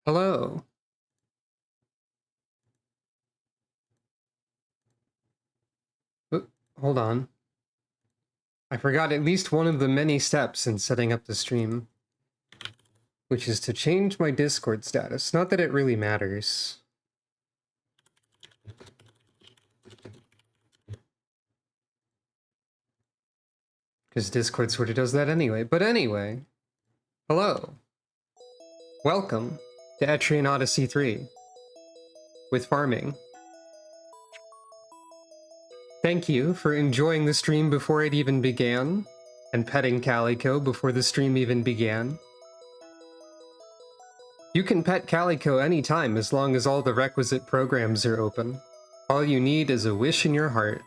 Hello. Hold on. I forgot at least one of the many steps in setting up the stream, which is to change my Discord status. Not that it really matters. Because Discord sort of does that anyway. But anyway, hello. Welcome to Etrian Odyssey 3 with farming. Thank you for enjoying the stream before it even began, and petting Calico before the stream even began. You can pet Calico anytime as long as all the requisite programs are open. All you need is a wish in your heart,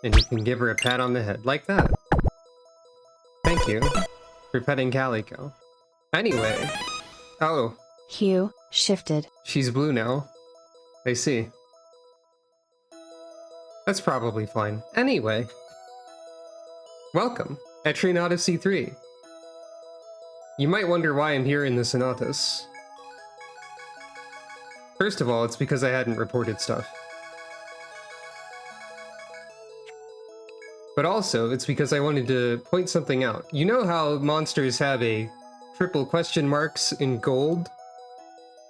and you can give her a pat on the head, like that. Thank you for petting Calico. Anyway, oh. Hue shifted. She's blue now. I see. That's probably fine. Anyway, welcome, Etrian Odyssey 3. You might wonder why I'm here in the Sonatas. First of all, it's because I hadn't reported stuff. But also, it's because I wanted to point something out. You know how monsters have a triple question marks in gold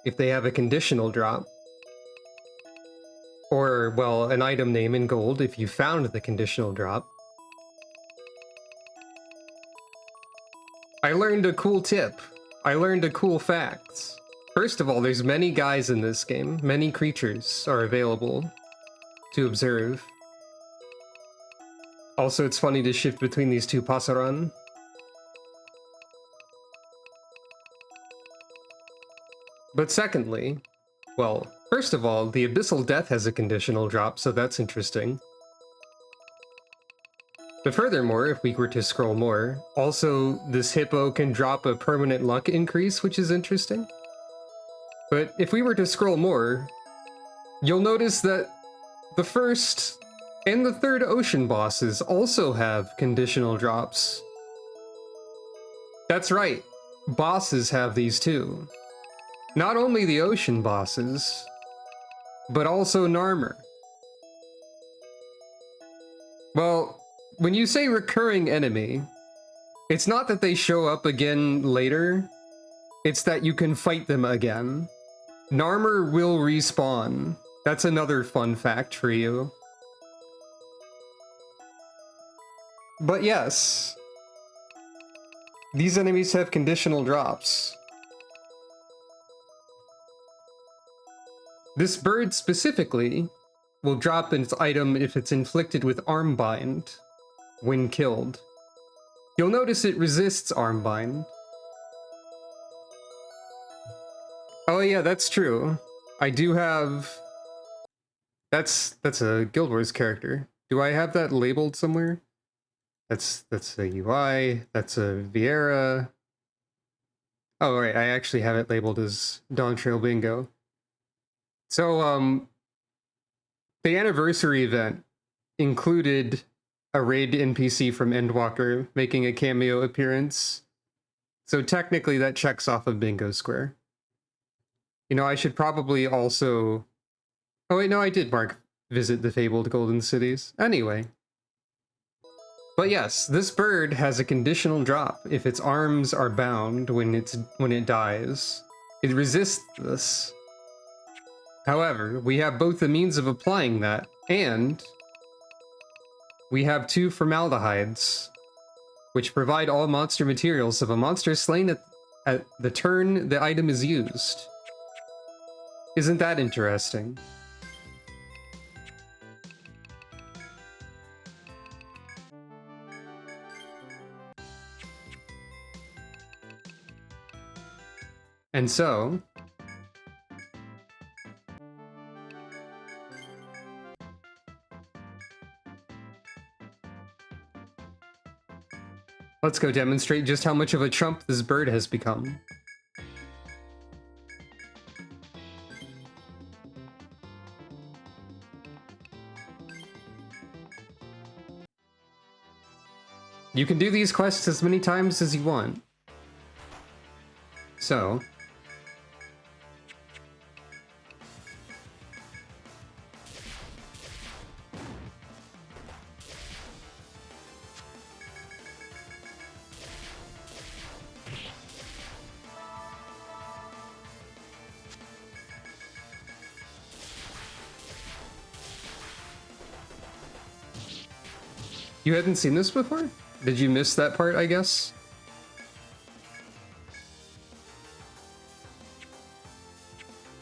if they have a conditional drop? Or, well, an item name in gold if you found the conditional drop. I learned a cool tip. I learned a cool fact. First of all, there's many guys in this game. Many creatures are available to observe. Also, it's funny to shift between these two pasaran. But secondly, well, first of all, the Abyssal Death has a conditional drop, so that's interesting. But furthermore, if we were to scroll more, also this hippo can drop a permanent luck increase, which is interesting. But if we were to scroll more, you'll notice that the first and the third ocean bosses also have conditional drops. That's right, bosses have these too. Not only the ocean bosses, but also Narmer. Well, when you say recurring enemy, it's not that they show up again later, it's that you can fight them again. Narmer will respawn. That's another fun fact for you. But yes, these enemies have conditional drops. This bird specifically will drop its item if it's inflicted with Armbind when killed. You'll notice it resists Armbind. Oh yeah, that's true. I do have... That's a Guild Wars character. Do I have that labeled somewhere? That's a UI, that's a Vieira. Oh right, I actually have it labeled as Dawn Trail Bingo. So, the anniversary event included a raid NPC from Endwalker making a cameo appearance. So technically that checks off a bingo square. You know, I should probably also... Oh wait, no, I did mark Visit the Fabled Golden Cities. Anyway. But yes, this bird has a conditional drop if its arms are bound when it dies. It resists this. However, we have both the means of applying that, and we have 2 formaldehydes, which provide all monster materials if a monster is slain at the turn the item is used. Isn't that interesting? And so... let's go demonstrate just how much of a trump this bird has become. You can do these quests as many times as you want. So, You hadn't seen this before? Did you miss that part, I guess?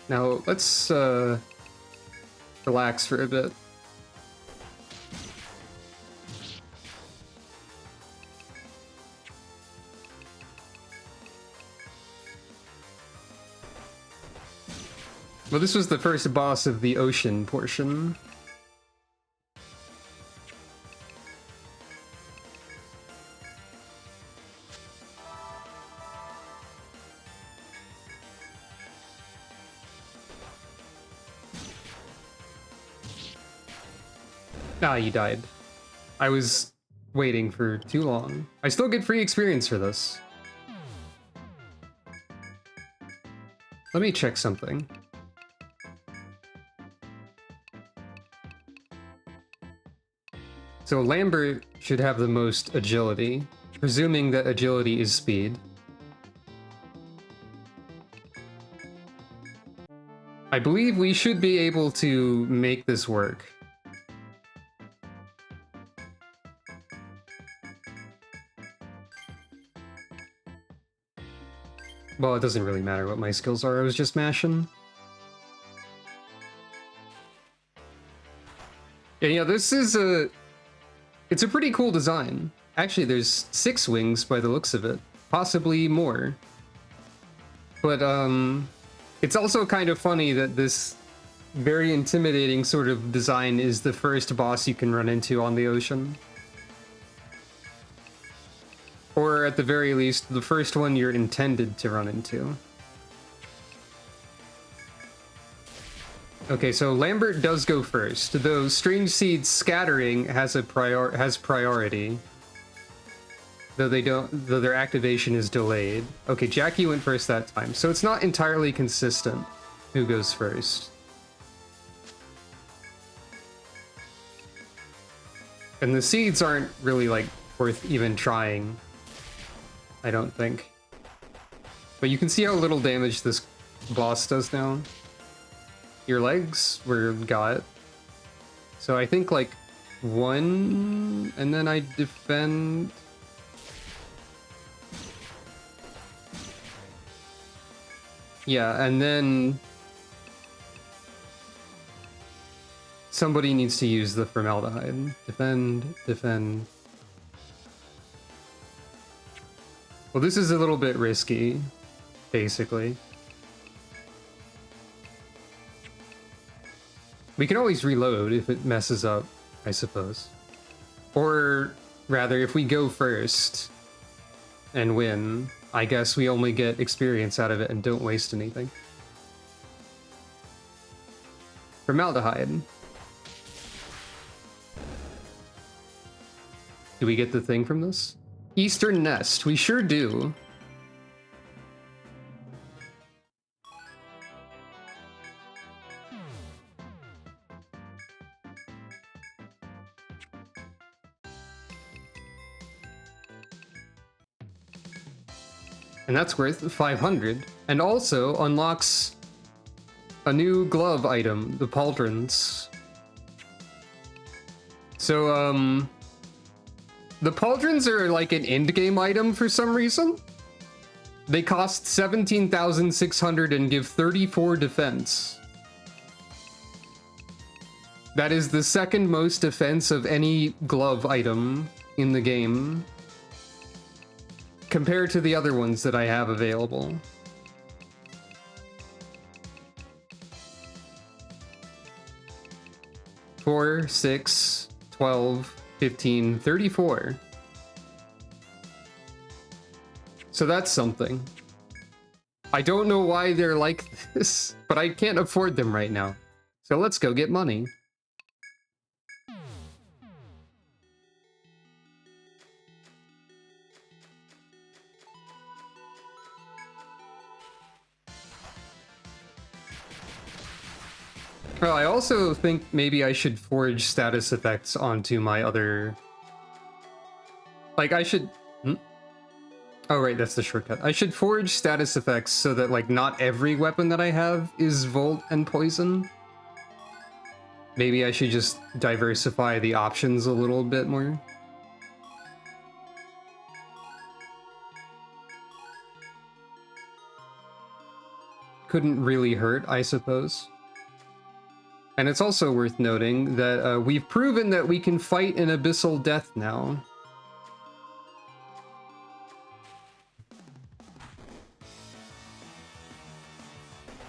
Now, let's relax for a bit. Well, this was the first boss of the ocean portion. Ah, you died. I was waiting for too long. I still get free experience for this. Let me check something. So Lambert should have the most agility, presuming that agility is speed. I believe we should be able to make this work. Well, it doesn't really matter what my skills are, I was just mashing. Yeah, yeah, this is it's a pretty cool design. Actually, there's 6 wings by the looks of it. Possibly more. But, it's also kind of funny that this very intimidating sort of design is the first boss you can run into on the ocean. Or at the very least, the first one you're intended to run into. Okay, so Lambert does go first, though Strange Seeds Scattering has priority. Though their activation is delayed. Okay, Jackie went first that time, so it's not entirely consistent who goes first. And the seeds aren't really, like, worth even trying, I don't think. But you can see how little damage this boss does now. Your legs were got. So I think, like, 1, and then I defend... Yeah, and then somebody needs to use the formaldehyde. Defend, defend. Well, this is a little bit risky, basically. We can always reload if it messes up, I suppose. Or rather, if we go first and win, I guess we only get experience out of it and don't waste anything. Formaldehyde. Do we get the thing from this? Eastern Nest, we sure do. And that's worth 500, and also unlocks a new glove item, the pauldrons. So, the pauldrons are like an end-game item for some reason. They cost 17,600 and give 34 defense. That is the second most defense of any glove item in the game, compared to the other ones that I have available. Four, 6, 12, 15, 34. So that's something. I don't know why they're like this, but I can't afford them right now. So let's go get money. Well, I also think maybe I should forge status effects onto my other... Like, I should... Oh, right, that's the shortcut. I should forge status effects so that, like, not every weapon that I have is Volt and Poison. Maybe I should just diversify the options a little bit more. couldn't really hurt, I suppose. And it's also worth noting that we've proven that we can fight an abyssal death now.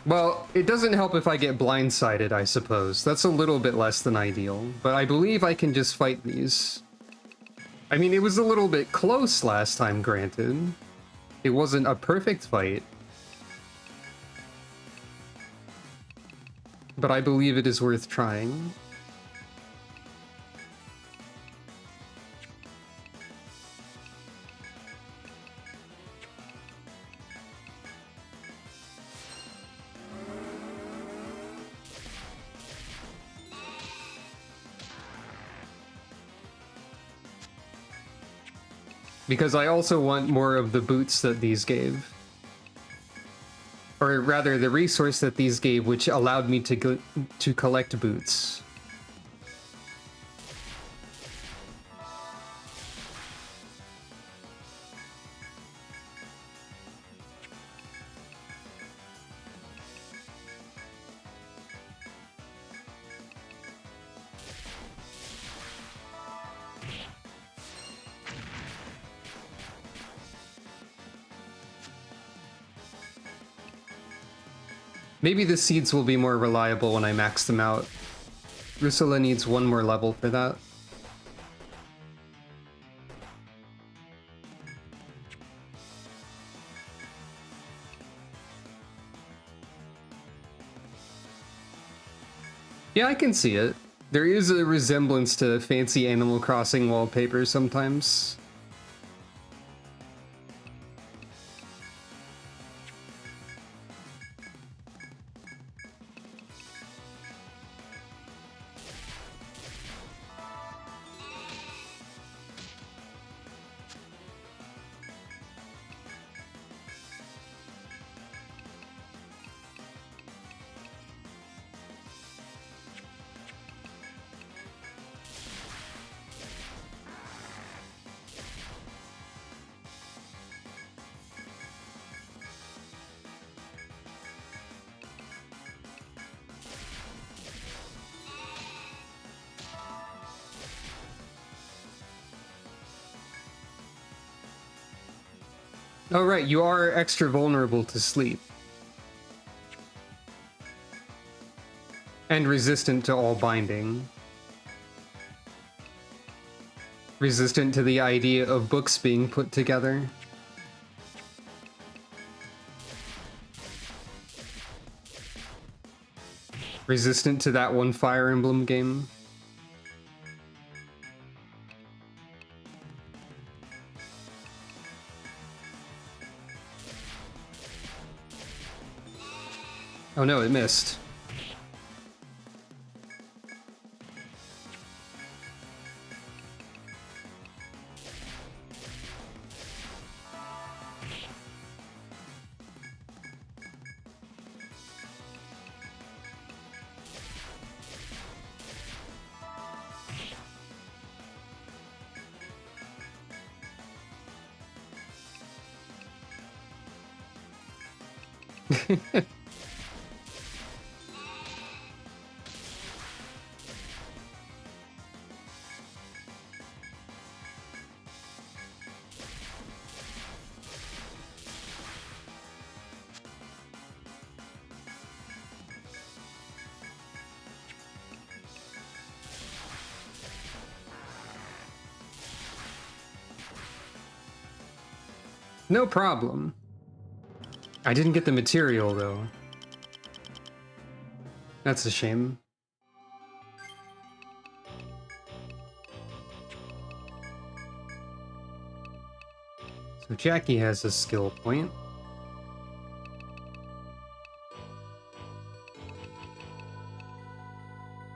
Well, it doesn't help if I get blindsided, I suppose. That's a little bit less than ideal, but I believe I can just fight these. I mean, it was a little bit close last time, granted. It wasn't a perfect fight. But I believe it is worth trying. Because I also want more of the boots that these gave. Or rather, the resource that these gave, which allowed me to collect boots. Maybe the seeds will be more reliable when I max them out. Rusula needs one more level for that. Yeah, I can see it. There is a resemblance to fancy Animal Crossing wallpaper sometimes. Oh right, you are extra vulnerable to sleep. And resistant to all binding. Resistant to the idea of books being put together. Resistant to that one Fire Emblem game. Oh no, it missed. No problem. I didn't get the material, though. That's a shame. So Jackie has a skill point.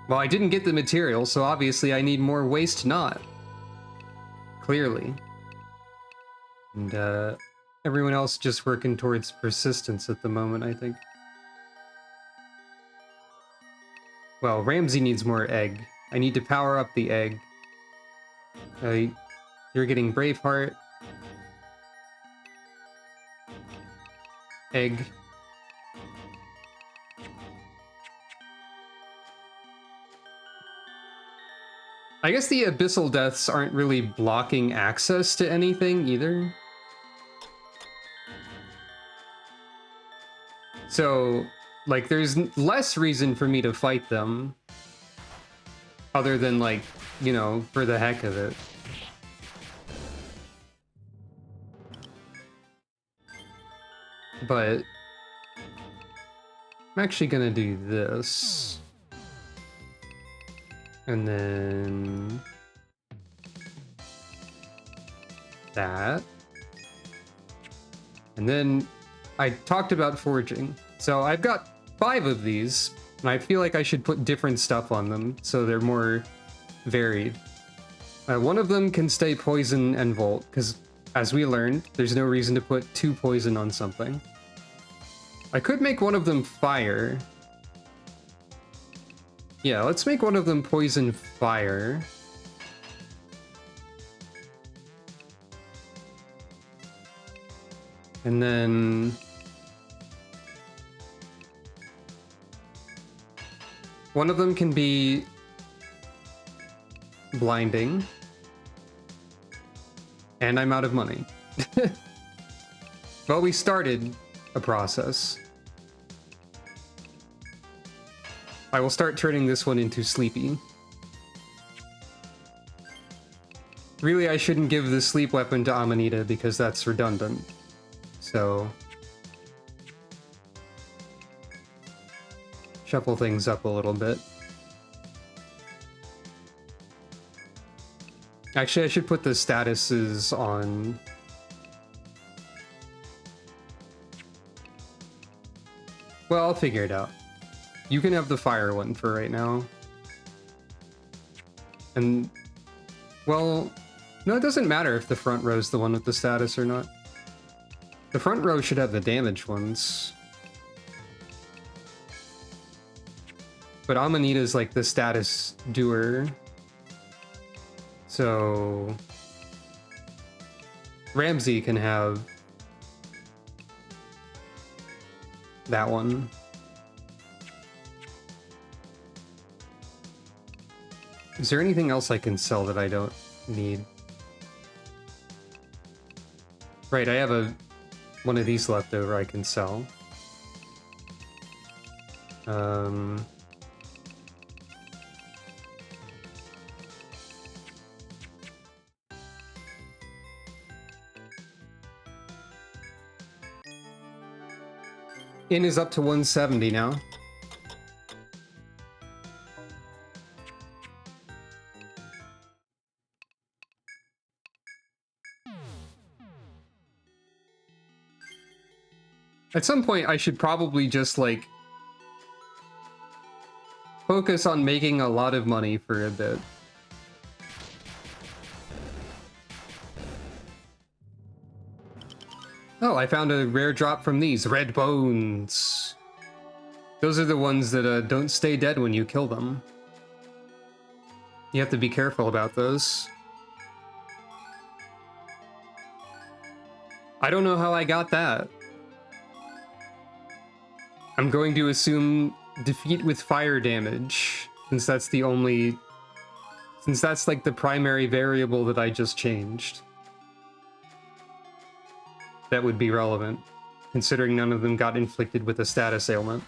Well, I didn't get the material, so obviously I need more waste not. Clearly. And, everyone else just working towards persistence at the moment, I think. Well, Ramsey needs more egg. I need to power up the egg. You're getting Braveheart. Egg. I guess the abyssal deaths aren't really blocking access to anything either. So, like, there's less reason for me to fight them. Other than, like, you know, for the heck of it. But I'm actually gonna do this. And then that. And then I talked about foraging. So I've got 5 of these, and I feel like I should put different stuff on them so they're more varied. One of them can stay poison and volt, because as we learned, there's no reason to put 2 poison on something. I could make one of them fire. Yeah, let's make one of them poison fire. And then one of them can be blinding. And I'm out of money. Well, we started a process. I will start turning this one into sleepy. Really, I shouldn't give the sleep weapon to Amanita because that's redundant. So shuffle things up a little bit. Actually, I should put the statuses on. Well, I'll figure it out. You can have the fire one for right now. And, well, no, it doesn't matter if the front row's the one with the status or not. The front row should have the damaged ones. But Amanita's like the status doer. So Ramsey can have that one. Is there anything else I can sell that I don't need? Right, I have one of these left over I can sell. In is up to 170 now. At some point, I should probably just, like, focus on making a lot of money for a bit. Oh, I found a rare drop from these. Red bones. Those are the ones that don't stay dead when you kill them. You have to be careful about those. I don't know how I got that. I'm going to assume defeat with fire damage, since that's the only... Since that's like the primary variable that I just changed. That would be relevant, considering none of them got inflicted with a status ailment.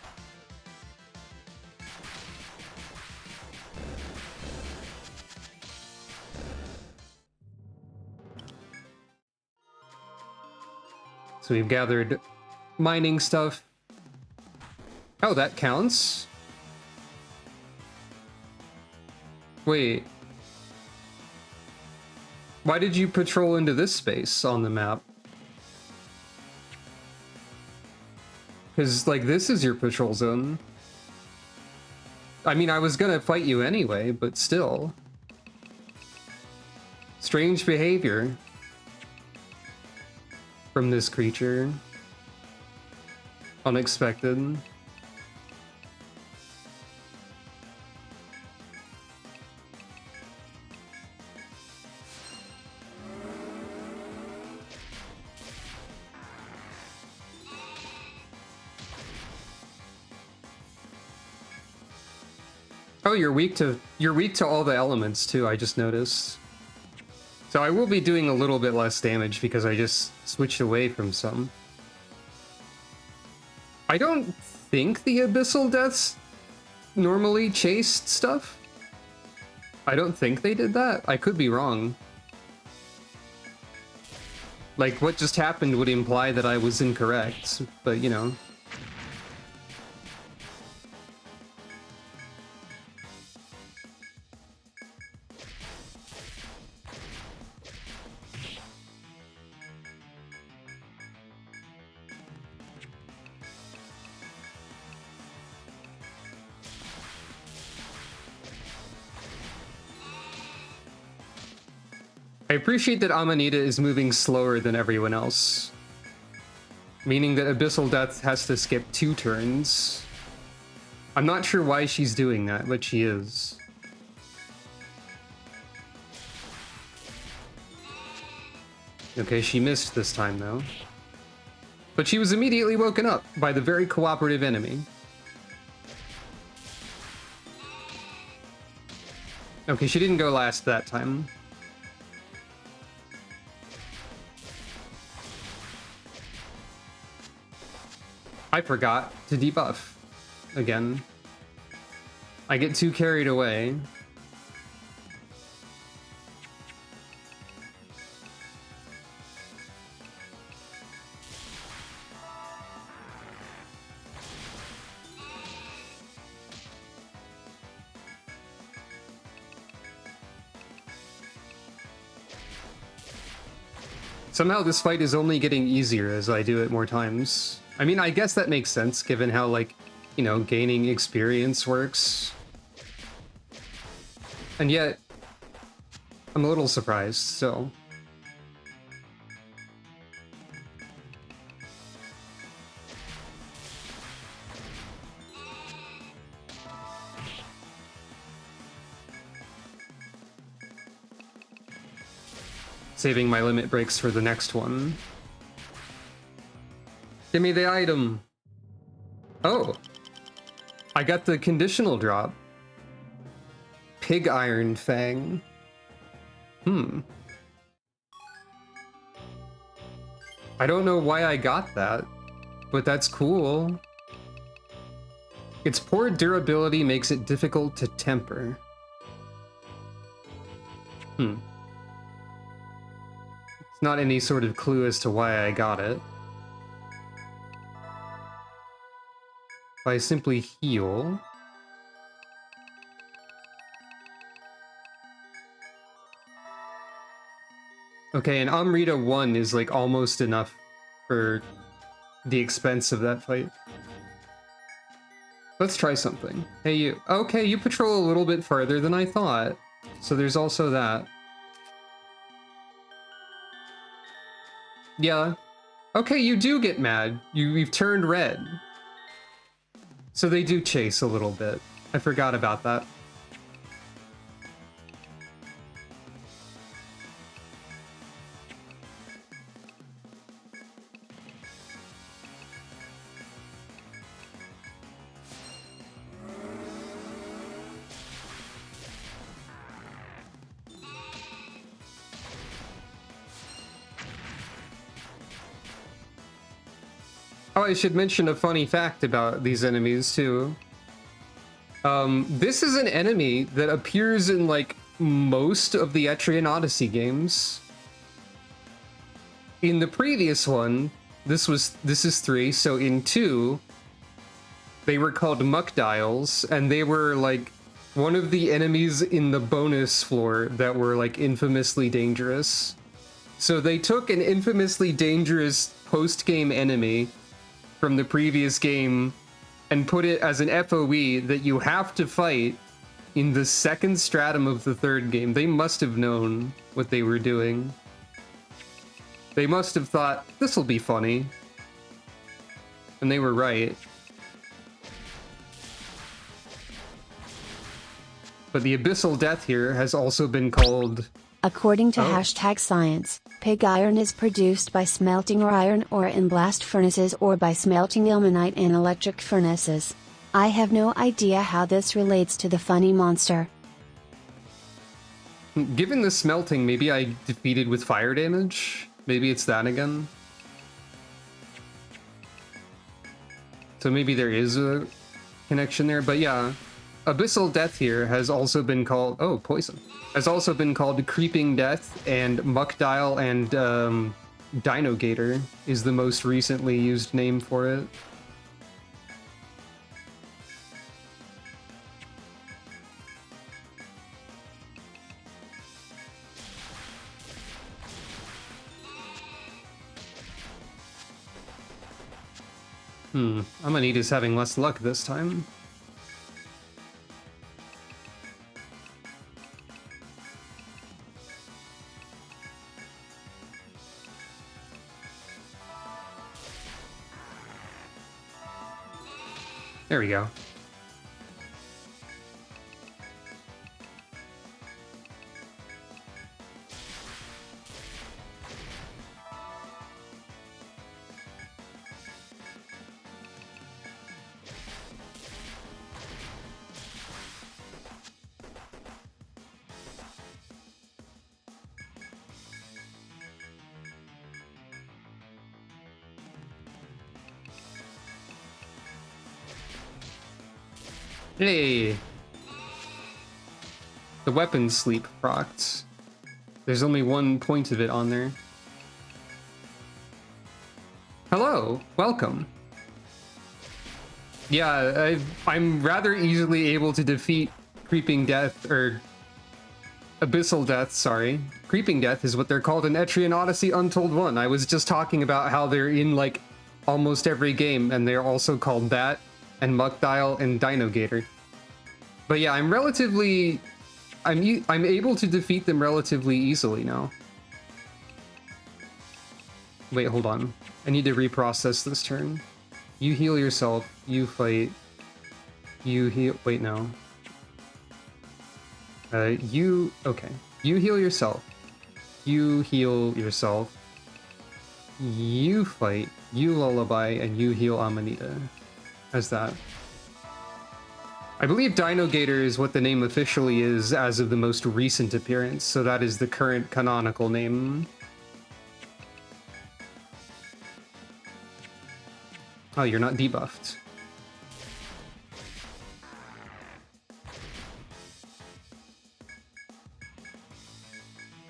So we've gathered mining stuff. Oh, that counts? Wait. Why did you patrol into this space on the map? Because, like, this is your patrol zone. I mean, I was gonna fight you anyway, but still. Strange behavior from this creature. Unexpected. Oh, you're weak to all the elements too, I just noticed. So I will be doing a little bit less damage because I just switched away from some. I don't think the Abyssal Deaths normally chased stuff. I don't think they did that. I could be wrong. Like, what just happened would imply that I was incorrect, but you know. I appreciate that Amanita is moving slower than everyone else, meaning that Abyssal Death has to skip 2 turns. I'm not sure why she's doing that, but she is. Okay, she missed this time though. But she was immediately woken up by the very cooperative enemy. Okay, she didn't go last that time. I forgot to debuff again. I get too carried away. Somehow this fight is only getting easier as I do it more times. I mean, I guess that makes sense given how, like, you know, gaining experience works. And yet, I'm a little surprised, so. Saving my limit breaks for the next one. Give me the item. Oh, I got the conditional drop. Pig Iron Fang. I don't know why I got that, but that's cool. Its poor durability makes it difficult to temper. It's not any sort of clue as to why I got it. If I simply heal... Okay, and Amrita 1 is like almost enough for the expense of that fight. Let's try something. Hey you. Okay, you patrol a little bit farther than I thought. So there's also that. Yeah. Okay, you do get mad. You've turned red. So they do chase a little bit. I forgot about that. Oh, I should mention a funny fact about these enemies, too. This is an enemy that appears in, like, most of the Etrian Odyssey games. In the previous one, this is 3, so in 2, they were called Muckdials, and they were, like, one of the enemies in the bonus floor that were, like, infamously dangerous. So they took an infamously dangerous post-game enemy from the previous game and put it as an FOE that you have to fight in the second stratum of the third game. They must have known what they were doing. They must have thought, this'll be funny. And they were right. But the Abyssal Death here has also been called... According to #science, pig iron is produced by smelting iron ore in blast furnaces or by smelting ilmenite in electric furnaces. I have no idea how this relates to the funny monster. Given the smelting, maybe I defeated with fire damage? Maybe it's that again? So maybe there is a connection there, but yeah. Abyssal Death here has also been called... Oh, poison. Has also been called Creeping Death, and Muckdial and Dinogator is the most recently used name for it. Amanita's having less luck this time. There we go. Hey! The weapon sleep procs. There's only 1 point of it on there. Hello! Welcome! Yeah, I'm rather easily able to defeat Creeping Death, or... Abyssal Death, sorry. Creeping Death is what they're called in Etrian Odyssey Untold 1. I was just talking about how they're in, like, almost every game, and they're also called that, and Muckdial, and Dinogator. But yeah, I'm relatively... I'm able to defeat them relatively easily now. Wait, hold on. I need to reprocess this turn. You heal yourself, you fight. You heal... Wait, no. You... Okay. You heal yourself. You heal yourself. You fight. You lullaby, and you heal Amanita. How's that? I believe Dinogator is what the name officially is as of the most recent appearance, so that is the current canonical name. Oh, you're not debuffed.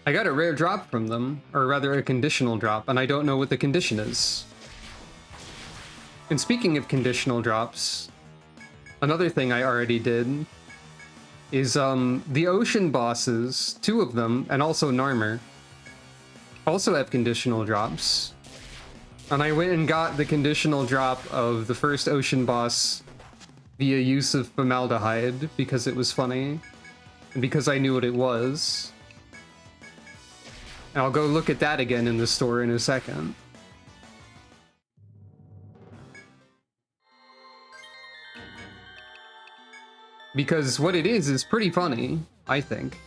I got a rare drop from them, or rather a conditional drop, and I don't know what the condition is. And speaking of conditional drops, another thing I already did is the ocean bosses, 2 of them, and also Narmer, also have conditional drops. And I went and got the conditional drop of the first ocean boss via use of formaldehyde because it was funny, and because I knew what it was. And I'll go look at that again in the store in a second. Because what it is pretty funny, I think.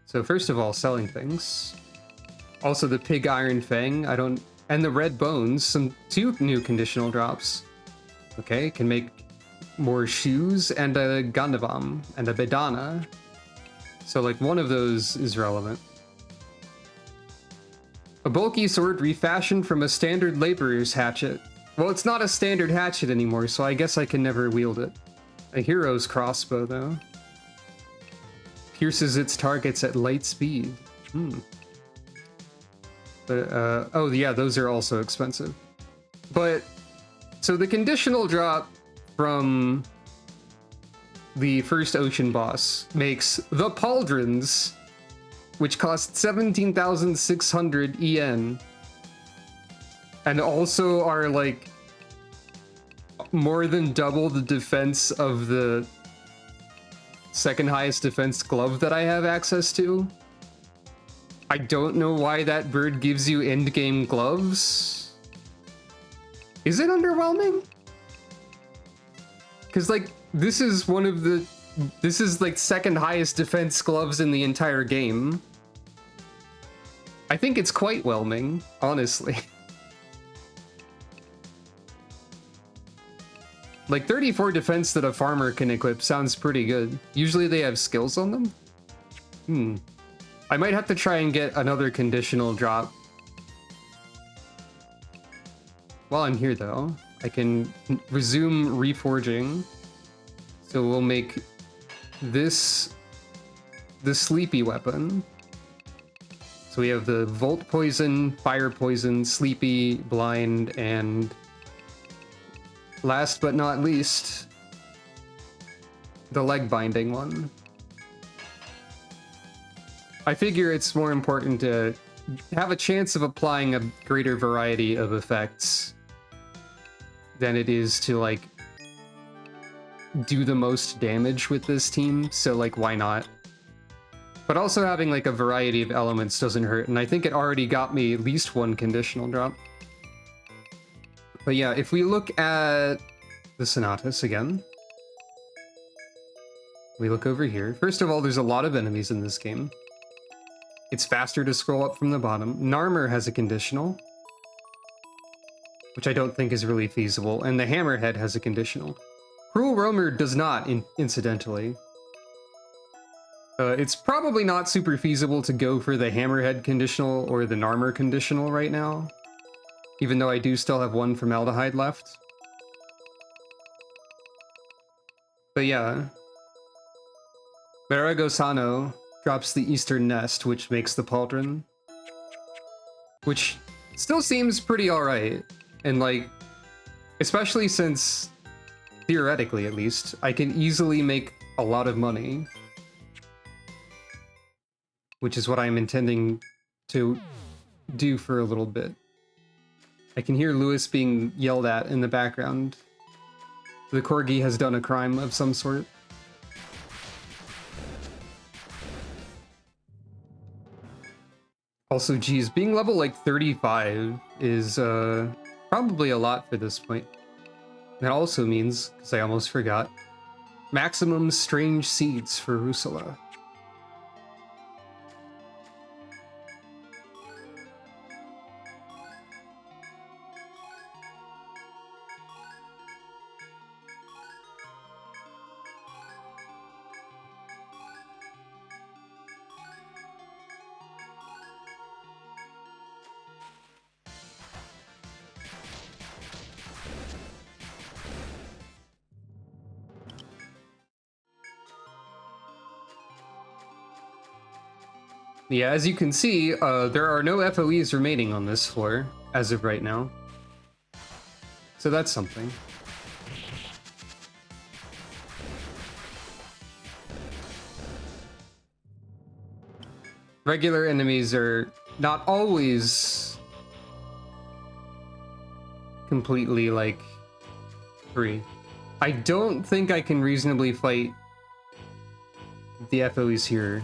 So first of all, selling things. Also the Pig Iron Fang, and the Red Bones, 2 new conditional drops. Okay, can make more shoes, and a Gandavam, and a Bedana. So like one of those is relevant. A bulky sword refashioned from a standard laborer's hatchet. Well, it's not a standard hatchet anymore, so I guess I can never wield it. A hero's crossbow, though. Pierces its targets at light speed. But, oh yeah, those are also expensive. But, so the conditional drop from the first ocean boss makes the Pauldrons, which cost 17,600 EN, and also are like more than double the defense of the second highest defense glove that I have access to. I don't know why that bird gives you endgame gloves. Is it underwhelming? Because like this is like second highest defense gloves in the entire game. I think it's quite whelming, honestly. Like 34 defense that a farmer can equip sounds pretty good. Usually they have skills on them. I might have to try and get another conditional drop. While I'm here though, I can resume reforging. So we'll make this the sleepy weapon. So we have the Volt Poison, Fire Poison, Sleepy, Blind, and last but not least, the leg binding one. I figure it's more important to have a chance of applying a greater variety of effects than it is to like do the most damage with this team, so like why not? But also having like a variety of elements doesn't hurt, and I think it already got me at least one conditional drop. But yeah, if we look at the Sonatas again, we look over here. First of all, there's a lot of enemies in this game. It's faster to scroll up from the bottom. Narmer has a conditional, which I don't think is really feasible, and the Hammerhead has a conditional. Cruel Roamer does not, incidentally. It's probably not super feasible to go for the Hammerhead conditional or the Narmer conditional right now, even though I do still have one Formaldehyde left. But yeah, Baragosano drops the Eastern Nest, which makes the Pauldron, which still seems pretty alright, and like, especially since, theoretically at least, I can easily make a lot of money, which is what I'm intending to do for a little bit. I can hear Lewis being yelled at in the background. The Corgi has done a crime of some sort. Also, geez, being level like 35 is probably a lot for this point. That also means, because I almost forgot, maximum strange seeds for Rusula. Yeah, as you can see, there are no FOEs remaining on this floor, as of right now. So that's something. Regular enemies are not always completely, like, free. I don't think I can reasonably fight the FOEs here.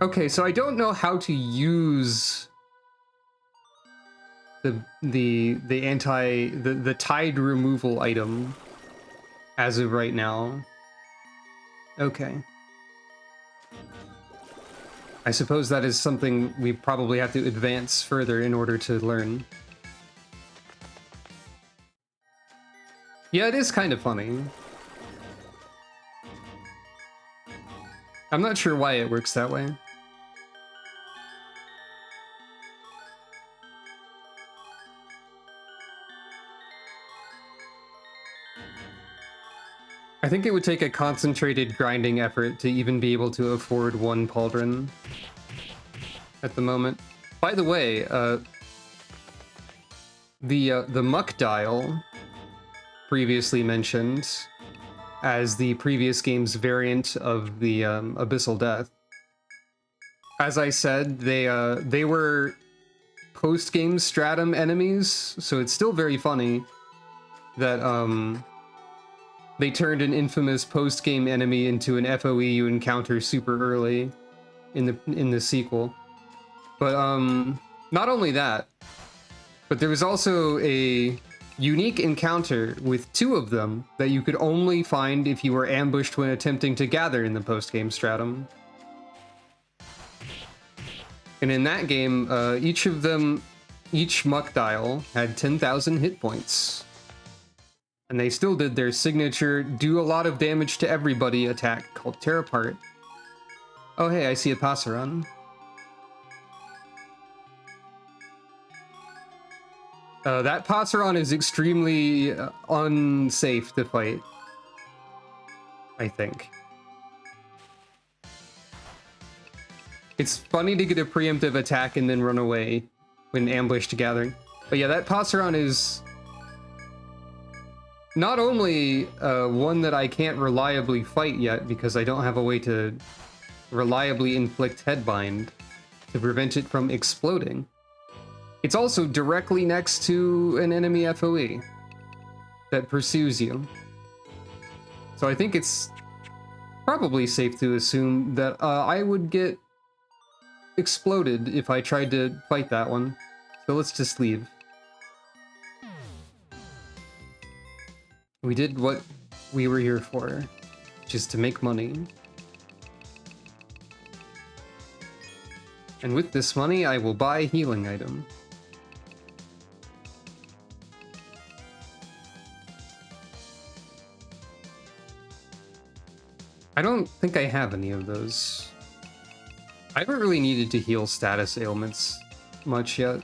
Okay, so I don't know how to use the tide removal item as of right now. Okay. I suppose that is something we probably have to advance further in order to learn. Yeah, it is kind of funny. I'm not sure why it works that way. I think it would take a concentrated grinding effort to even be able to afford one pauldron at the moment. By the way, the muck dial previously mentioned as the previous game's variant of the Abyssal Death. As I said, they were post-game stratum enemies, so it's still very funny that they turned an infamous post-game enemy into an FOE you encounter super early in the sequel. But not only that, but there was also a unique encounter with two of them that you could only find if you were ambushed when attempting to gather in the post-game stratum. And in that game, each muck dial had 10,000 hit points. And they still did their signature do a lot of damage to everybody attack called Tear Apart. Oh hey, I see a Passeron. That Passeron is extremely unsafe to fight, I think. It's funny to get a preemptive attack and then run away when ambushed gathering. But yeah, that Passeron is not only one that I can't reliably fight yet because I don't have a way to reliably inflict headbind to prevent it from exploding. It's also directly next to an enemy FOE that pursues you. So I think it's probably safe to assume that I would get exploded if I tried to fight that one. So let's just leave. We did what we were here for, which is to make money. And with this money, I will buy a healing item. I don't think I have any of those. I haven't really needed to heal status ailments much yet.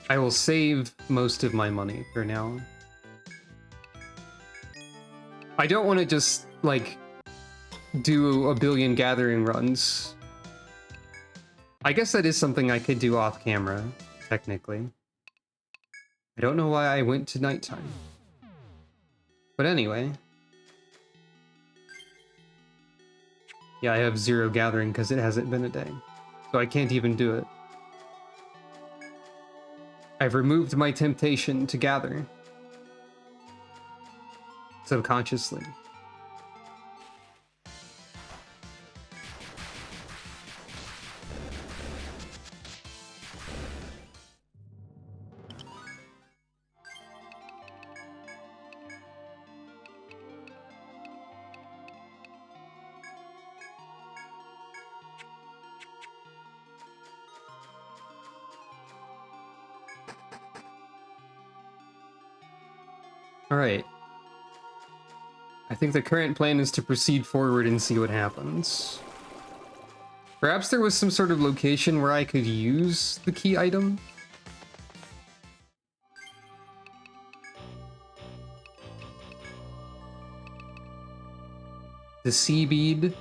I will save most of my money for now. I don't want to just, like, do a billion gathering runs. I guess that is something I could do off camera, technically. I don't know why I went to nighttime. But anyway. Yeah, I have 0 gathering because it hasn't been a day. So I can't even do it. I've removed my temptation to gather. Subconsciously. Alright. I think the current plan is to proceed forward and see what happens. Perhaps there was some sort of location where I could use the key item? The sea bead?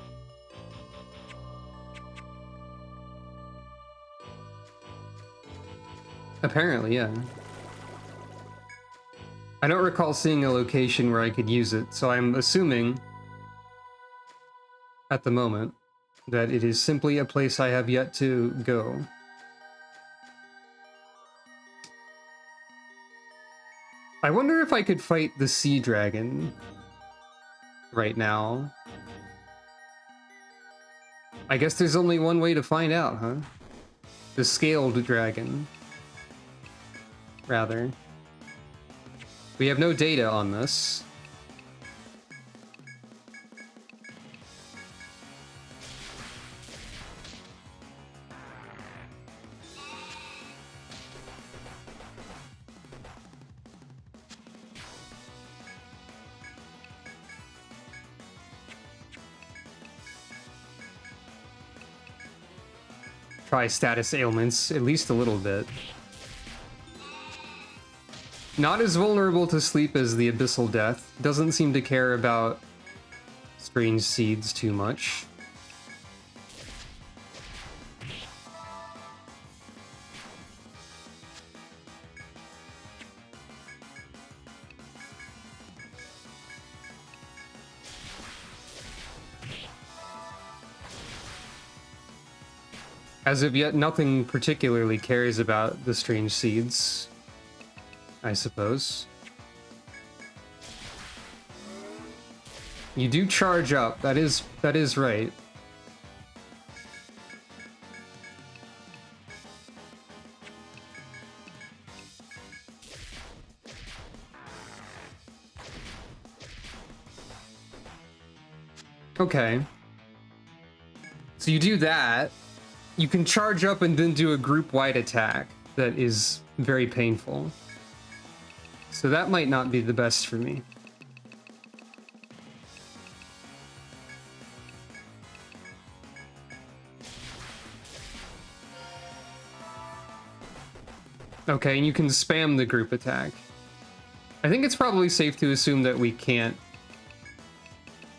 Apparently, yeah. I don't recall seeing a location where I could use it, so I'm assuming, at the moment, that it is simply a place I have yet to go. I wonder if I could fight the sea dragon right now. I guess there's only one way to find out, huh? The scaled dragon. Rather. We have no data on this. Try status ailments, at least a little bit. Not as vulnerable to sleep as the Abyssal Death. Doesn't seem to care about strange seeds too much. As of yet, nothing particularly cares about the strange seeds, I suppose. You do charge up, that is right. Okay. So you do that. You can charge up and then do a group-wide attack that is very painful. So that might not be the best for me. Okay, and you can spam the group attack. I think it's probably safe to assume that we can't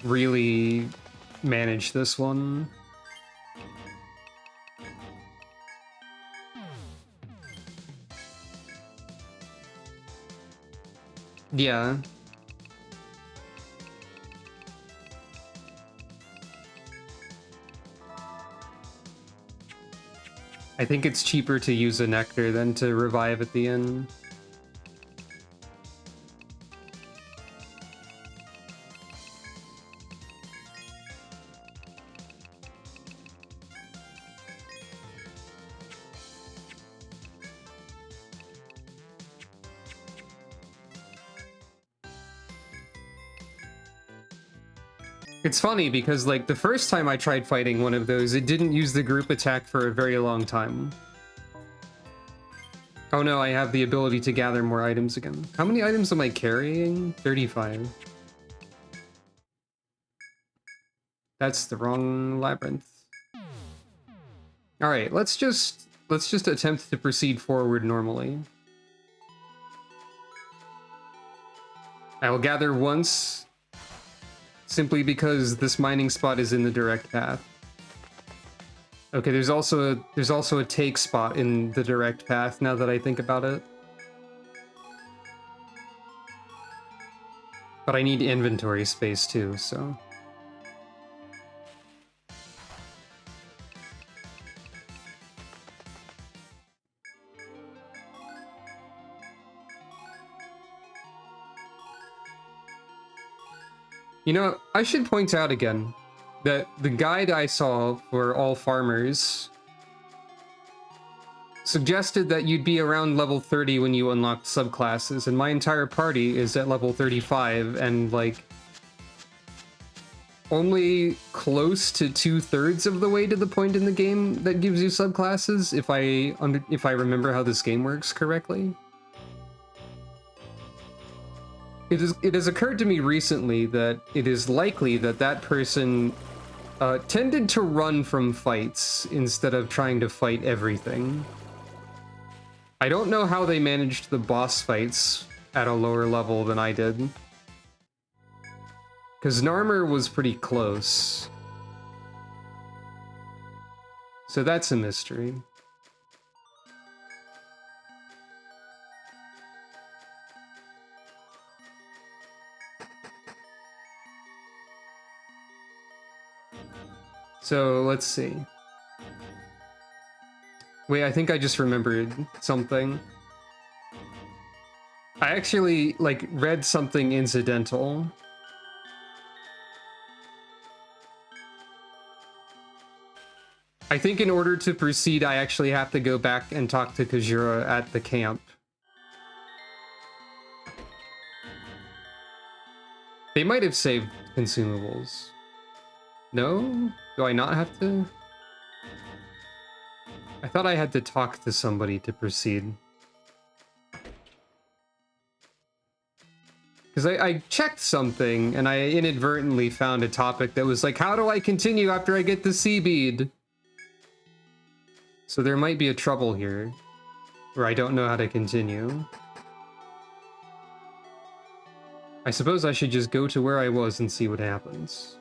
really manage this one. Yeah. I think it's cheaper to use a nectar than to revive at the end. It's funny because, like, the first time I tried fighting one of those, it didn't use the group attack for a very long time. Oh no, I have the ability to gather more items again. How many items am I carrying? 35. That's the wrong labyrinth. All right, let's just attempt to proceed forward normally. I will gather once, simply because this mining spot is in the direct path. Okay, there's also a take spot in the direct path now that I think about it. But I need inventory space too, so. You know, I should point out again that the guide I saw for all farmers suggested that you'd be around level 30 when you unlocked subclasses, and my entire party is at level 35, and like only close to 2/3 of the way to the point in the game that gives you subclasses, if I remember how this game works correctly. It has occurred to me recently that it is likely that that person tended to run from fights instead of trying to fight everything. I don't know how they managed the boss fights at a lower level than I did. Because Narmer was pretty close. So that's a mystery. So let's see. Wait, I think I just remembered something. I actually, like, read something incidental. I think in order to proceed, I actually have to go back and talk to Kajura at the camp. They might have saved consumables. No? Do I not have to? I thought I had to talk to somebody to proceed. Because I checked something, and I inadvertently found a topic that was like, how do I continue after I get the sea bead? So there might be a trouble here, where I don't know how to continue. I suppose I should just go to where I was and see what happens.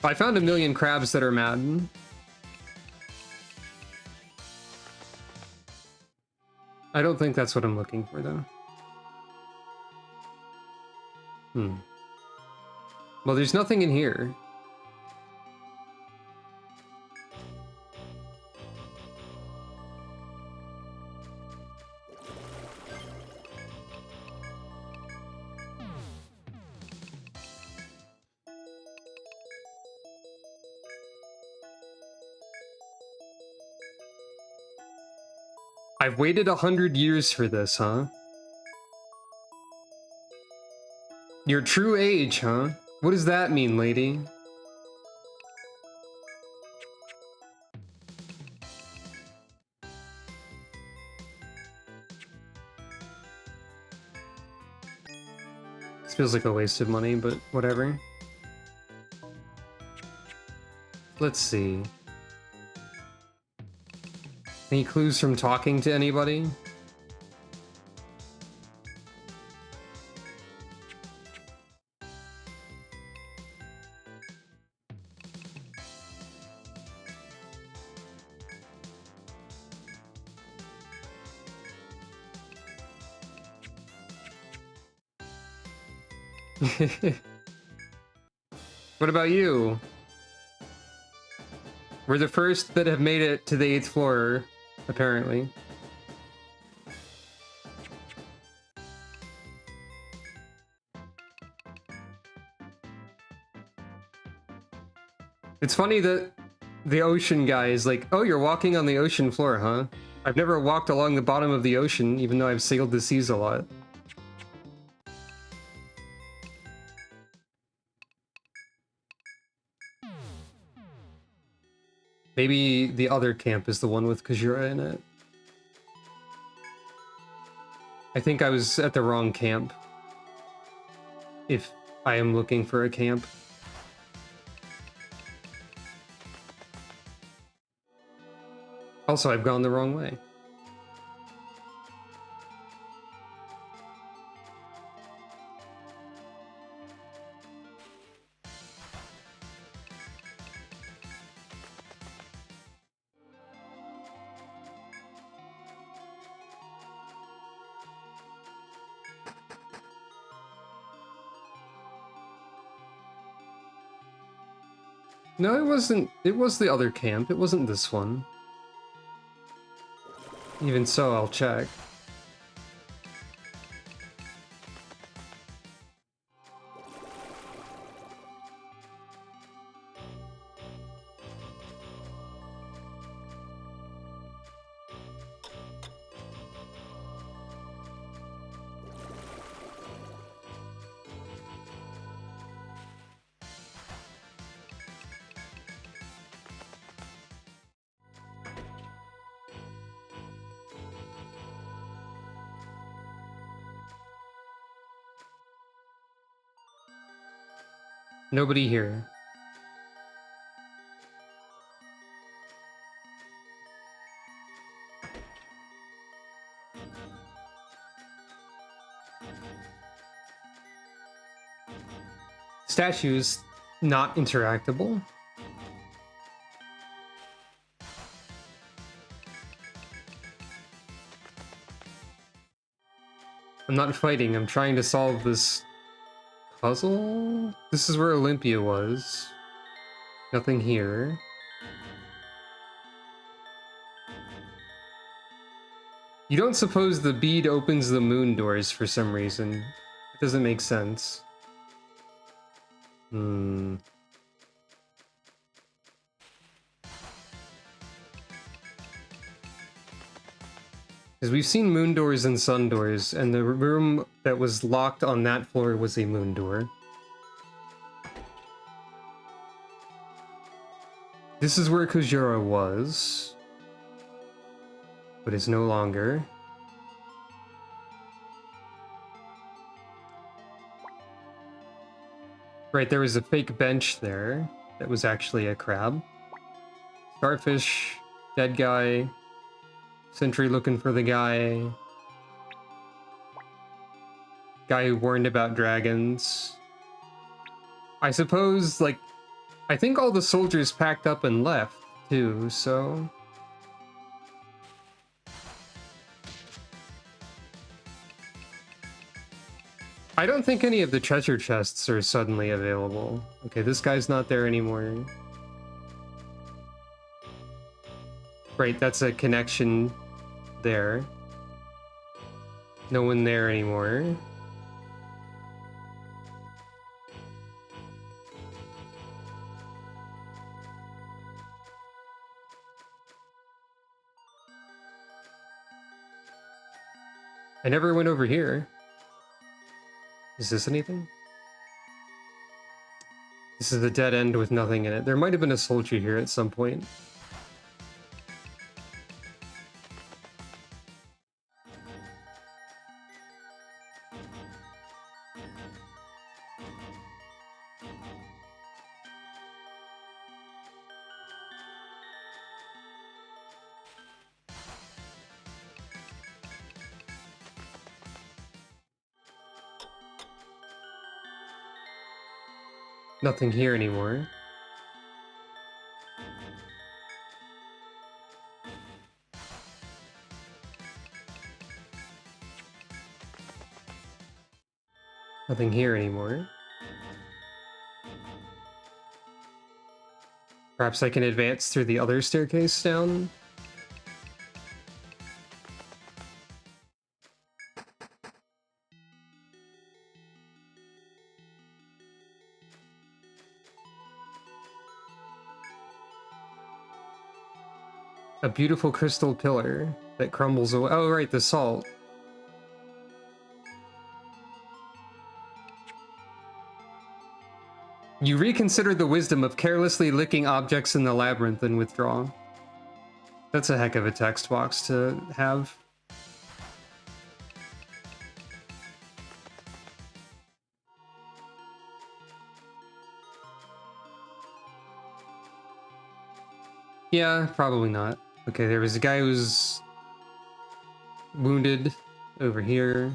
I found 1,000,000 crabs that are mad. I don't think that's what I'm looking for, though. Well, there's nothing in here. I've waited 100 years for this, huh? Your true age, huh? What does that mean, lady? This feels like a waste of money, but whatever. Let's see. Any clues from talking to anybody? What about you? We're the first that have made it to the 8th floor, apparently. It's funny that the ocean guy is like, oh, you're walking on the ocean floor, huh? I've never walked along the bottom of the ocean, even though I've sailed the seas a lot. Maybe the other camp is the one with Kajura in it. I think I was at the wrong camp. If I am looking for a camp. Also, I've gone the wrong way. No, it wasn't. It was the other camp. It wasn't this one. Even so, I'll check. Nobody here. Statues not interactable. I'm not fighting, I'm trying to solve this puzzle? This is where Olympia was. Nothing here. You don't suppose the bead opens the moon doors for some reason. It doesn't make sense. Because we've seen moon doors and sun doors, and the room that was locked on that floor was a moon door. This is where Kujura was, but is no longer. Right, there was a fake bench there that was actually a crab. Starfish, dead guy, sentry looking for the guy. Guy who warned about dragons. I suppose, like, I think all the soldiers packed up and left, too, so... I don't think any of the treasure chests are suddenly available. Okay, this guy's not there anymore. Right, that's a connection there. No one there anymore. I never went over here. Is this anything? This is a dead end with nothing in it. There might have been a soldier here at some point. Nothing here anymore. Nothing here anymore. Perhaps I can advance through the other staircase down? A beautiful crystal pillar that crumbles away. Oh, right, the salt. You reconsider the wisdom of carelessly licking objects in the labyrinth and withdraw. That's a heck of a text box to have. Yeah, probably not. Okay, there was a guy who's wounded over here.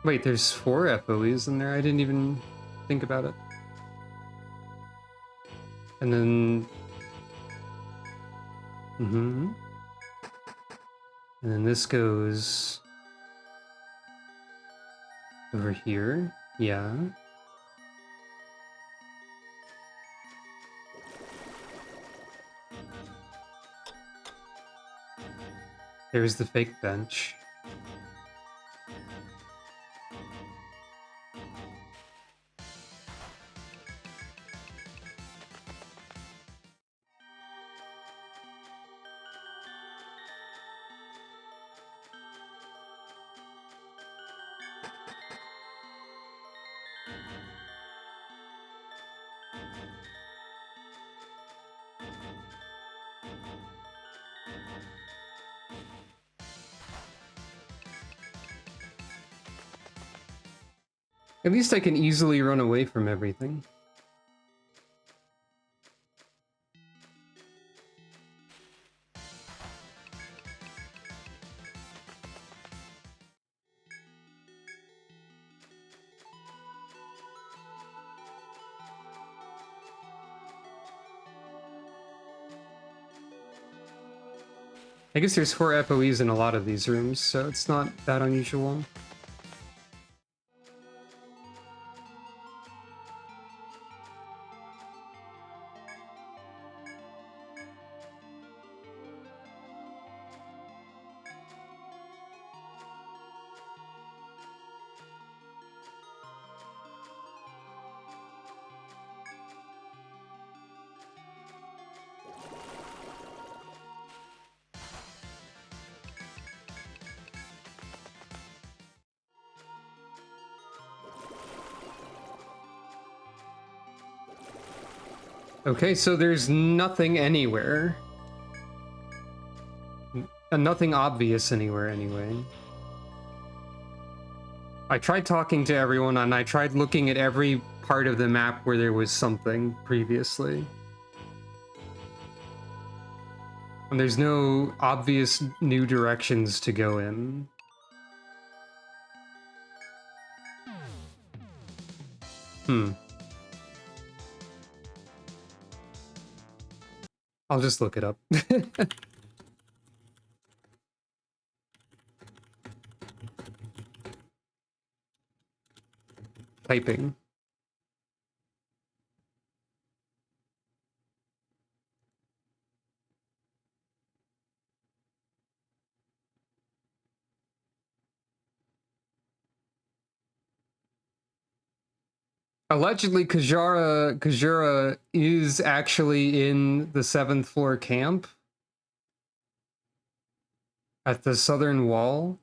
Wait, there's 4 FOEs in there? I didn't even think about it. And then... And then this goes... over here. Yeah. There's the fake bench. At least I can easily run away from everything. I guess there's 4 FOEs in a lot of these rooms, so it's not that unusual. Okay, so there's nothing anywhere. Nothing obvious anywhere, anyway. I tried talking to everyone, and I tried looking at every part of the map where there was something previously. And there's no obvious new directions to go in. I'll just look it up. Typing. Allegedly, Kajura is actually in the 7th floor camp at the southern wall.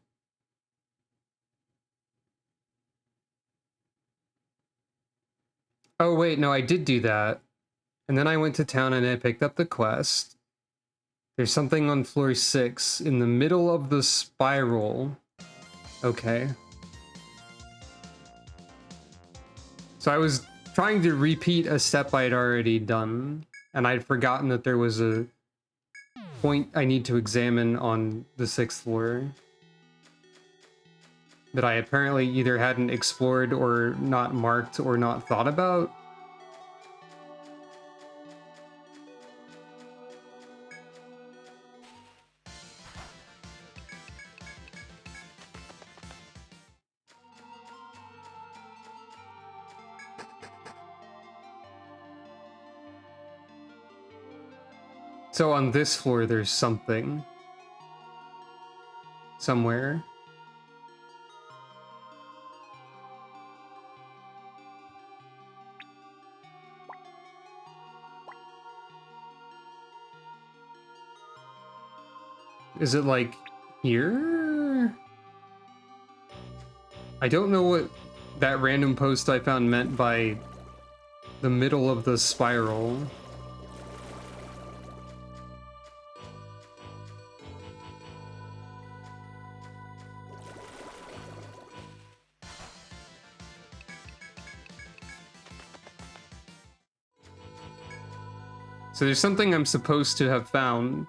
Oh wait, no, I did do that. And then I went to town and I picked up the quest. There's something on floor 6 in the middle of the spiral. Okay. So I was trying to repeat a step I'd already done, and I'd forgotten that there was a point I need to examine on the 6th floor that I apparently either hadn't explored or not marked or not thought about. So on this floor, there's something. Somewhere. Is it like here? I don't know what that random post I found meant by the middle of the spiral. So there's something I'm supposed to have found.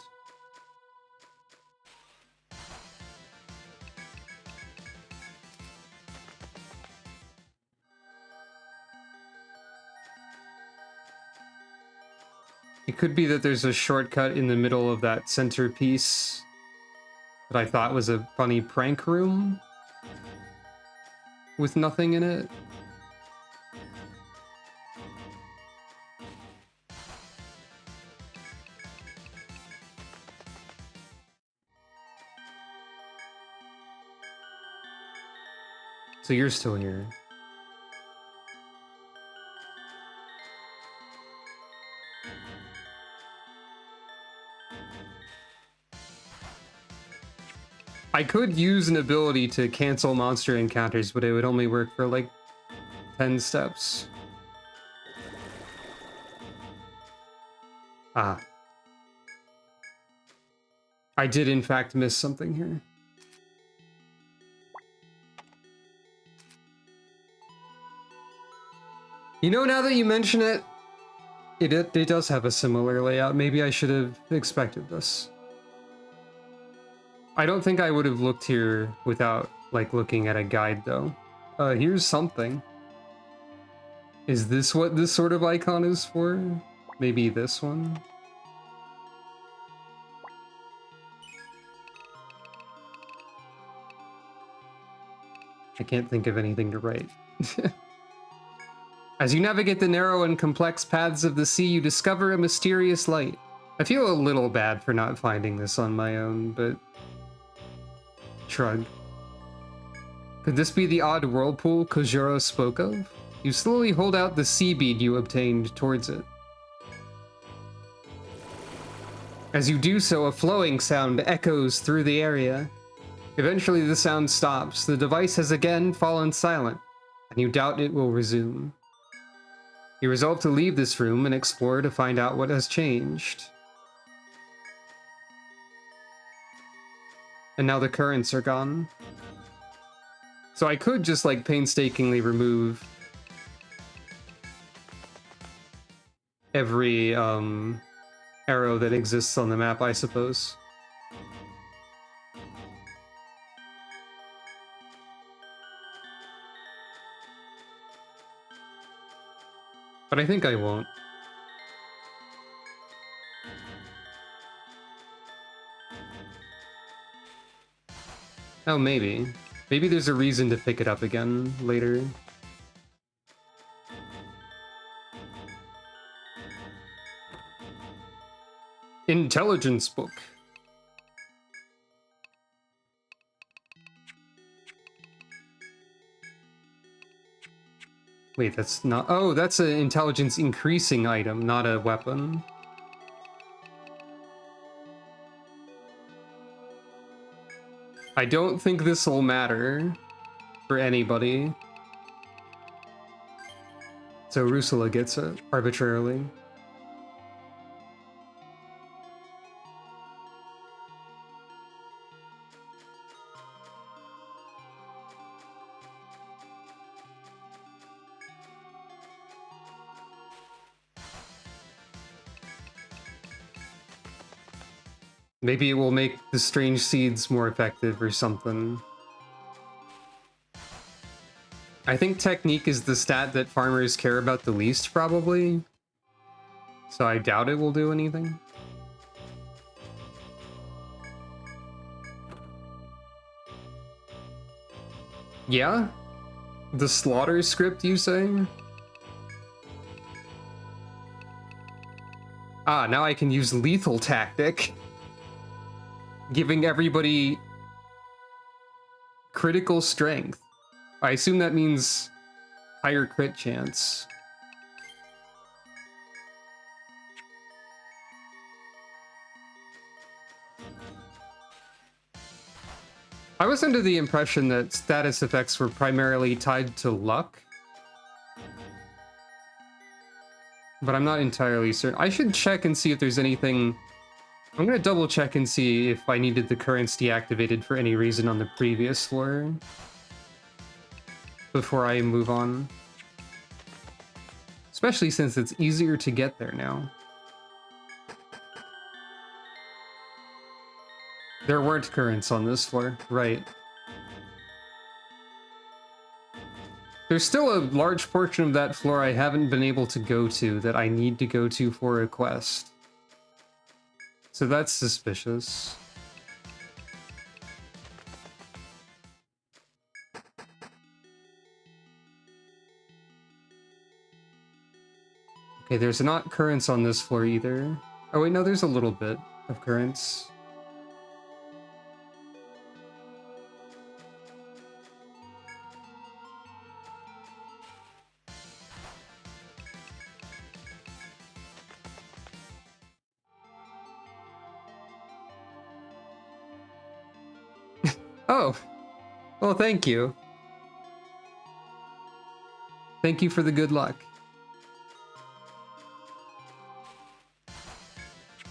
It could be that there's a shortcut in the middle of that centerpiece that I thought was a funny prank room with nothing in it. So you're still here. I could use an ability to cancel monster encounters, but it would only work for like 10 steps. Ah. I did in fact miss something here. You know, now that you mention it, it does have a similar layout. Maybe I should have expected this. I don't think I would have looked here without, like, looking at a guide, though. Here's something. Is this what this sort of icon is for? Maybe this one? I can't think of anything to write. As you navigate the narrow and complex paths of the sea, you discover a mysterious light. I feel a little bad for not finding this on my own, but... Shrug. Could this be the odd whirlpool Kojuro spoke of? You slowly hold out the sea bead you obtained towards it. As you do so, a flowing sound echoes through the area. Eventually, the sound stops. The device has again fallen silent, and you doubt it will resume. You resolve to leave this room and explore to find out what has changed. And now the currents are gone. So I could just, like, painstakingly remove every arrow that exists on the map, I suppose. But I think I won't. Oh, maybe. Maybe there's a reason to pick it up again later. Intelligence book. Wait, that's not... Oh, that's an intelligence increasing item, not a weapon. I don't think this will matter for anybody. So Rusula gets it arbitrarily. Maybe it will make the strange seeds more effective or something. I think technique is the stat that farmers care about the least, probably. So I doubt it will do anything. Yeah? The slaughter script, you say? Ah, now I can use lethal tactic. Giving everybody critical strength. I assume that means higher crit chance. I was under the impression that status effects were primarily tied to luck. But I'm not entirely certain. I should check and see if there's anything... I'm gonna double check and see if I needed the currents deactivated for any reason on the previous floor before I move on. Especially since it's easier to get there now. There weren't currents on this floor, right. There's still a large portion of that floor I haven't been able to go to that I need to go to for a quest. So that's suspicious. Okay, there's not currents on this floor either. Oh wait, no, there's a little bit of currents. Oh, well, thank you. Thank you for the good luck.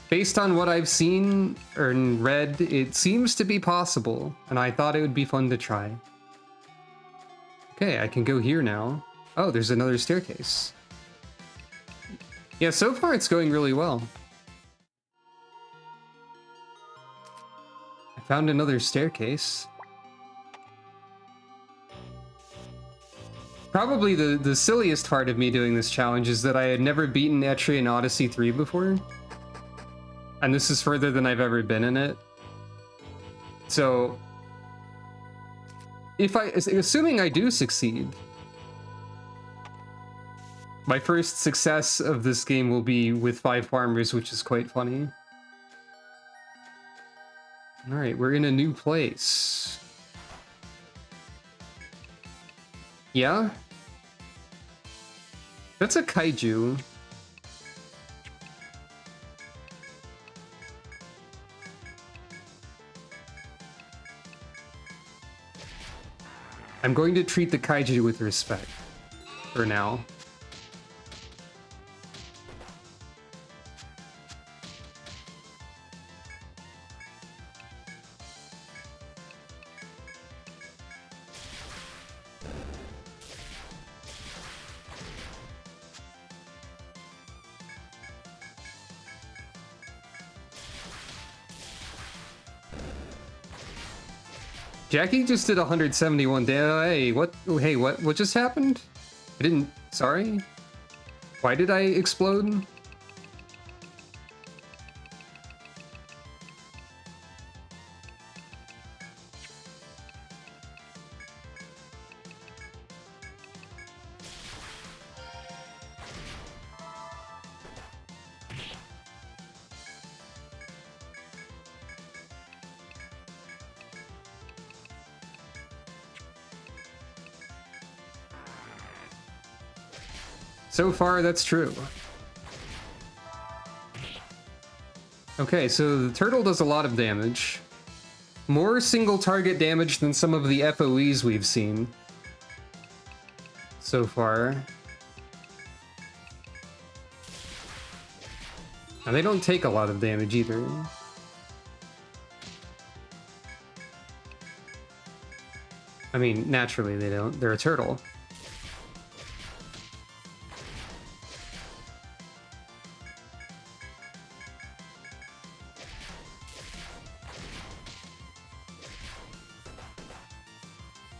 Based on what I've seen or read, it seems to be possible, and I thought it would be fun to try. Okay, I can go here now. Oh, there's another staircase. Yeah, so far it's going really well. I found another staircase. Probably the silliest part of me doing this challenge is that I had never beaten Etrian Odyssey 3 before. And this is further than I've ever been in it. So, assuming I do succeed, my first success of this game will be with 5 farmers, which is quite funny. All right, we're in a new place. Yeah? That's a kaiju. I'm going to treat the kaiju with respect for now. Jackie just did 171 damage. Hey, what just happened? I didn't... Sorry? Why did I explode? So far, that's true. Okay, so the turtle does a lot of damage. More single target damage than some of the FOEs we've seen so far. And they don't take a lot of damage either. I mean, naturally they don't. They're a turtle.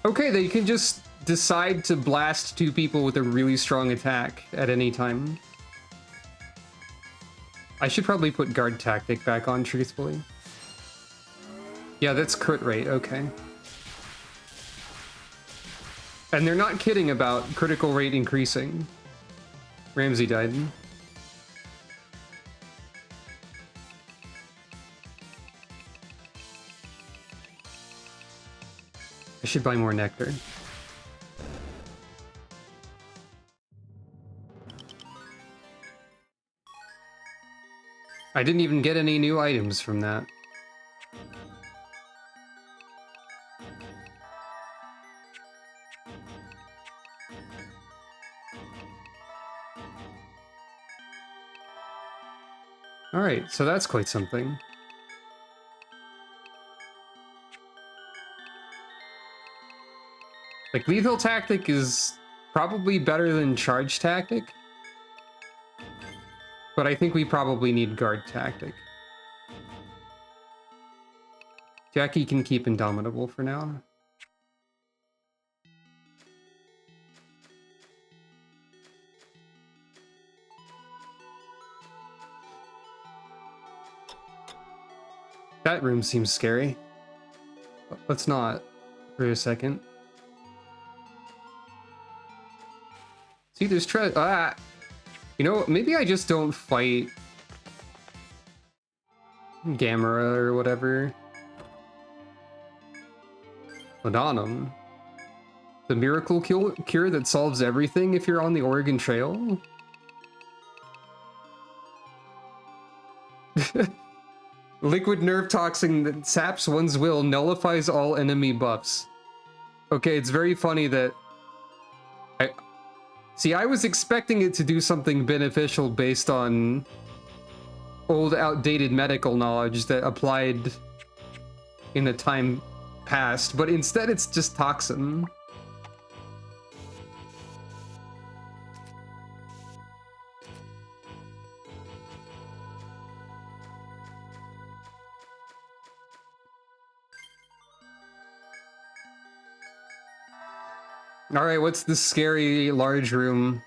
Okay, they can just decide to blast two people with a really strong attack at any time. I should probably put guard tactic back on, truthfully. Yeah, that's crit rate, okay. And they're not kidding about critical rate increasing. Ramsey died. I should buy more nectar. I didn't even get any new items from that. Alright, so that's quite something. Like, lethal tactic is probably better than charge tactic. But I think we probably need guard tactic. Jackie can keep Indomitable for now. That room seems scary. Let's not for a second. See, there's you know, maybe I just don't fight Gamera or whatever. Laudanum. The miracle cure that solves everything if you're on the Oregon Trail? Liquid nerve toxin that saps one's will, nullifies all enemy buffs. Okay, it's very funny that... I was expecting it to do something beneficial based on old, outdated medical knowledge that applied in the time past, but instead it's just toxin. Alright, what's this scary large room?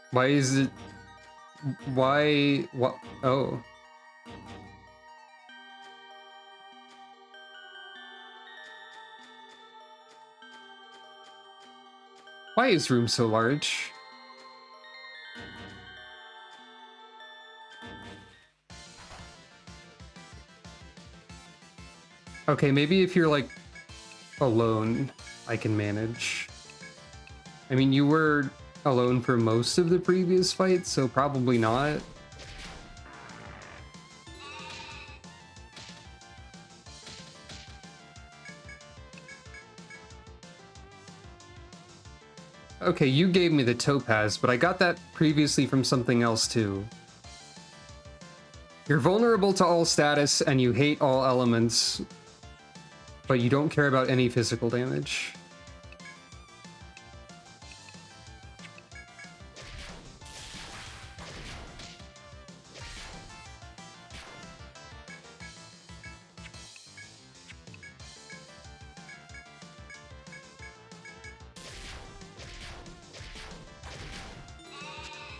Why is it... Why... What? Oh. Why is room so large? Okay, maybe if you're, like, alone, I can manage. I mean, you were alone for most of the previous fight, so probably not. Okay, you gave me the topaz, but I got that previously from something else too. You're vulnerable to all status and you hate all elements, but you don't care about any physical damage.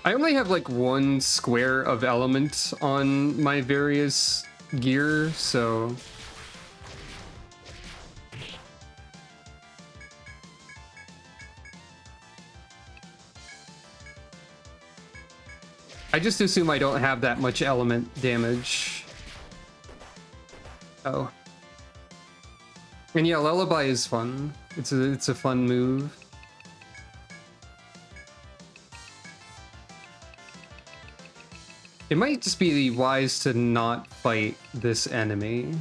I only have like one square of element on my various gear, so... I just assume I don't have that much element damage. Oh. And yeah, Lullaby is fun. It's a fun move. It might just be wise to not fight this enemy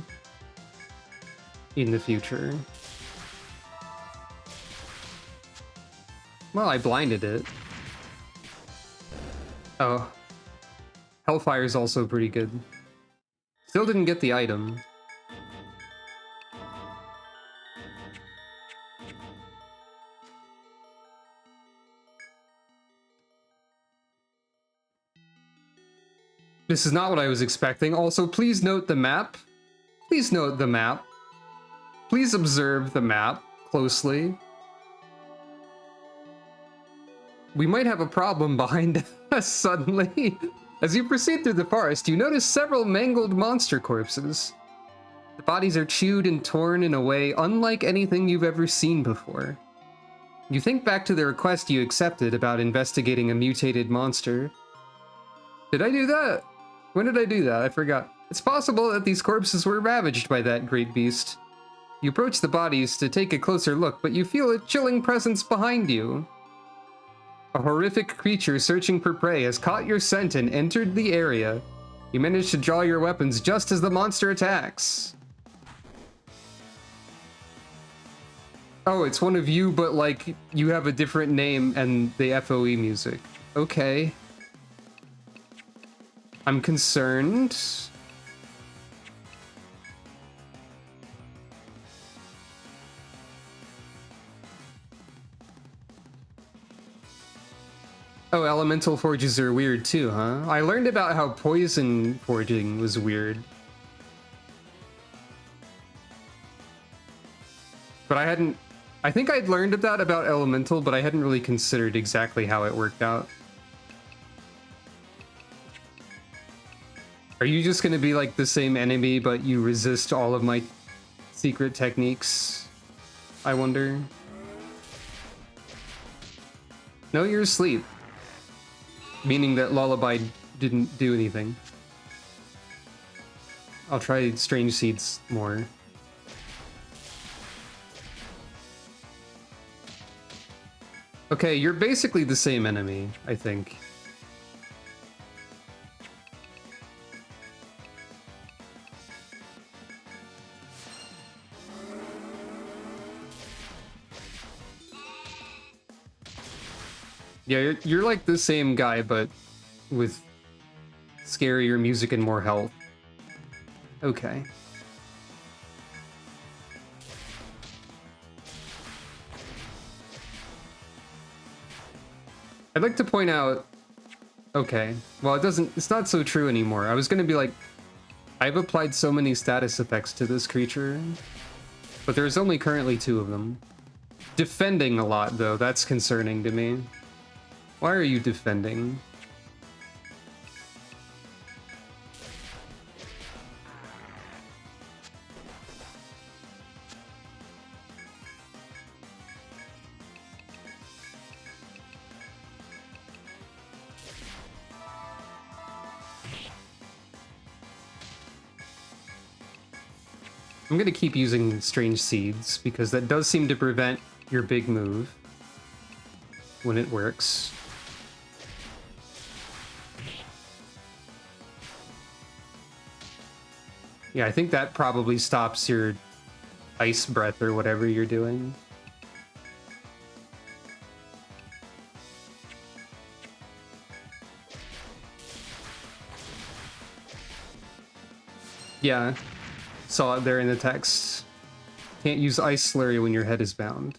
in the future. Well, I blinded it. Oh. Hellfire is also pretty good. Still didn't get the item. This is not what I was expecting. Also, please note the map. Please note the map. Please observe the map closely. We might have a problem behind us suddenly. As you proceed through the forest, you notice several mangled monster corpses. The bodies are chewed and torn in a way unlike anything you've ever seen before. You think back to the request you accepted about investigating a mutated monster. Did I do that? When did I do that? I forgot. It's possible that these corpses were ravaged by that great beast. You approach the bodies to take a closer look, but you feel a chilling presence behind you. A horrific creature searching for prey has caught your scent and entered the area. You manage to draw your weapons just as the monster attacks. Oh, it's one of you, but like you have a different name and the FOE music. Okay. I'm concerned. Oh, elemental forges are weird too, huh? I learned about how poison forging was weird. But I think I'd learned that about elemental, but I hadn't really considered exactly how it worked out. Are you just gonna be like the same enemy, but you resist all of my secret techniques? I wonder. No, you're asleep. Meaning that Lullaby didn't do anything. I'll try Strange Seeds more. Okay, you're basically the same enemy, I think. Yeah, you're like the same guy, but with scarier music and more health. Okay. I'd like to point out... Okay, well it's not so true anymore. I was gonna be like, I've applied so many status effects to this creature, but there's only currently 2 of them. Defending a lot, though, that's concerning to me. Why are you defending? I'm gonna keep using Strange Seeds, because that does seem to prevent your big move when it works. Yeah, I think that probably stops your ice breath or whatever you're doing. Yeah, saw it there in the text. Can't use Ice Slurry when your head is bound.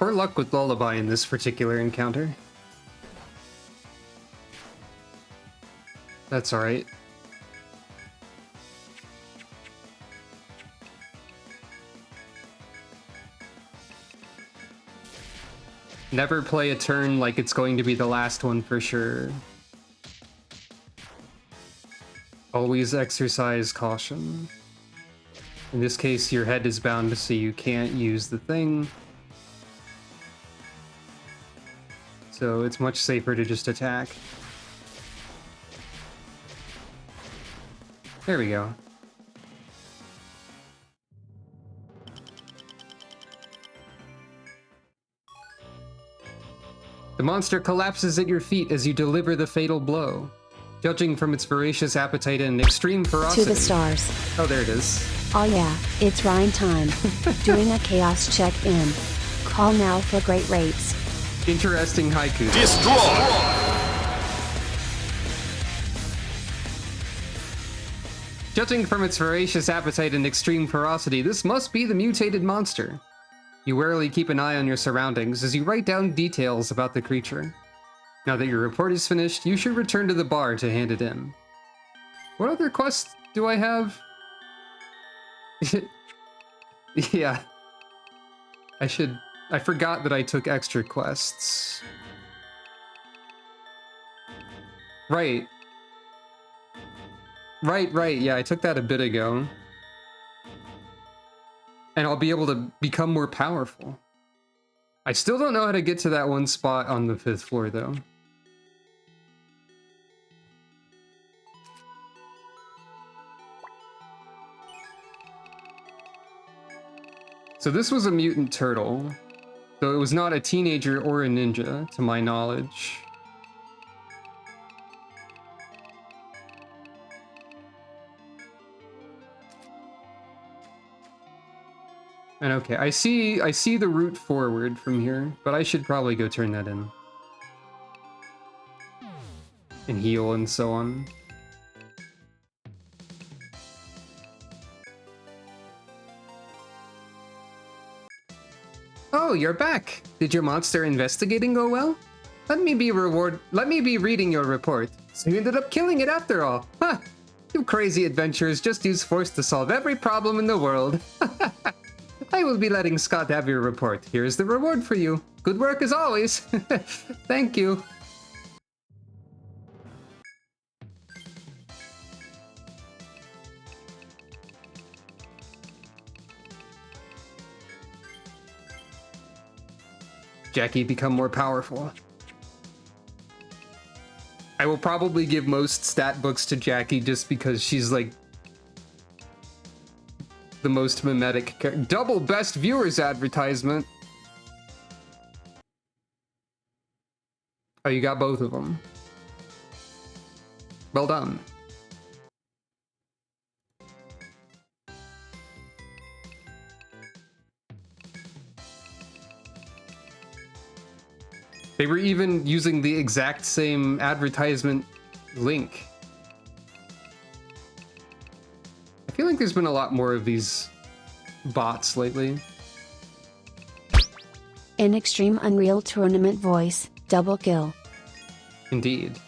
Poor luck with Lullaby in this particular encounter. That's alright. Never play a turn like it's going to be the last one for sure. Always exercise caution. In this case, your head is bound, so you can't use the thing. So it's much safer to just attack. There we go. The monster collapses at your feet as you deliver the fatal blow. Judging from its voracious appetite and extreme ferocity... To the stars. Oh, there it is. Oh yeah, it's rhyme time. Doing a chaos check-in. Call now for great rates. Interesting haiku. Destroy! Judging from its voracious appetite and extreme ferocity, this must be the mutated monster. You warily keep an eye on your surroundings as you write down details about the creature. Now that your report is finished, you should return to the bar to hand it in. What other quests do I have? Yeah. I forgot that I took extra quests. Right. Right, yeah, I took that a bit ago. And I'll be able to become more powerful. I still don't know how to get to that one spot on the 5th floor, though. So this was a mutant turtle, though it was not a teenager or a ninja, to my knowledge. And okay, I see the route forward from here, but I should probably go turn that in. And heal and so on. Oh, you're back! Did your monster investigating go well? Let me be reading your report. So you ended up killing it after all. Huh! You crazy adventurers just use force to solve every problem in the world. I will be letting Scott have your report. Here's the reward for you. Good work as always. Thank you. Jackie, become more powerful. I will probably give most stat books to Jackie just because she's like the most mimetic character. Double best viewers advertisement. Oh, you got both of them. Well done. They were even using the exact same advertisement link. I feel like there's been a lot more of these bots lately. In Extreme Unreal Tournament voice, double kill. Indeed.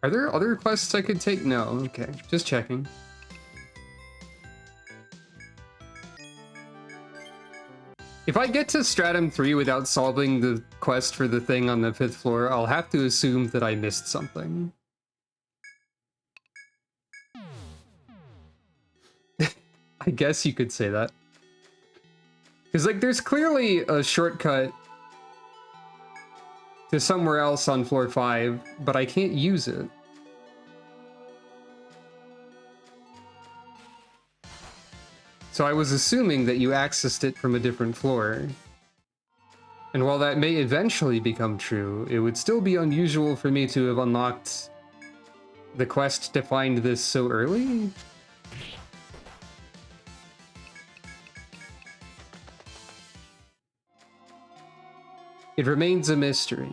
Are there other quests I could take? No, okay, just checking. If I get to Stratum 3 without solving the quest for the thing on the 5th floor, I'll have to assume that I missed something. I guess you could say that. Because, like, there's clearly a shortcut to somewhere else on floor 5, but I can't use it. So I was assuming that you accessed it from a different floor. And while that may eventually become true, it would still be unusual for me to have unlocked the quest to find this so early. It remains a mystery.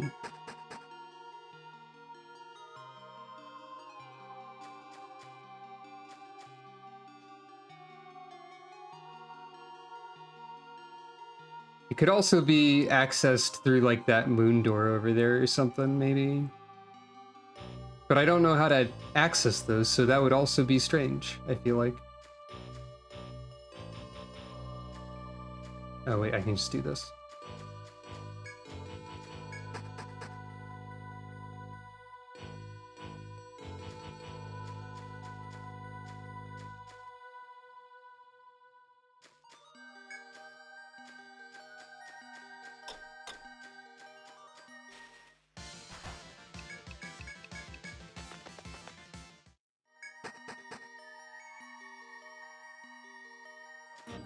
It could also be accessed through like that moon door over there or something, maybe. But I don't know how to access those, so that would also be strange, I feel like. Oh wait, I can just do this.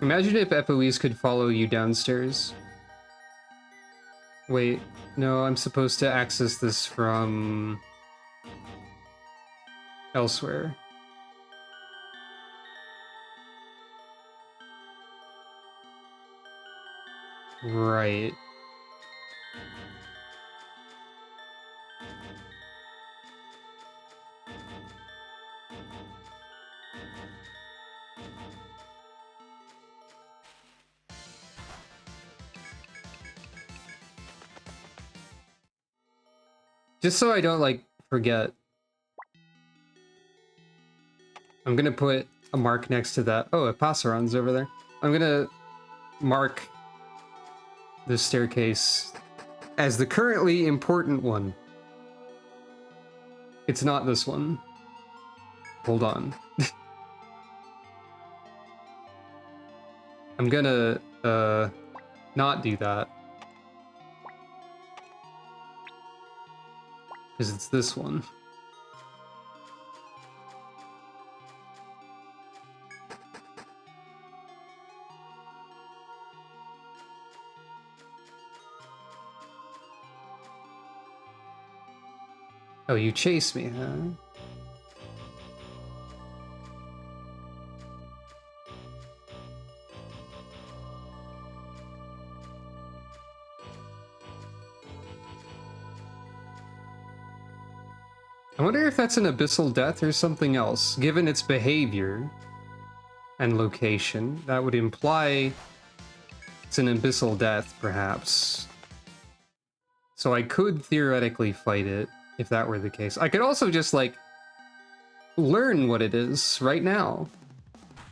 Imagine if FOEs could follow you downstairs. Wait, no, I'm supposed to access this from elsewhere. Right. Just so I don't, like, forget. I'm gonna put a mark next to that. Oh, a Passeron's over there. I'm gonna mark the staircase as the currently important one. It's not this one. Hold on. I'm gonna, not do that. Because it's this one. Oh, you chase me, huh? I wonder if that's an abyssal death or something else. Given its behavior and location, that would imply it's an abyssal death, perhaps. So I could theoretically fight it, if that were the case. I could also just, like, learn what it is right now.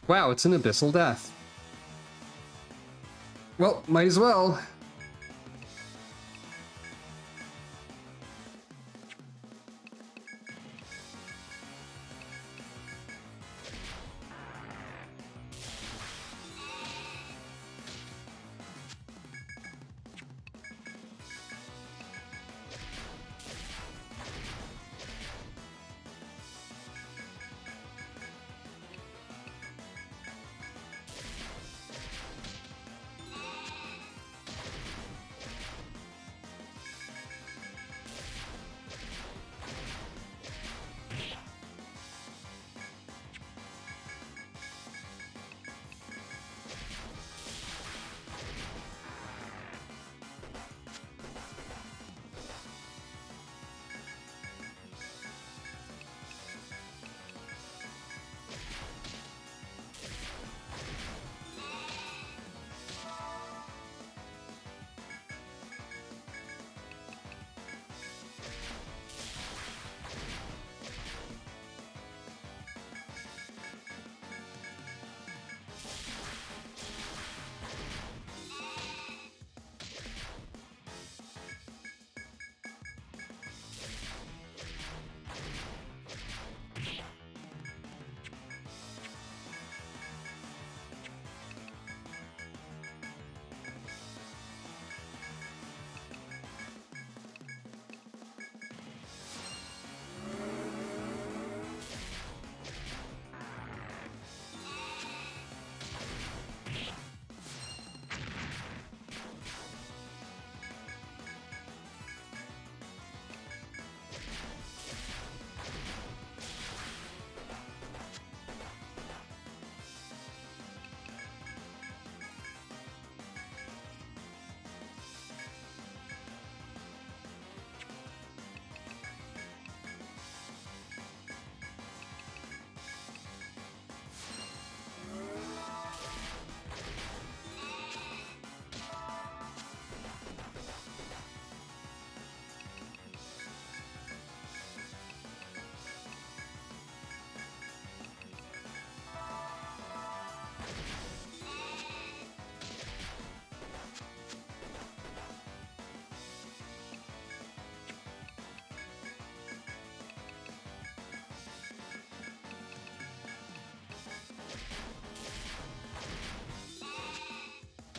Wow, it's an abyssal death. Well, might as well.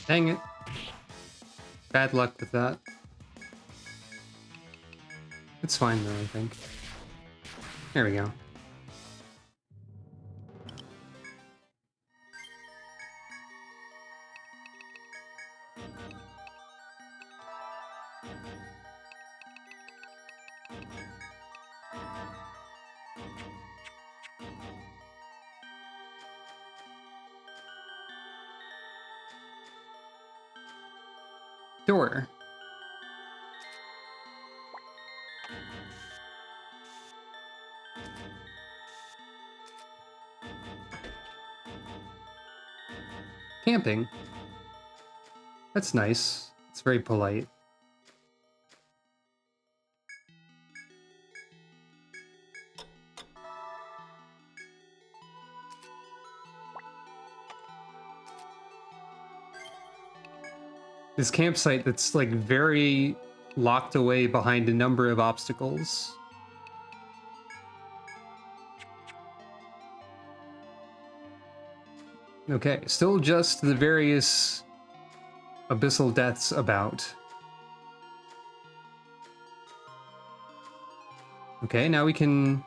Dang it. Bad luck with that. It's fine though, I think. There we go. Door. Camping. That's nice. It's very polite. This campsite that's like very locked away behind a number of obstacles. Okay, still just the various abyssal deaths about. Okay, now we can...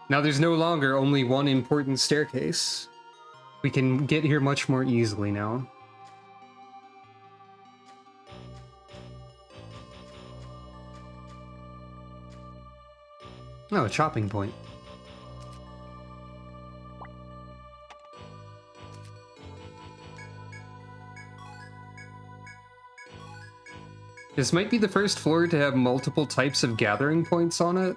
Now there's no longer only one important staircase. We can get here much more easily now. Oh, a chopping point. This might be the first floor to have multiple types of gathering points on it.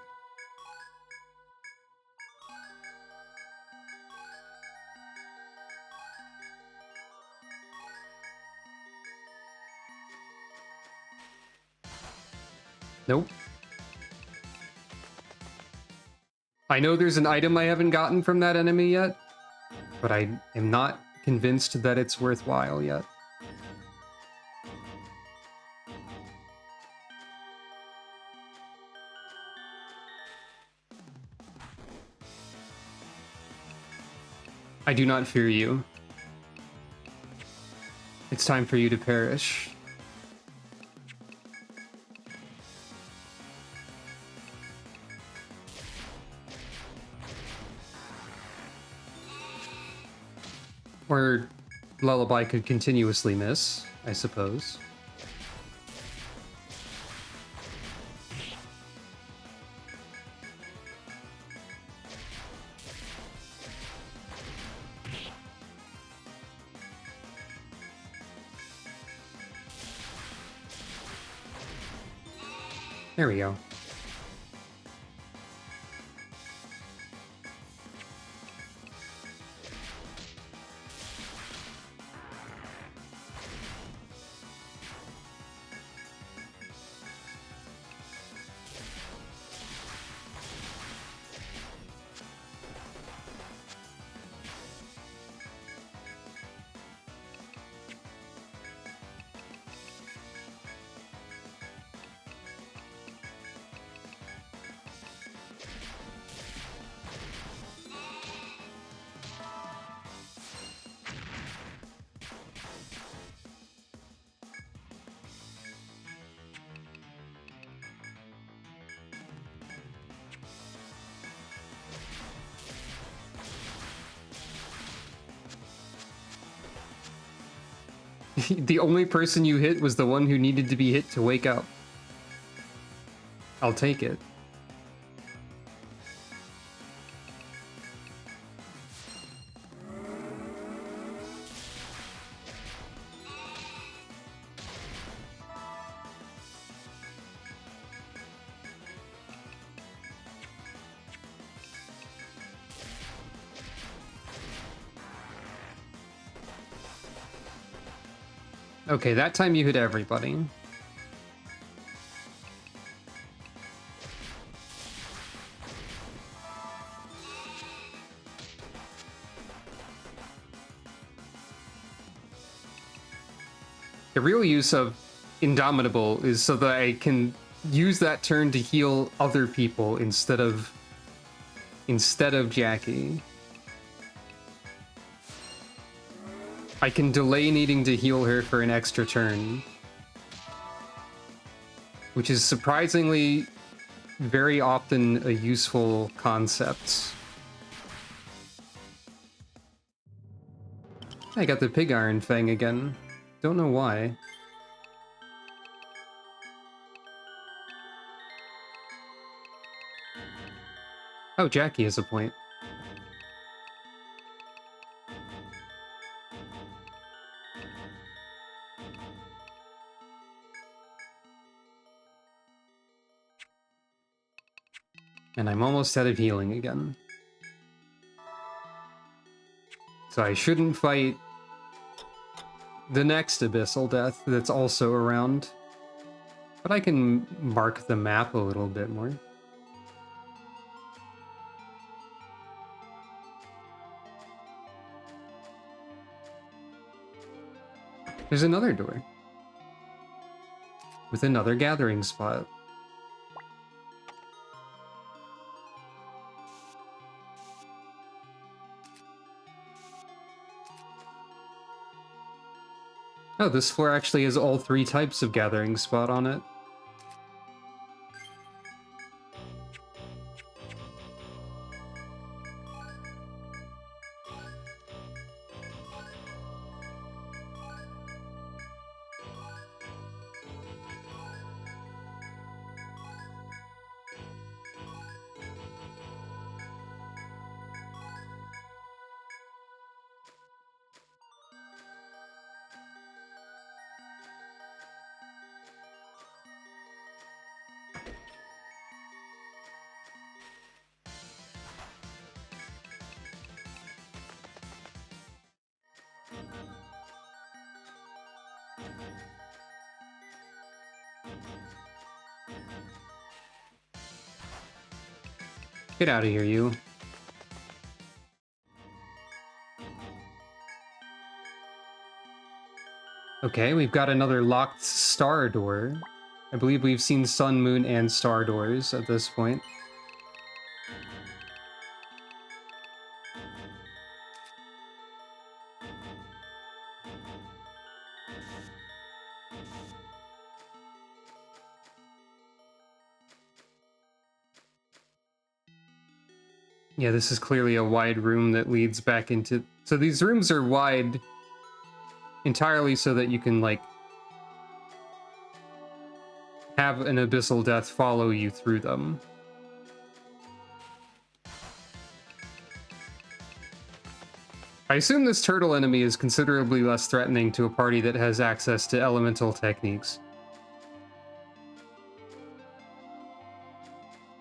Nope. I know there's an item I haven't gotten from that enemy yet, but I am not convinced that it's worthwhile yet. I do not fear you. It's time for you to perish. Or Lullaby could continuously miss, I suppose. There we go. The only person you hit was the one who needed to be hit to wake up. I'll take it. Okay, that time you hit everybody. The real use of Indomitable is so that I can use that turn to heal other people instead of Jackie. I can delay needing to heal her for an extra turn. Which is surprisingly very often a useful concept. I got the pig iron fang again. Don't know why. Oh, Jackie has a point. And I'm almost out of healing again. So I shouldn't fight the next abyssal death that's also around. But I can mark the map a little bit more. There's another door. With another gathering spot. Oh, this floor actually has all 3 types of gathering spot on it. Get out of here, you. Okay, we've got another locked star door. I believe we've seen sun, moon, and star doors at this point. Yeah, this is clearly a wide room that leads back into... So these rooms are wide entirely so that you can, like, have an abyssal death follow you through them. I assume this turtle enemy is considerably less threatening to a party that has access to elemental techniques.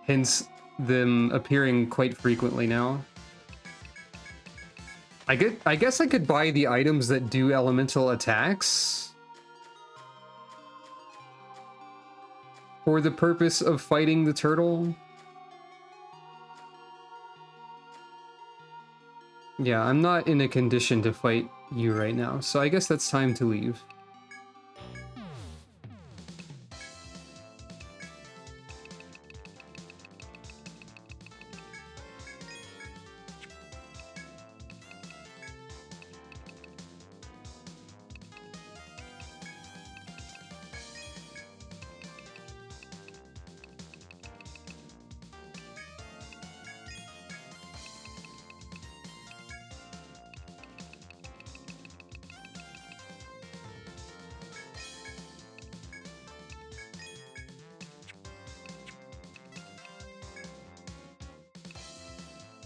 Hence, them appearing quite frequently now. I guess I could buy the items that do elemental attacks for the purpose of fighting the turtle. Yeah, I'm not in a condition to fight you right now, so I guess that's time to leave.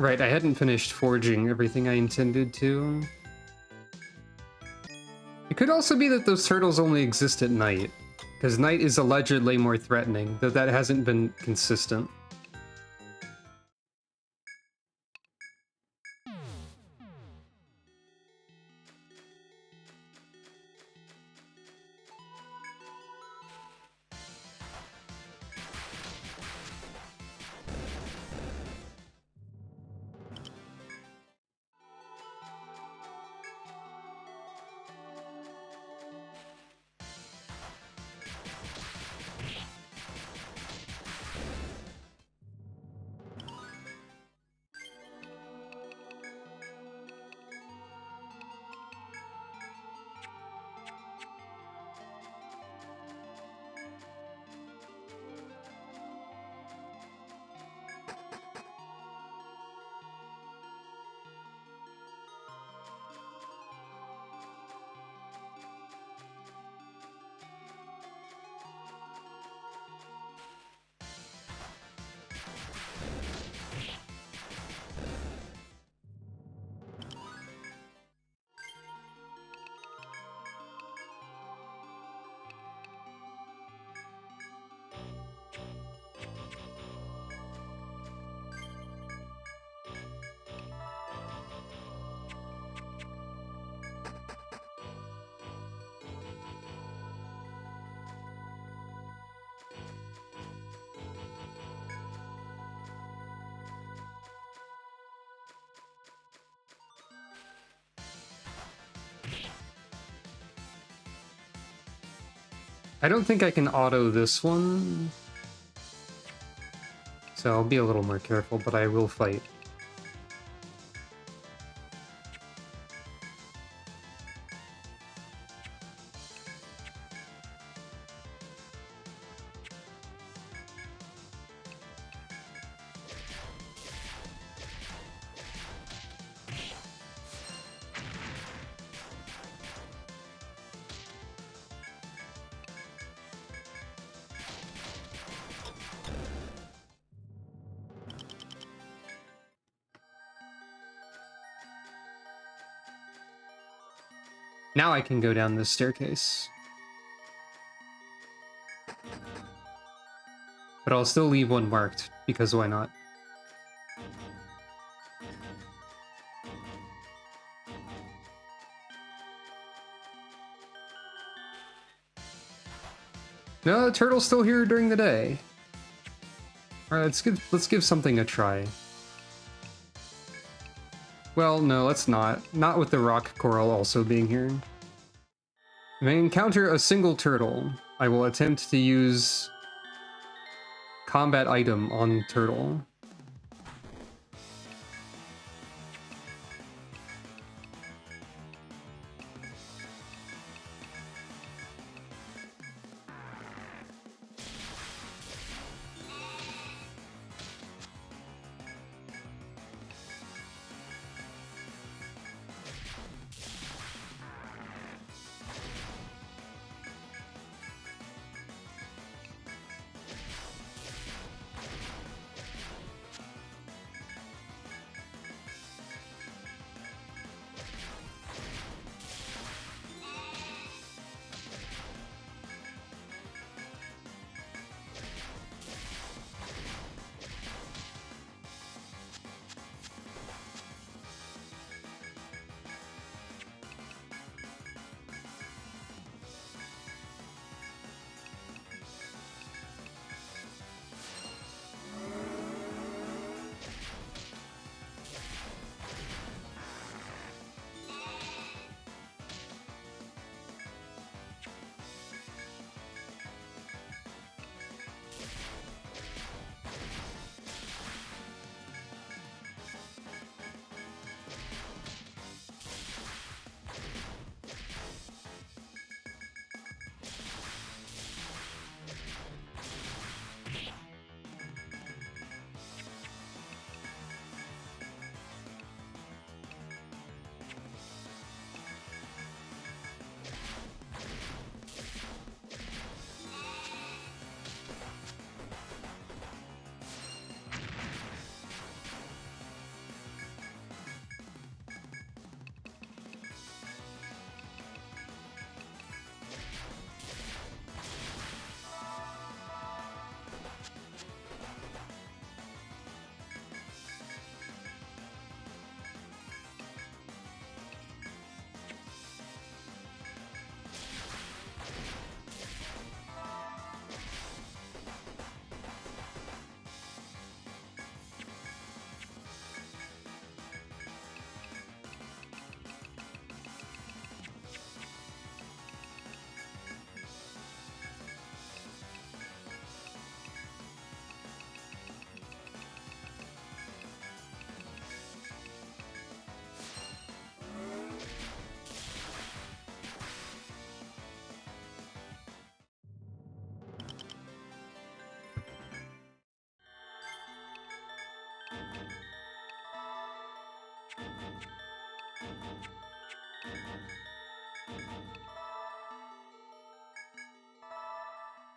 Right, I hadn't finished forging everything I intended to. It could also be that those turtles only exist at night, because night is allegedly more threatening, though that hasn't been consistent. I don't think I can auto this one. So I'll be a little more careful, but I will fight. Now I can go down this staircase. But I'll still leave one marked, because why not? No, the turtle's still here during the day. Alright, let's give something a try. Well, no, let's not. Not with the rock coral also being here. If I encounter a single turtle, I will attempt to use combat item on turtle.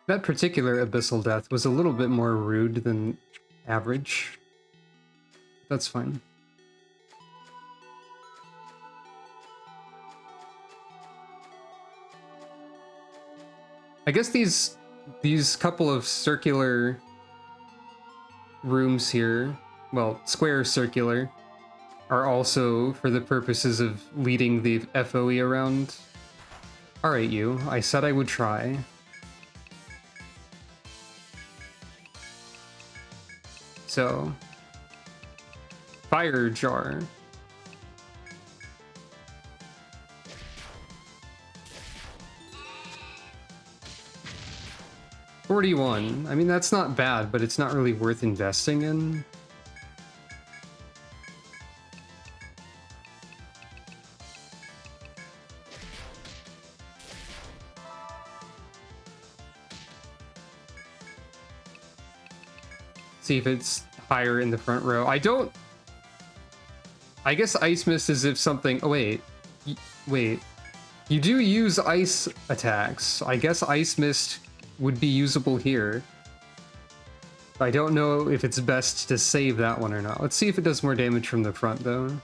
That particular abyssal death was a little bit more rude than average. That's fine. I guess these couple of circular rooms here, well, square circular, are also for the purposes of leading the FOE around. Alright, you. I said I would try. So, fire jar. 41. I mean, that's not bad, but it's not really worth investing in. See if it's higher in the front row. I guess Ice Mist is if something... Oh, wait. Wait. You do use ice attacks. I guess Ice Mist would be usable here. I don't know if it's best to save that one or not. Let's see if it does more damage from the front, though.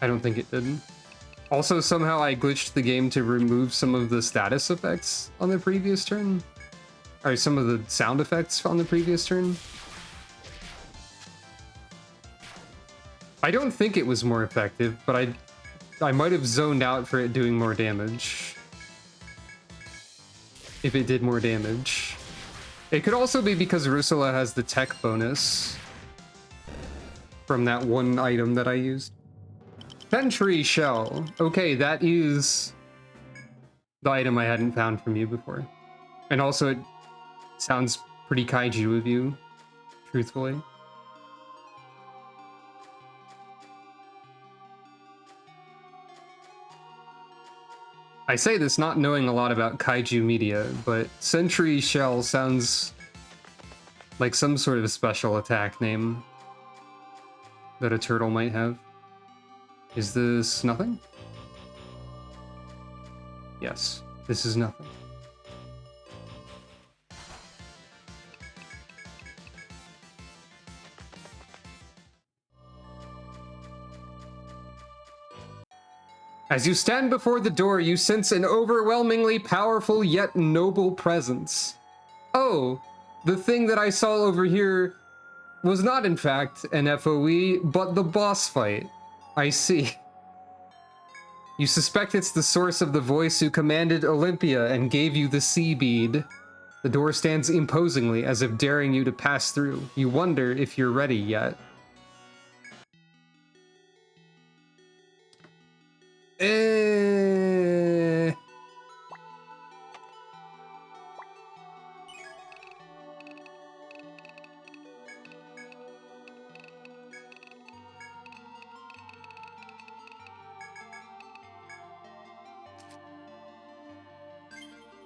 I don't think it did. Also, somehow I glitched the game to remove some of the status effects on the previous turn. Or some of the sound effects on the previous turn. I don't think it was more effective, but I might have zoned out for it doing more damage. If it did more damage. It could also be because Rusula has the tech bonus from that one item that I used. Sentry Shell. Okay, that is the item I hadn't found from you before. And also it sounds pretty kaiju of you, truthfully. I say this not knowing a lot about kaiju media, but Sentry Shell sounds like some sort of special attack name that a turtle might have. Is this nothing? Yes, this is nothing. As you stand before the door, you sense an overwhelmingly powerful yet noble presence. Oh, the thing that I saw over here was not in fact an FOE, but the boss fight. I see. You suspect it's the source of the voice who commanded Olympia and gave you the sea bead. The door stands imposingly, as if daring you to pass through. You wonder if you're ready yet.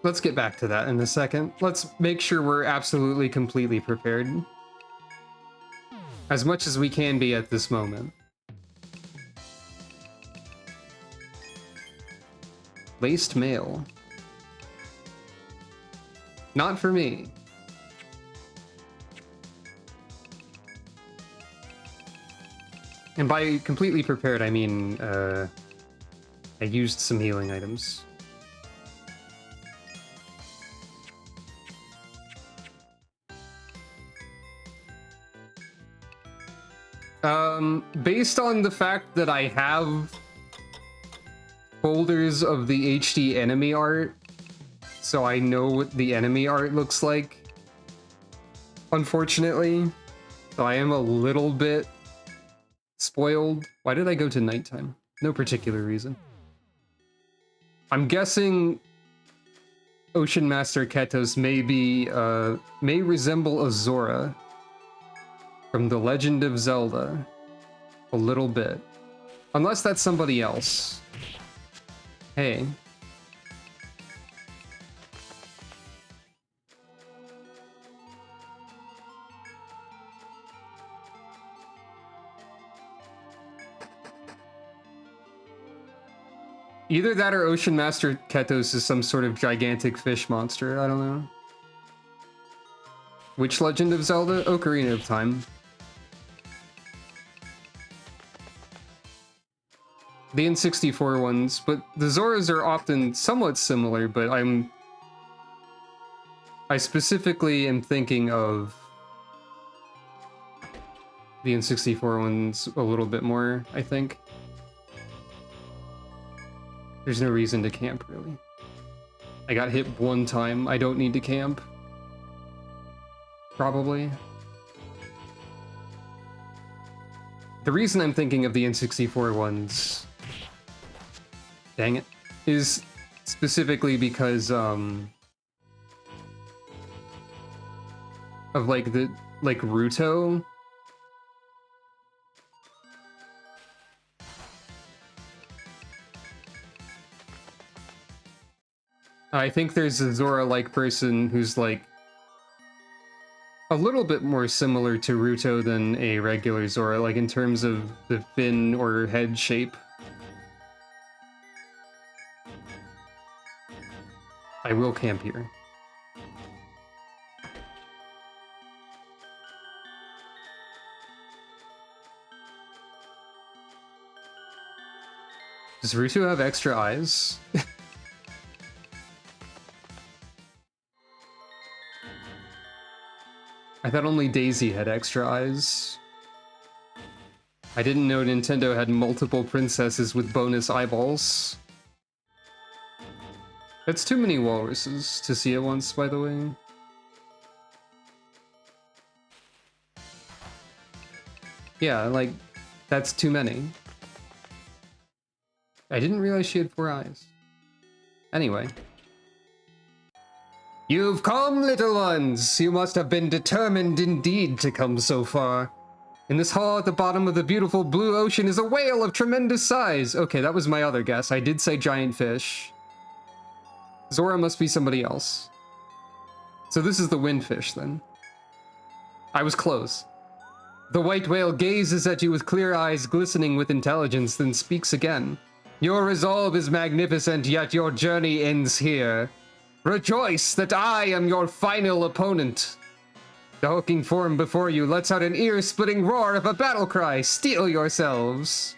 Let's get back to that in a second. Let's make sure we're absolutely completely prepared. As much as we can be at this moment. Laced mail. Not for me. And by completely prepared, I mean, I used some healing items. Based on the fact that I have folders of the HD enemy art, so I know what the enemy art looks like, unfortunately. So I am a little bit spoiled. Why did I go to nighttime? No particular reason. I'm guessing Ocean Master Ketos may resemble Azora from The Legend of Zelda a little bit. Unless that's somebody else. Hey. Either that or Ocean Master Ketos is some sort of gigantic fish monster. I don't know. Which Legend of Zelda? Ocarina of Time. The N64 ones, but the Zoras are often somewhat similar, but I specifically am thinking of the N64 ones a little bit more, I think. There's no reason to camp, really. I got hit one time. I don't need to camp. Probably. The reason I'm thinking of the N64 ones, dang it, is specifically because of like Ruto. I think there's a Zora-like person who's like a little bit more similar to Ruto than a regular Zora, like in terms of the fin or head shape. I will camp here. Does Ruto have extra eyes? I thought only Daisy had extra eyes. I didn't know Nintendo had multiple princesses with bonus eyeballs. That's too many walruses to see at once, by the way. Yeah, like, that's too many. I didn't realize she had 4 eyes. Anyway. You've come, little ones! You must have been determined indeed to come so far. In this hall at the bottom of the beautiful blue ocean is a whale of tremendous size. Okay, that was my other guess. I did say giant fish. Zora must be somebody else. So this is the windfish, then. I was close. The white whale gazes at you with clear eyes glistening with intelligence, then speaks again. Your resolve is magnificent, yet your journey ends here. Rejoice that I am your final opponent. The hulking form before you lets out an ear-splitting roar of a battle cry. Steel yourselves.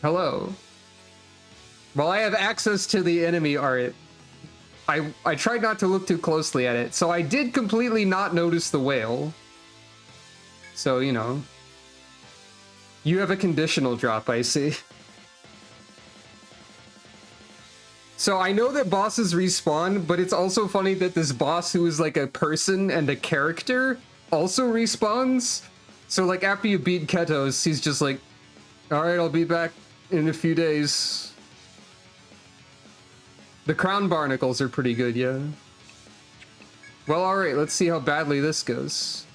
Hello. While I have access to the enemy art, I tried not to look too closely at it, so I did completely not notice the whale. So, you know. You have a conditional drop, I see. So I know that bosses respawn, but it's also funny that this boss who is like a person and a character also respawns. So like after you beat Ketos, he's just like, alright, I'll be back in a few days. The crown barnacles are pretty good, yeah. Well, alright, let's see how badly this goes.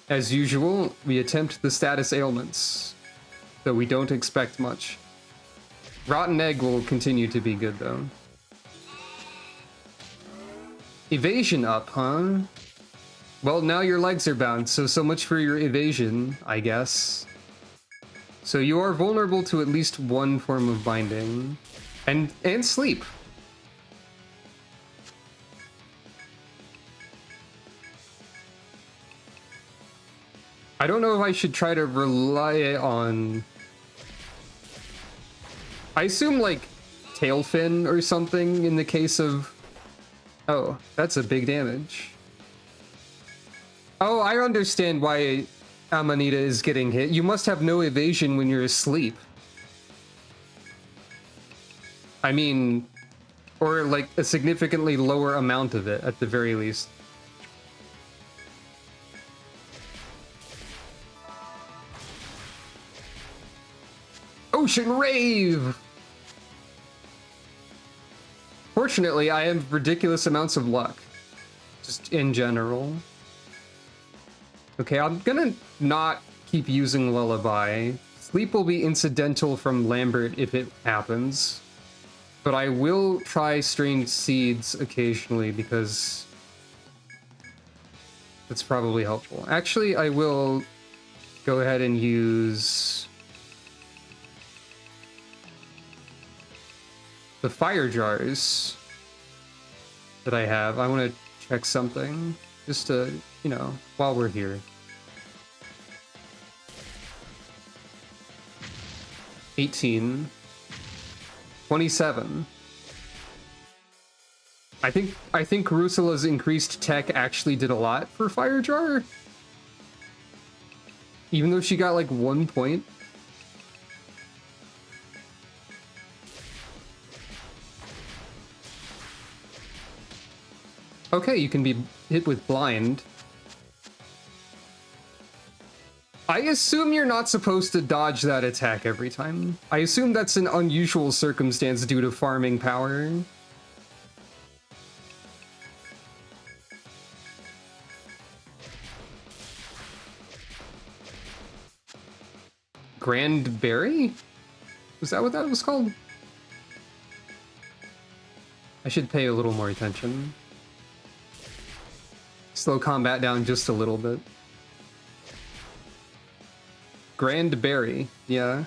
As usual, we attempt the status ailments, though we don't expect much. Rotten egg will continue to be good, though. Evasion up, huh? Well, now your legs are bound, so much for your evasion, I guess. So you are vulnerable to at least one form of binding. And sleep. I don't know if I should try to rely on... I assume, like, tail fin or something in the case of... Oh, that's a big damage. Oh, I understand why Amanita is getting hit. You must have no evasion when you're asleep. I mean... Or, like, a significantly lower amount of it, at the very least. Ocean Rave! Fortunately, I have ridiculous amounts of luck. Just in general. Okay, I'm gonna not keep using Lullaby. Sleep will be incidental from Lambert if it happens. But I will try Strange Seeds occasionally because that's probably helpful. Actually, I will go ahead and use the fire jars that I have. I want to check something just to, you know, while we're here. 18. 27. I think Rusula's increased tech actually did a lot for Fire Jar. Even though she got like 1 point. Okay, you can be hit with blind. I assume you're not supposed to dodge that attack every time. I assume that's an unusual circumstance due to farming power. Grand Berry? Was that what that was called? I should pay a little more attention. Slow combat down just a little bit. Grand Berry, yeah.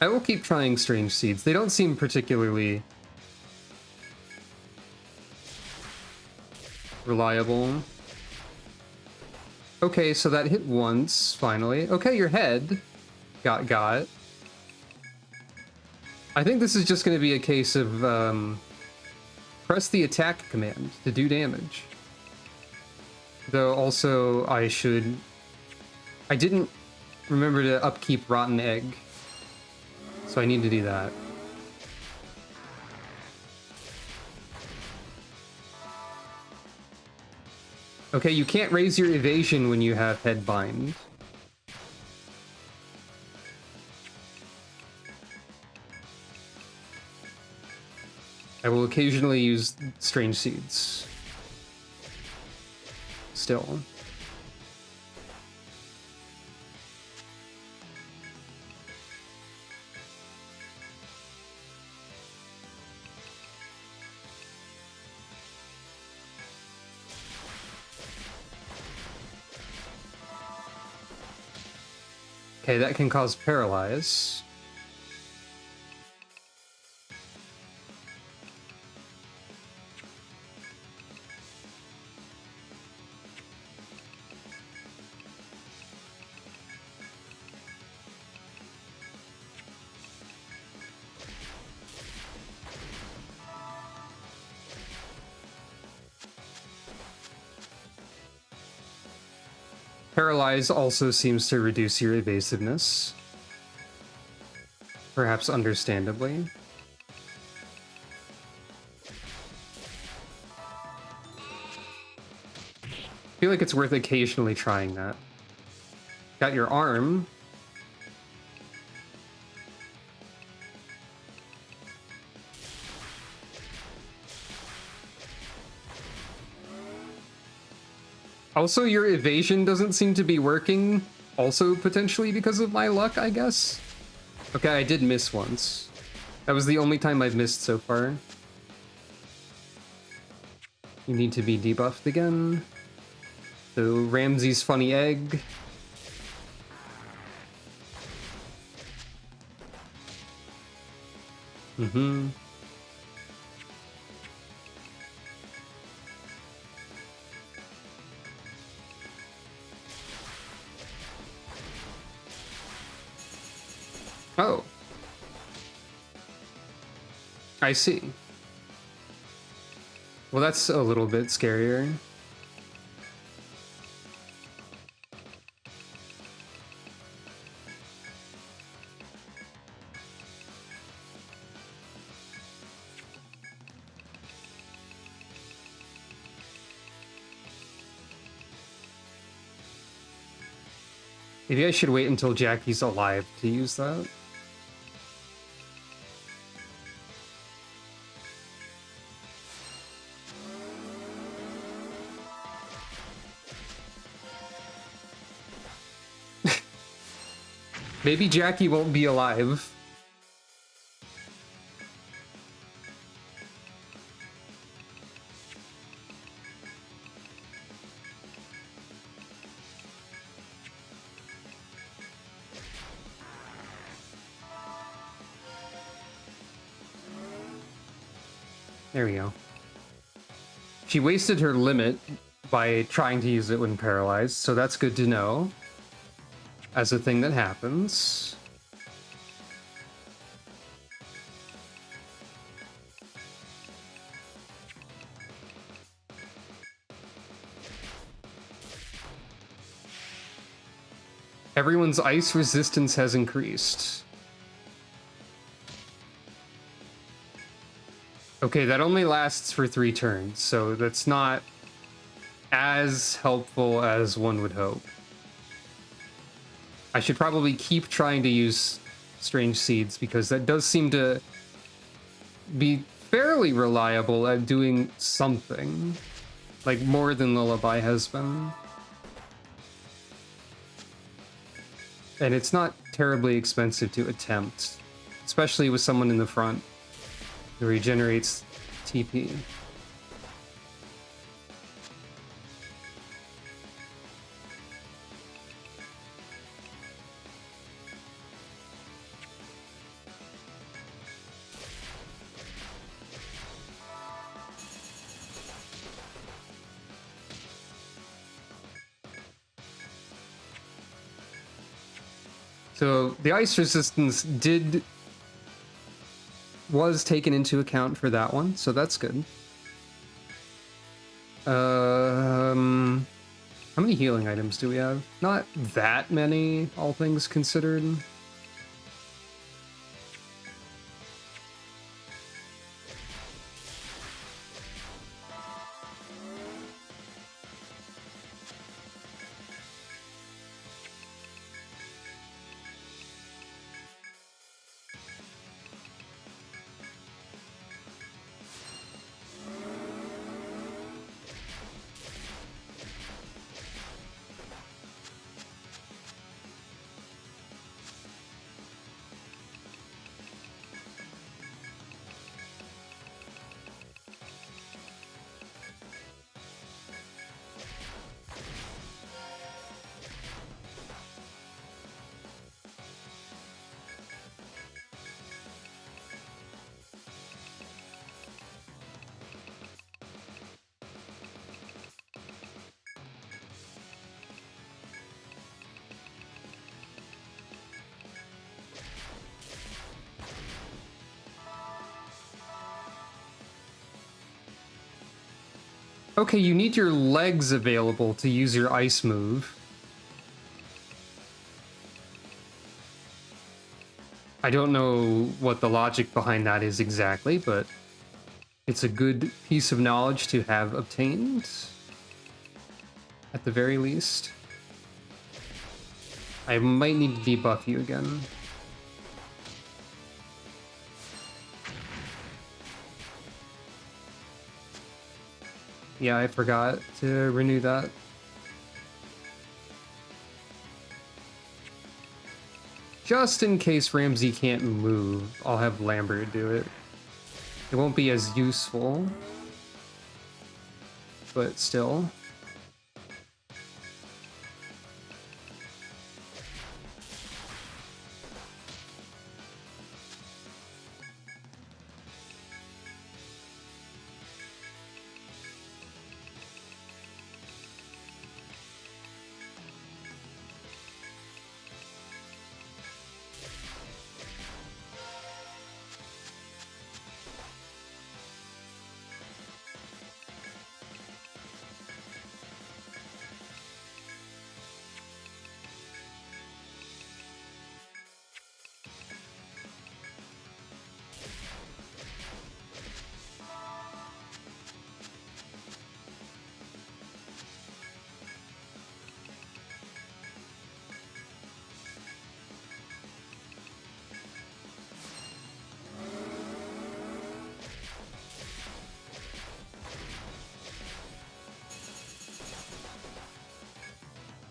I will keep trying strange seeds. They don't seem particularly reliable. Okay, so that hit once, finally. Okay, your head got. I think this is just going to be a case of press the attack command to do damage. Though also I didn't remember to upkeep Rotten Egg, so I need to do that. Okay, you can't raise your evasion when you have Headbind. I will occasionally use Strange Seeds. Still. Okay, that can cause paralyze. Paralyze also seems to reduce your evasiveness. Perhaps understandably. I feel like it's worth occasionally trying that. Got your arm. Also, your evasion doesn't seem to be working. Also, potentially because of my luck, I guess. Okay, I did miss once. That was the only time I've missed so far. You need to be debuffed again. So, Ramsey's funny egg. Mm-hmm. Oh. I see. Well, that's a little bit scarier. Maybe I should wait until Jackie's alive to use that. Maybe Jackie won't be alive. There we go. She wasted her limit by trying to use it when paralyzed, so that's good to know. As a thing that happens. Everyone's ice resistance has increased. Okay, that only lasts for 3 turns, so that's not as helpful as one would hope. I should probably keep trying to use strange seeds because that does seem to be fairly reliable at doing something. Like more than Lullaby has been. And it's not terribly expensive to attempt, especially with someone in the front who regenerates TP. So the ice resistance was taken into account for that one, so that's good. How many healing items do we have? Not that many, all things considered. Okay, you need your legs available to use your ice move. I don't know what the logic behind that is exactly, but it's a good piece of knowledge to have obtained, at the very least. I might need to debuff you again. Yeah, I forgot to renew that. Just in case Ramsey can't move, I'll have Lambert do it. It won't be as useful, but still.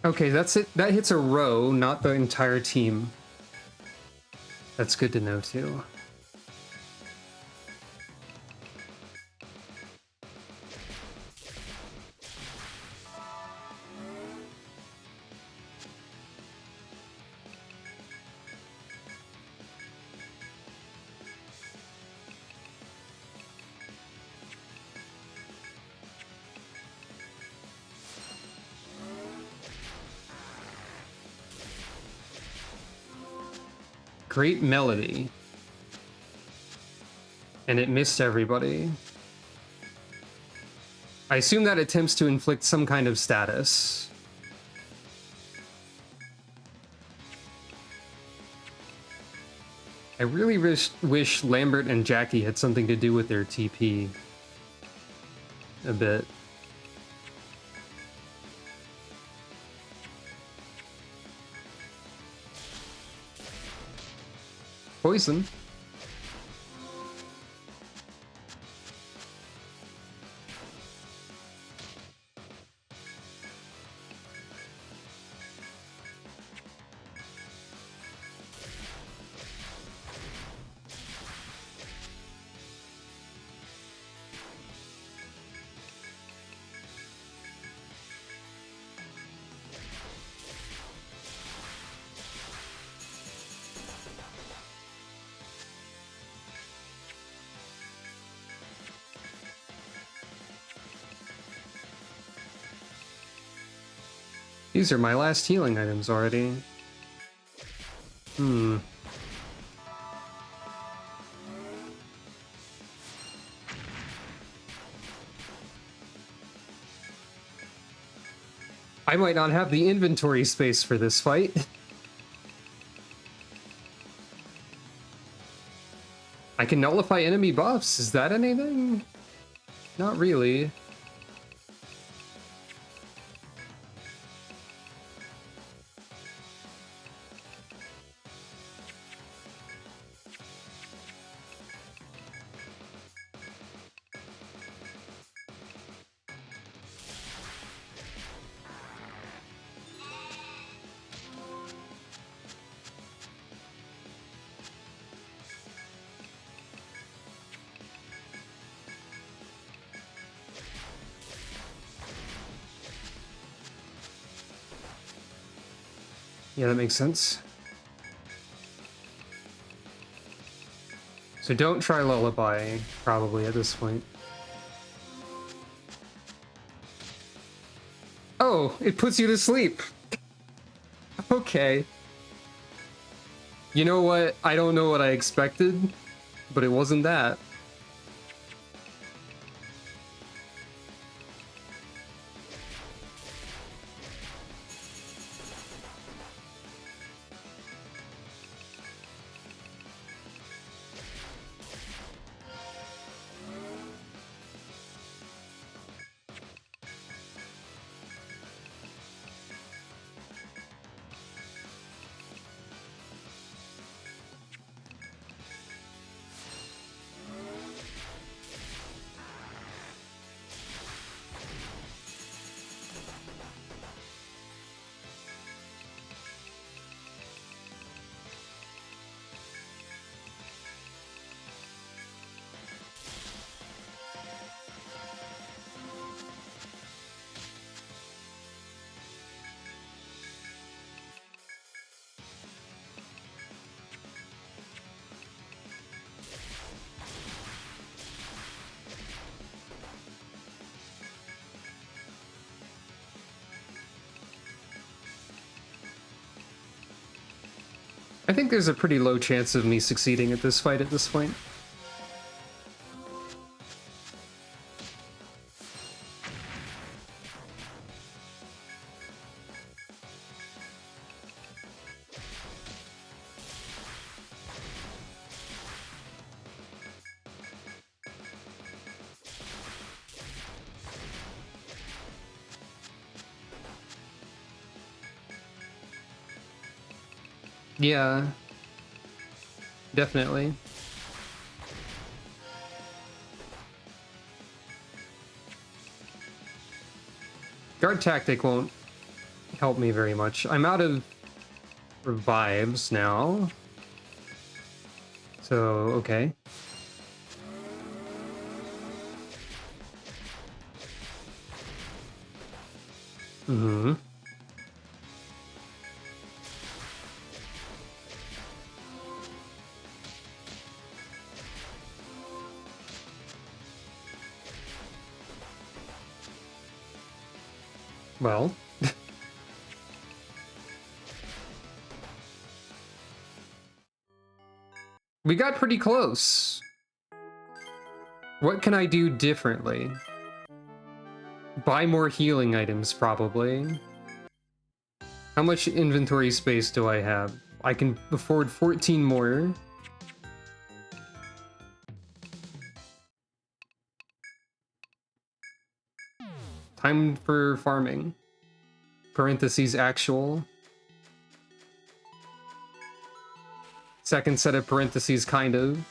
Okay, that's it. That hits a row, not the entire team. That's good to know, too. Great melody. And it missed everybody. I assume that attempts to inflict some kind of status. I really wish Lambert and Jackie had something to do with their TP a bit. Poison. These are my last healing items already. I might not have the inventory space for this fight. I can nullify enemy buffs. Is that anything? Not really. Yeah, that makes sense. So don't try Lullaby, probably, at this point. Oh, it puts you to sleep. Okay. You know what? I don't know what I expected, but it wasn't that. I think there's a pretty low chance of me succeeding at this fight at this point. Yeah, definitely. Guard tactic won't help me very much. I'm out of revives now. So, okay. Mm-hmm. Well. We got pretty close. What can I do differently? Buy more healing items, probably. How much inventory space do I have? I can afford 14 more. Time for farming. Parentheses actual. Second set of parentheses kind of.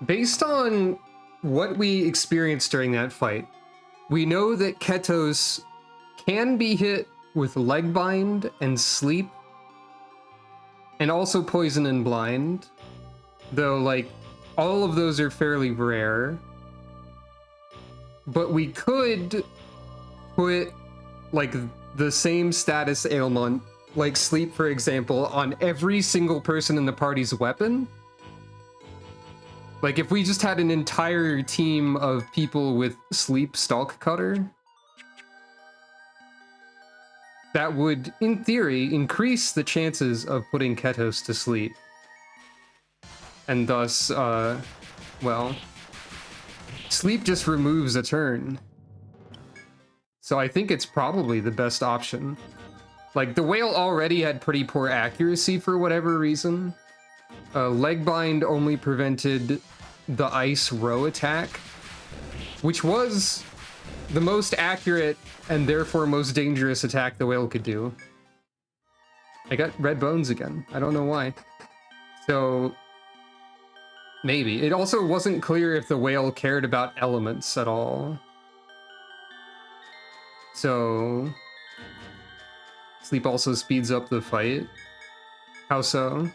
Based on what we experienced during that fight, we know that Ketos can be hit with leg bind and sleep, and also poison and blind, though like all of those are fairly rare. But we could put like the same status ailment, like sleep for example, on every single person in the party's weapon. Like if we just had an entire team of people with sleep stalk cutter, that would, in theory, increase the chances of putting Ketos to sleep. And thus, well, sleep just removes a turn. So I think it's probably the best option. Like, the whale already had pretty poor accuracy for whatever reason. Leg bind only prevented the ice row attack, which was the most accurate and therefore most dangerous attack the whale could do. I got red bones again. I don't know why. So maybe. It also wasn't clear if the whale cared about elements at all. So sleep also speeds up the fight. How so?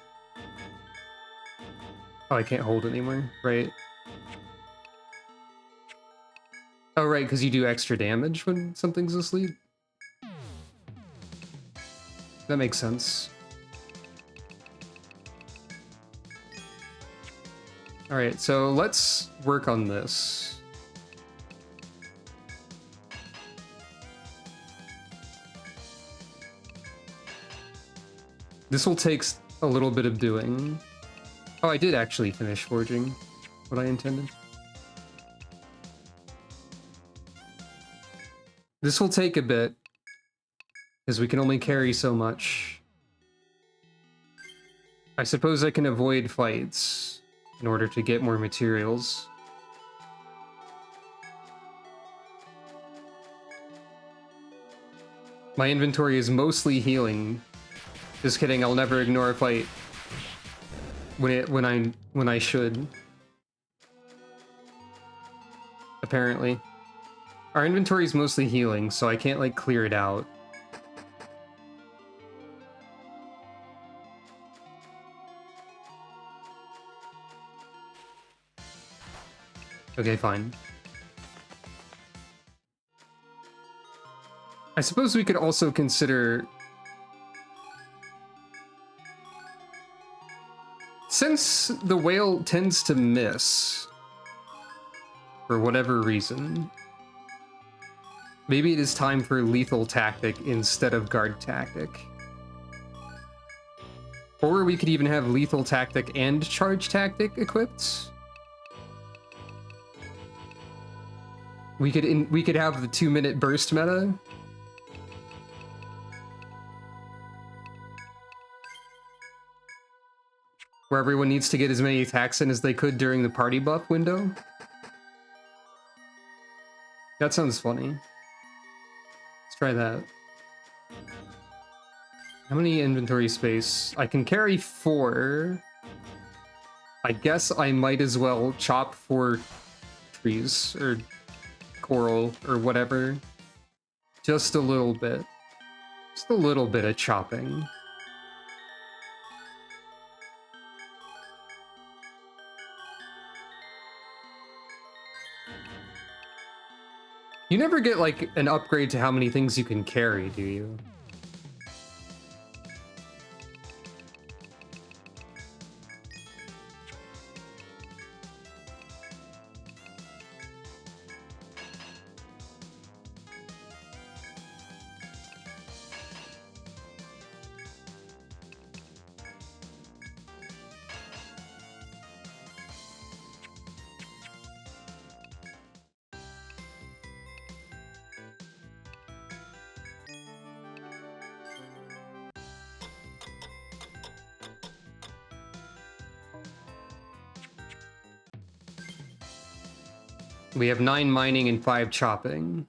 Oh, I can't hold anymore, right? Oh, right, because you do extra damage when something's asleep. That makes sense. All right, so let's work on this. This will take a little bit of doing. Oh, I did actually finish forging what I intended. This will take a bit, because we can only carry so much. I suppose I can avoid fights in order to get more materials. My inventory is mostly healing. Just kidding, I'll never ignore a fight when I should. Apparently. Our inventory is mostly healing, so I can't like clear it out. Okay, fine. I suppose we could also consider, since the whale tends to miss for whatever reason, maybe it is time for lethal tactic instead of guard tactic. Or we could even have lethal tactic and charge tactic equipped. We could have the 2-minute burst meta. Where everyone needs to get as many attacks in as they could during the party buff window. That sounds funny. Let's try that. How many inventory space? I can carry 4. I guess I might as well chop 4 trees, or coral, or whatever. Just a little bit. Just a little bit of chopping. You never get, like, an upgrade to how many things you can carry, do you? We have 9 mining and 5 chopping.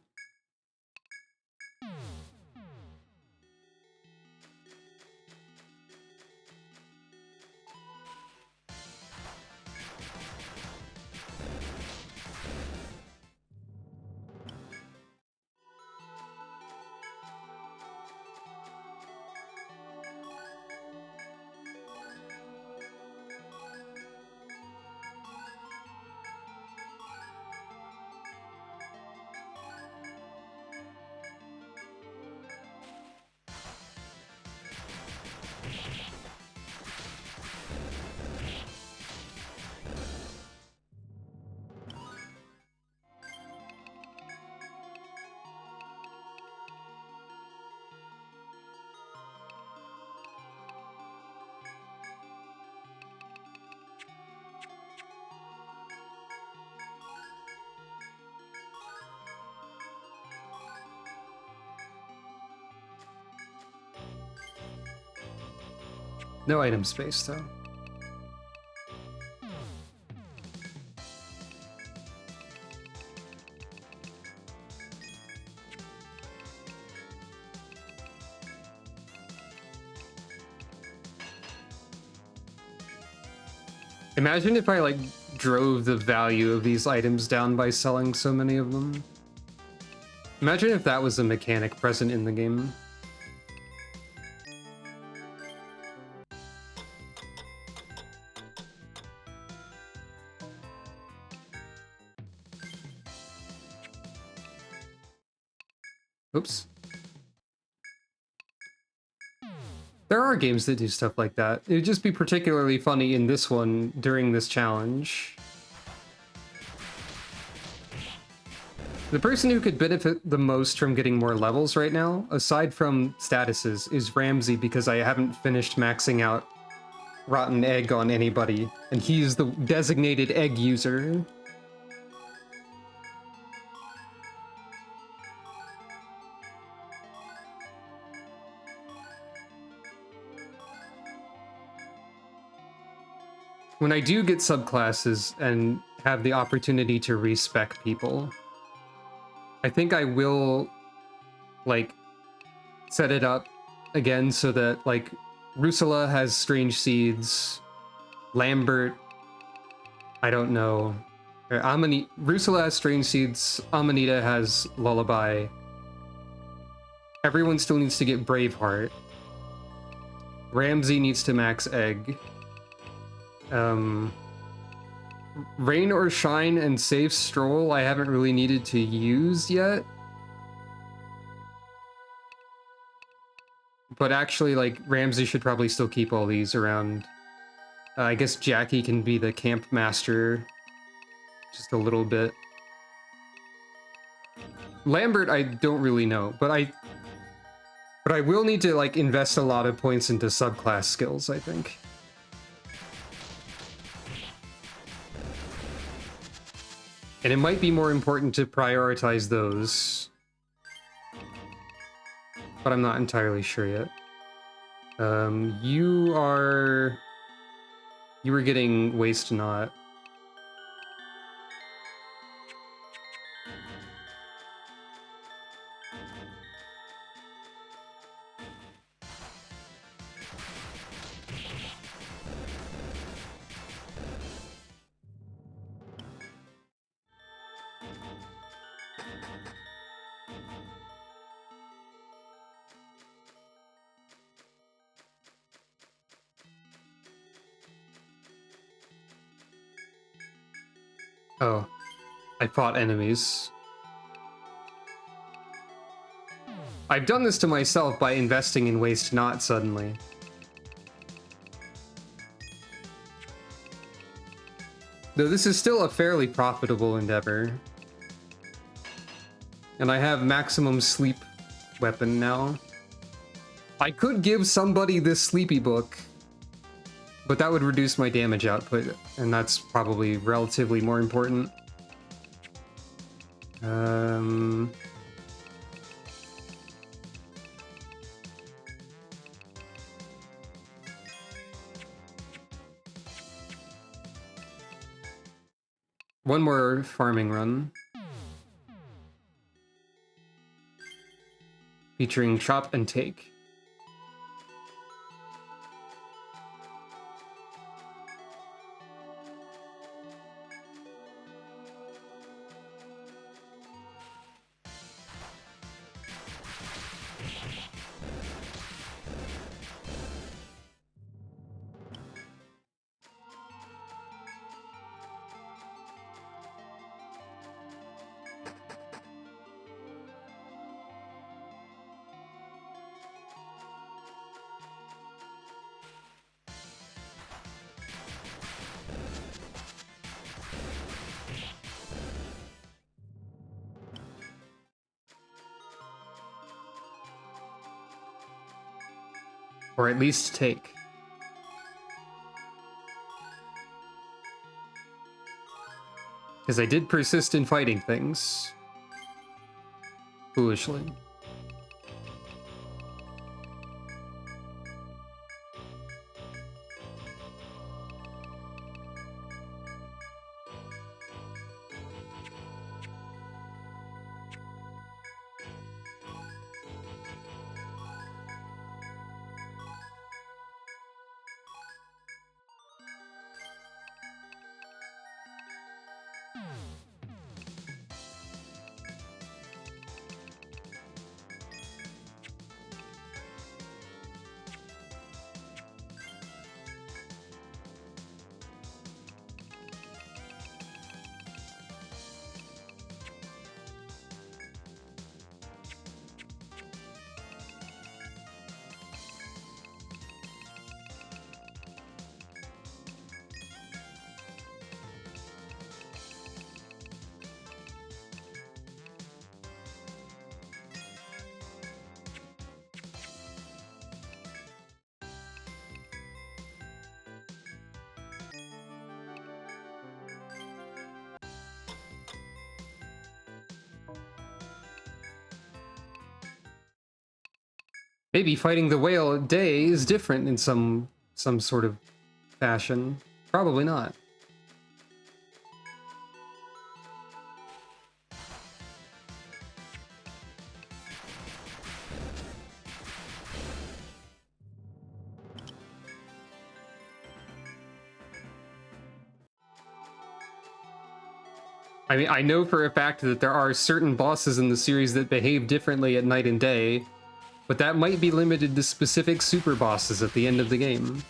No item space, though. Imagine if I, like, drove the value of these items down by selling so many of them. Imagine if that was a mechanic present in the game. Oops. There are games that do stuff like that. It would just be particularly funny in this one during this challenge. The person who could benefit the most from getting more levels right now, aside from statuses, is Ramsey, because I haven't finished maxing out Rotten Egg on anybody, and he's the designated egg user. When I do get subclasses and have the opportunity to respec people, I think I will, like, set it up again so that, like, Rusula has Strange Seeds, Lambert, I don't know. Rusula has Strange Seeds, Amanita has Lullaby. Everyone still needs to get Braveheart. Ramsey needs to max Egg. Rain or Shine and Safe Stroll I haven't really needed to use yet. But actually, like, Ramsey should probably still keep all these around. I guess Jackie can be the camp master just a little bit. Lambert, I don't really know, but I will need to, like, invest a lot of points into subclass skills, I think. And it might be more important to prioritize those. But I'm not entirely sure yet. You were getting Waste Not. Oh, I fought enemies. I've done this to myself by investing in Waste Not suddenly. Though this is still a fairly profitable endeavor. And I have maximum sleep weapon now. I could give somebody this sleepy book, but that would reduce my damage output, and that's probably relatively more important. One more farming run. Featuring chop and take. Or at least take. Because I did persist in fighting things. Foolishly. Maybe fighting the whale at day is different in some sort of fashion. Probably not. I mean, I know for a fact that there are certain bosses in the series that behave differently at night and day, but that might be limited to specific super bosses at the end of the game.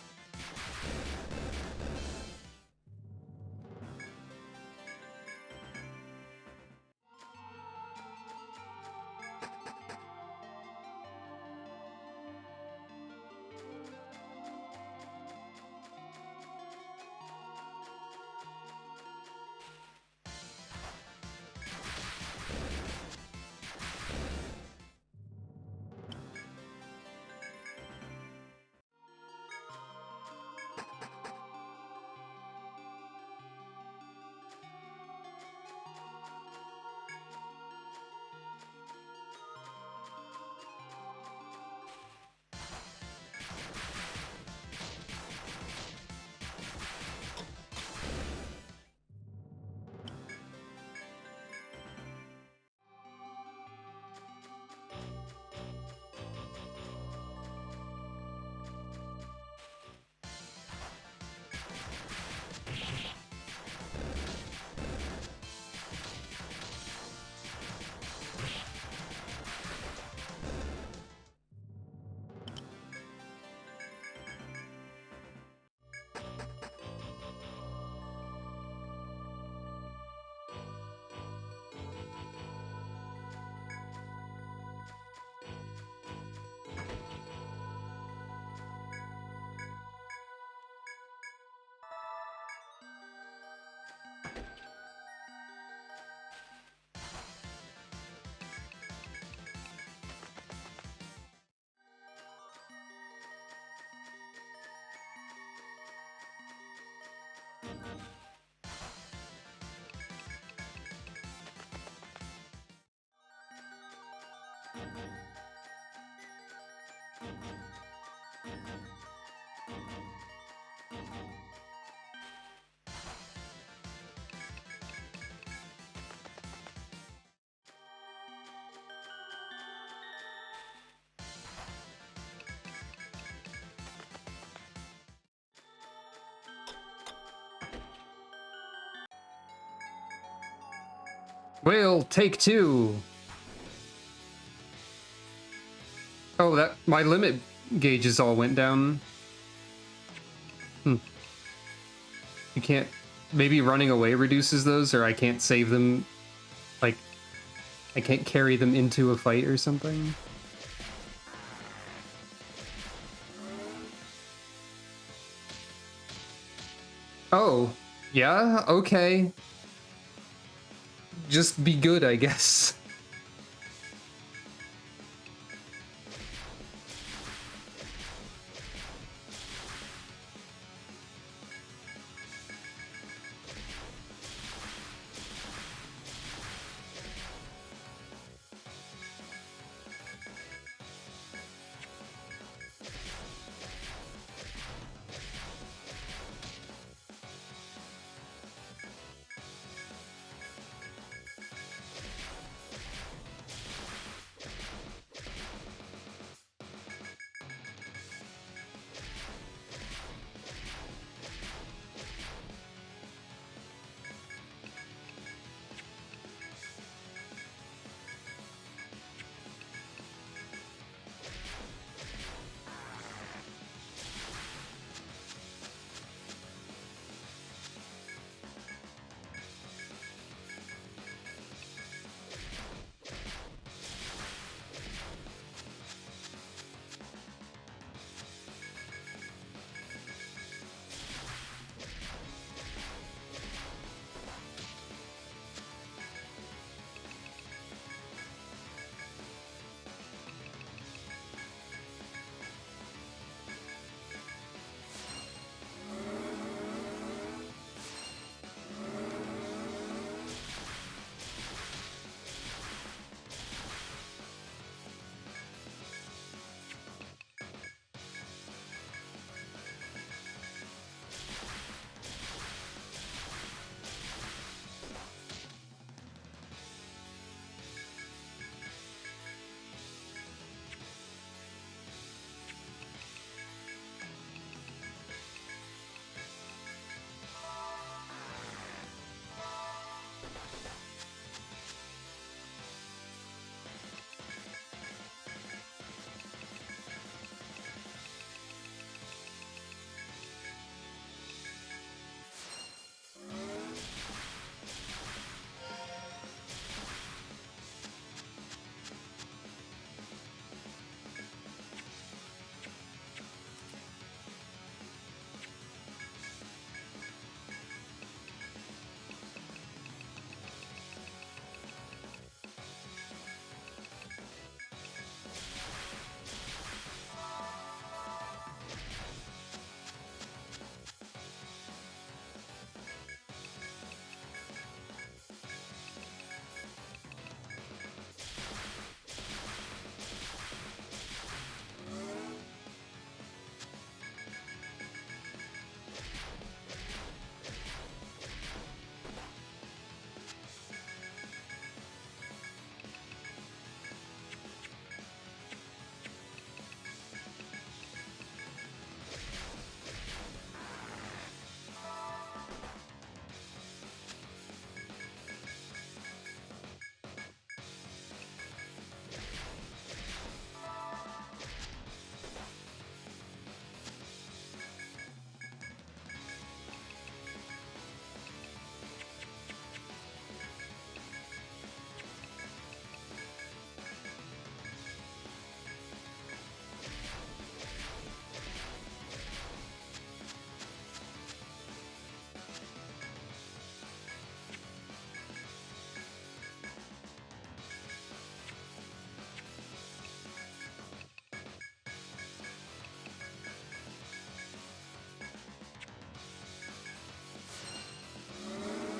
Whale, take two. Oh, that my limit gauges all went down. You can't. Maybe running away reduces those, or I can't save them. Like, I can't carry them into a fight or something. Oh, yeah, okay. Just be good, I guess.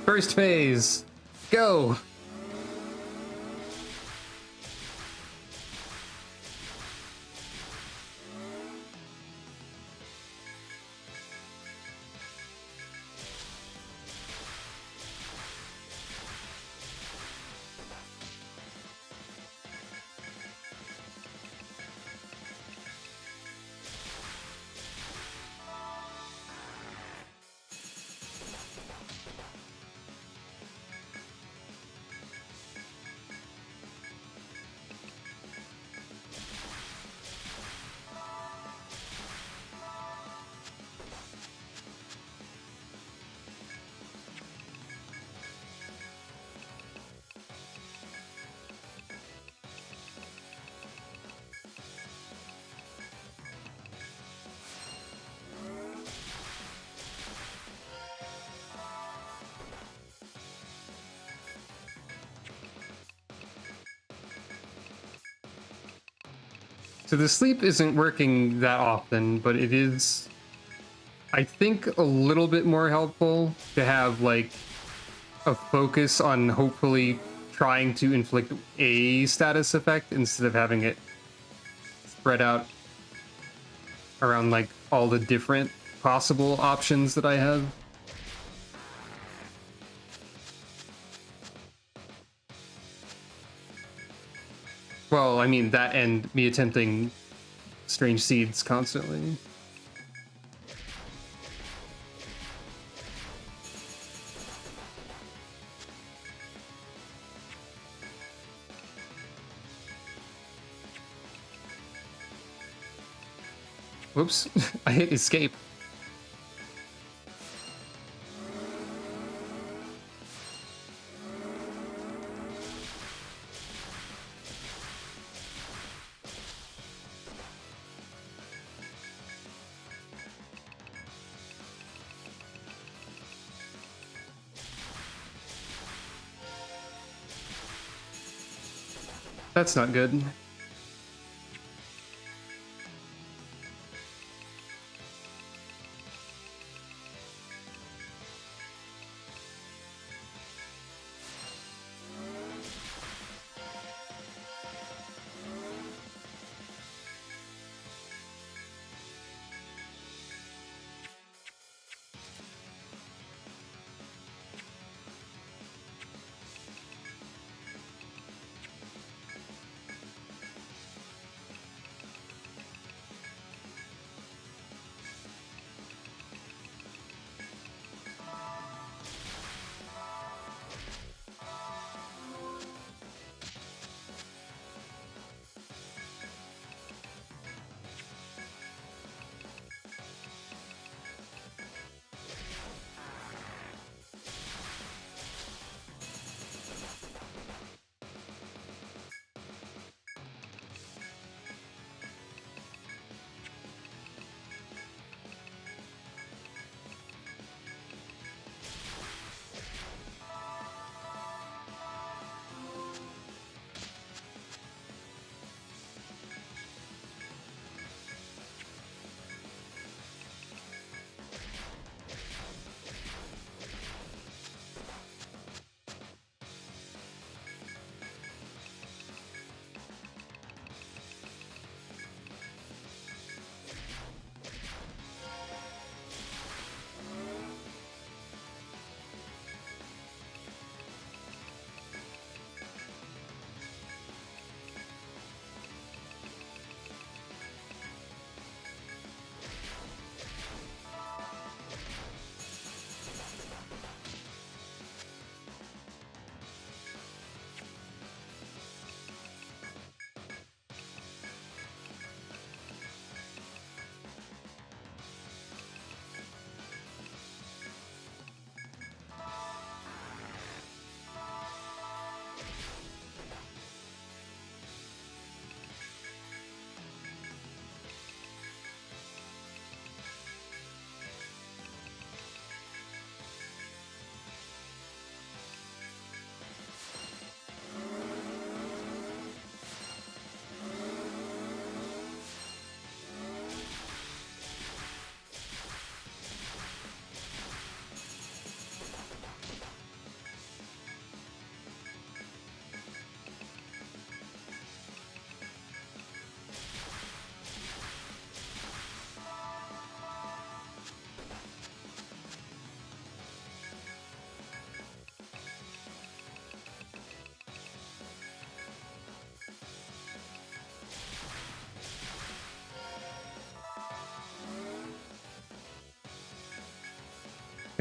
First phase, go! So the sleep isn't working that often, but it is, I think, a little bit more helpful to have like a focus on hopefully trying to inflict a status effect instead of having it spread out around like all the different possible options that I have. Well, I mean, that and me attempting strange seeds constantly. Whoops, I hit escape. That's not good.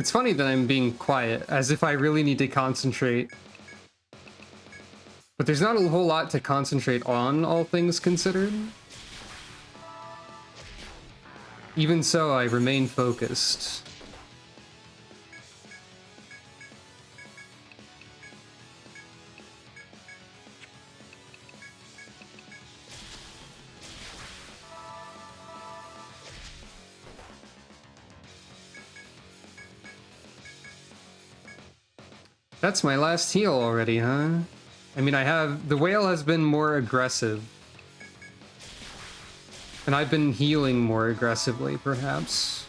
It's funny that I'm being quiet, as if I really need to concentrate. But there's not a whole lot to concentrate on, all things considered. Even so, I remain focused. That's my last heal already, huh? I mean, the whale has been more aggressive. And I've been healing more aggressively, perhaps.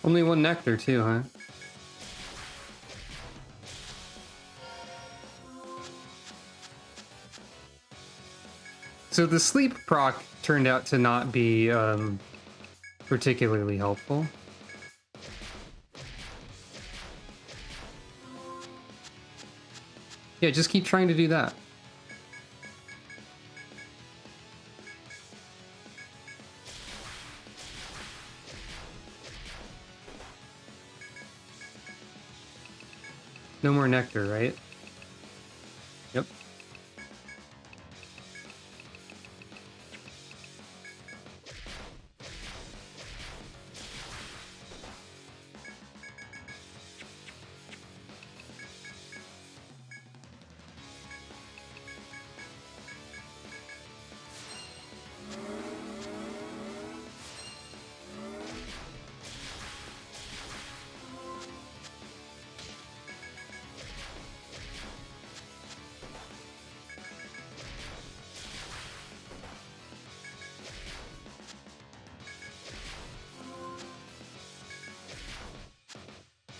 Only one nectar too, huh? So the sleep proc turned out to not be particularly helpful. Yeah, just keep trying to do that. No more nectar, right? Yep.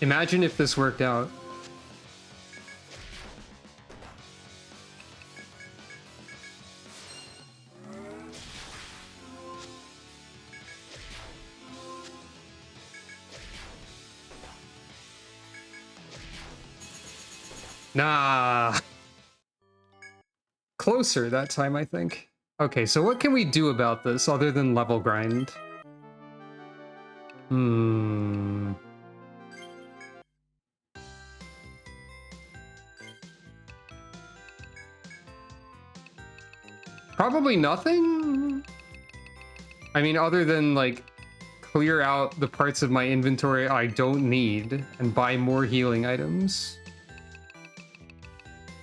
Imagine if this worked out. Nah. Closer that time, I think. Okay, so what can we do about this other than level grind? Probably nothing? I mean, other than, like, clear out the parts of my inventory I don't need and buy more healing items.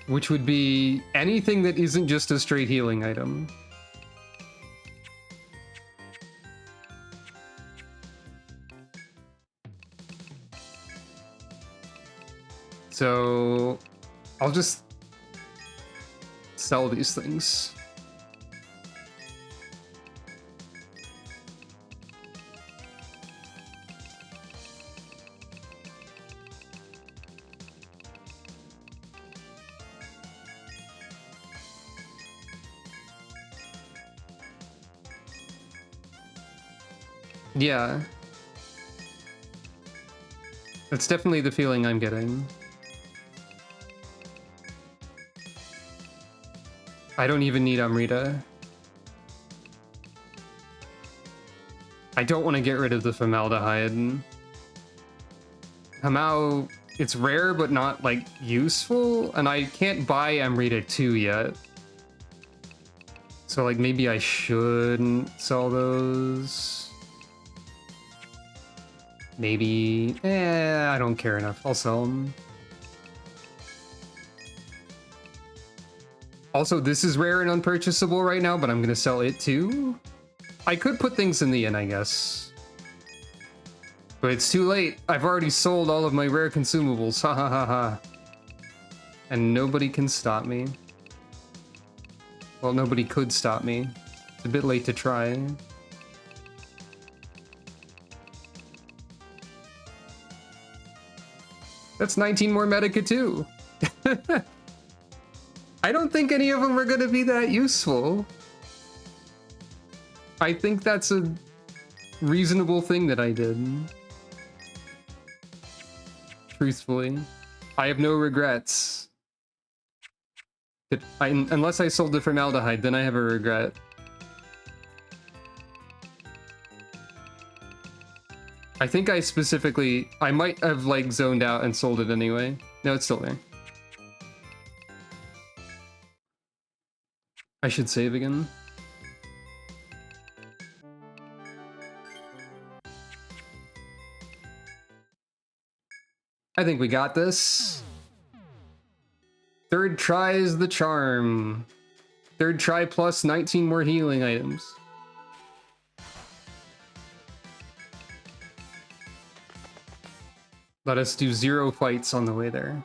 Which would be anything that isn't just a straight healing item. So I'll just sell these things. Yeah. That's definitely the feeling I'm getting. I don't even need Amrita. I don't want to get rid of the formaldehyde. Hamao, it's rare but not, like, useful, and I can't buy Amrita 2 yet. So, like, maybe I shouldn't sell those. Maybe... I don't care enough. I'll sell them. Also, this is rare and unpurchasable right now, but I'm gonna sell it too. I could put things in the inn, I guess. But it's too late. I've already sold all of my rare consumables. Ha ha ha ha. And nobody can stop me. Well, nobody could stop me. It's a bit late to try. That's 19 more Medica too. I don't think any of them are gonna be that useful. I think that's a reasonable thing that I did. Truthfully. I have no regrets. Unless I sold the formaldehyde, then I have a regret. I think I specifically... I might have, like, zoned out and sold it anyway. No, it's still there. I should save again. I think we got this. Third try is the charm. Third try plus 19 more healing items. Let us do 0 fights on the way there.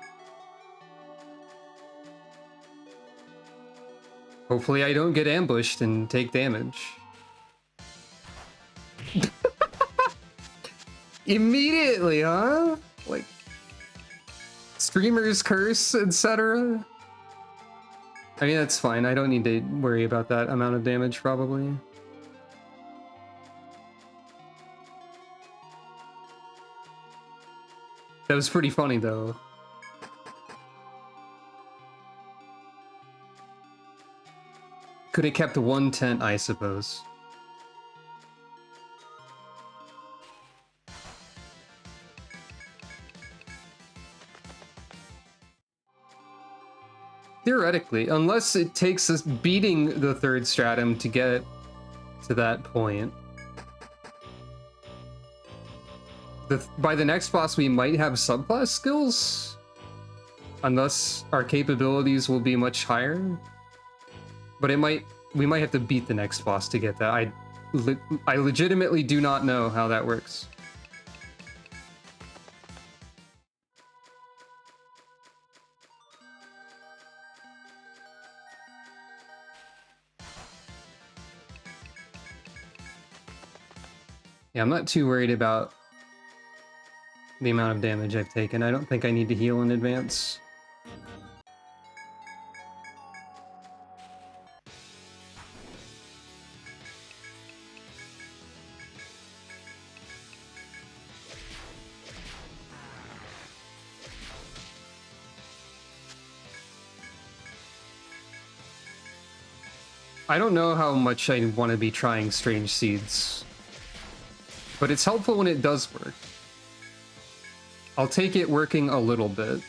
Hopefully I don't get ambushed and take damage. Immediately, huh? Like, streamer's curse, etc. I mean, that's fine. I don't need to worry about that amount of damage, probably. That was pretty funny, though. Could have kept one tent, I suppose. Theoretically, unless it takes us beating the third stratum to get to that point. By the next boss, we might have subclass skills, unless our capabilities will be much higher. But we might have to beat the next boss to get that. I legitimately do not know how that works. Yeah, I'm not too worried about the amount of damage I've taken. I don't think I need to heal in advance. I don't know how much I want to be trying Strange Seeds, but it's helpful when it does work. I'll take it working a little bit.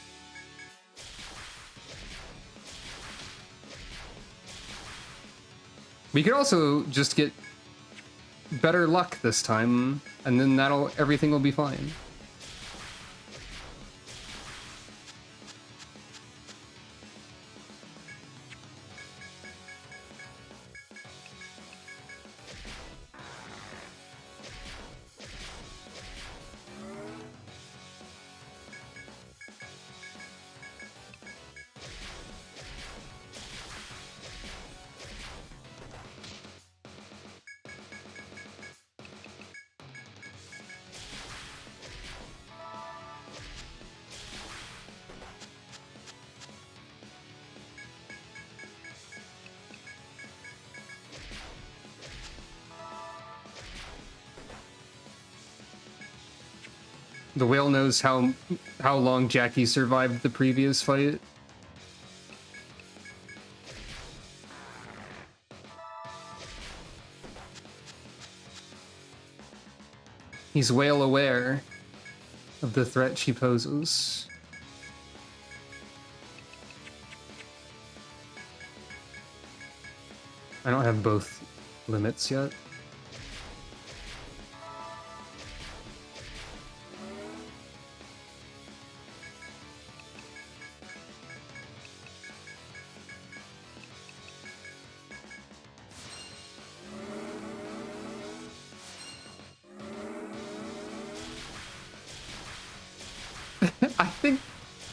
We could also just get better luck this time, and then everything will be fine. The whale knows how long Jackie survived the previous fight. He's whale aware of the threat she poses. I don't have both limits yet.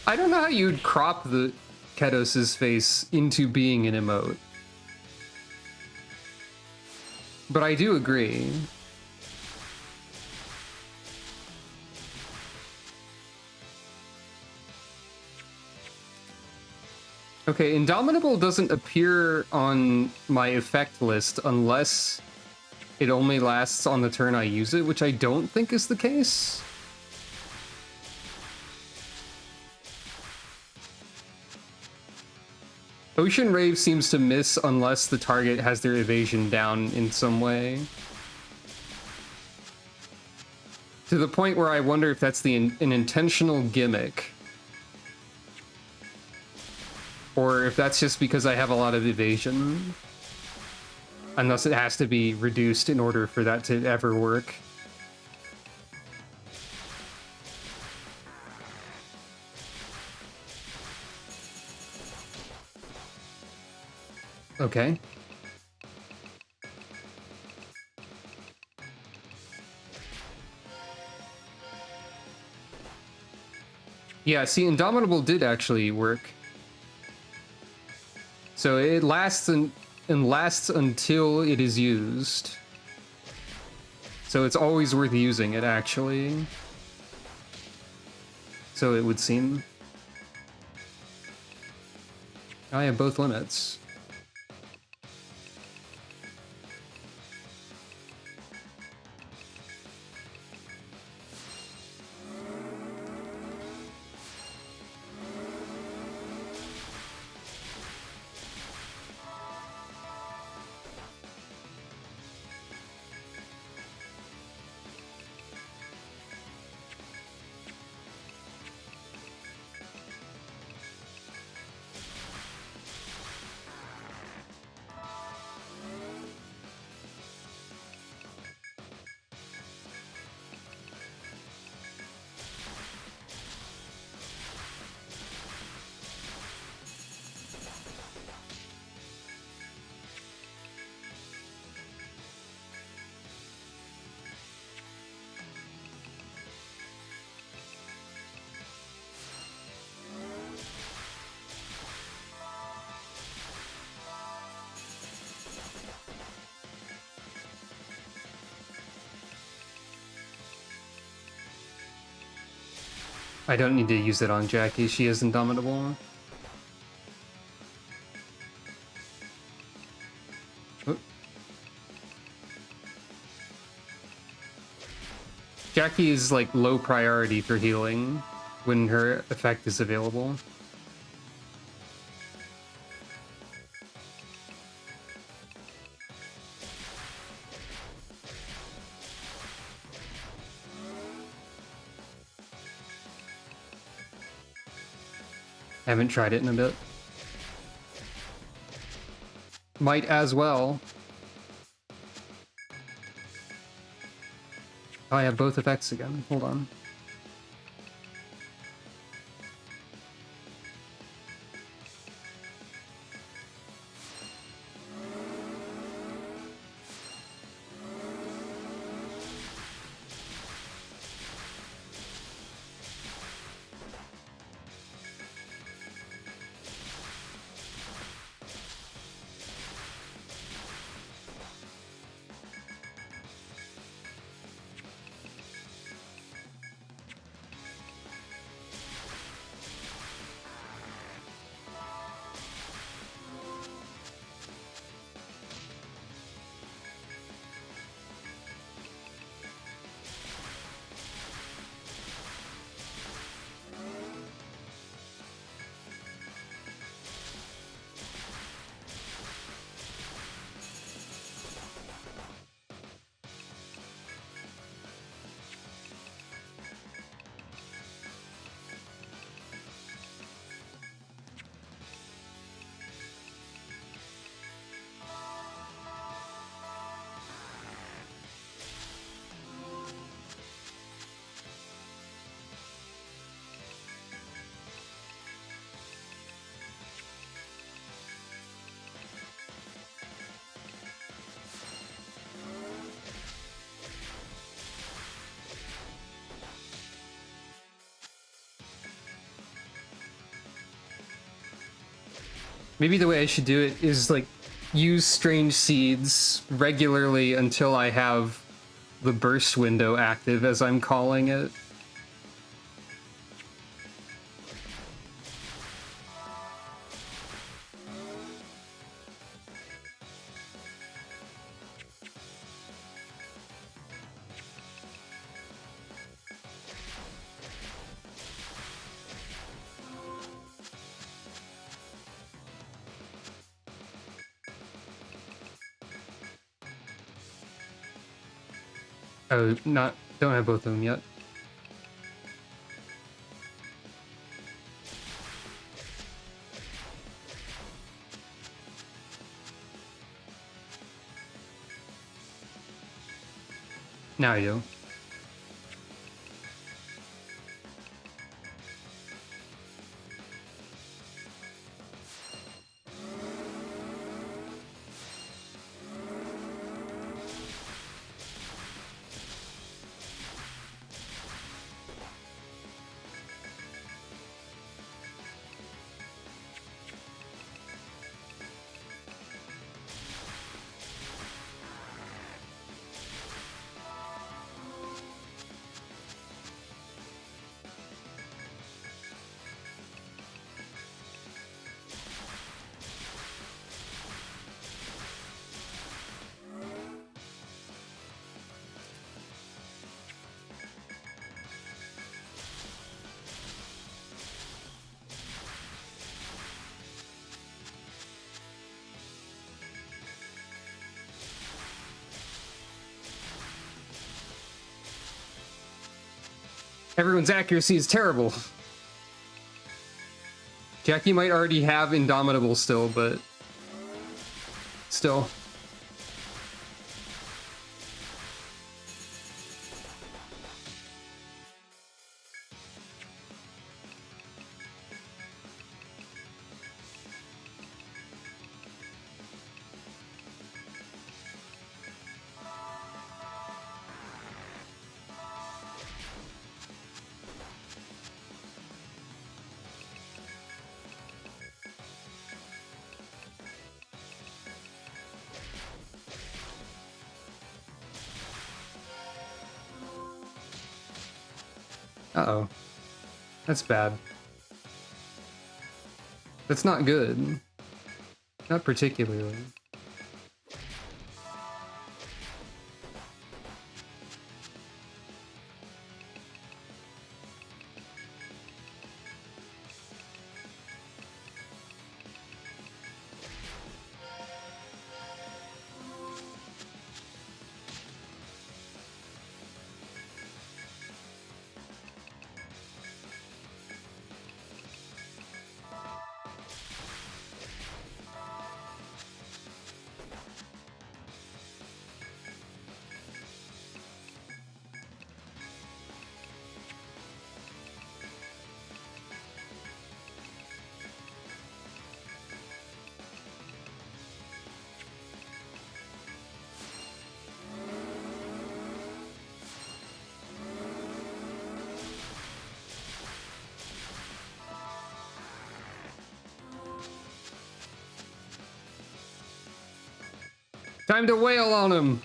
I don't know how you'd crop the Ketos' face into being an emote. But I do agree. Okay, Indomitable doesn't appear on my effect list unless it only lasts on the turn I use it, which I don't think is the case. Ocean Rave seems to miss unless the target has their evasion down in some way. To the point where I wonder if that's an intentional gimmick. Or if that's just because I have a lot of evasion. Unless it has to be reduced in order for that to ever work. Okay. Yeah, see, Indomitable did actually work. So it lasts and lasts until it is used. So it's always worth using it, actually. So it would seem. I have both limits. I don't need to use it on Jackie. She is Indomitable. Oh. Jackie is like low priority for healing when her effect is available. I haven't tried it in a bit. Might as well. Oh, I have both effects again. Hold on. Maybe the way I should do it is like use strange seeds regularly until I have the burst window active, as I'm calling it. Oh, don't have both of them yet. Now I do. Everyone's accuracy is terrible. Jackie might already have Indomitable still, but still. Uh-oh. That's bad. That's not good. Not particularly. Time to wail on him!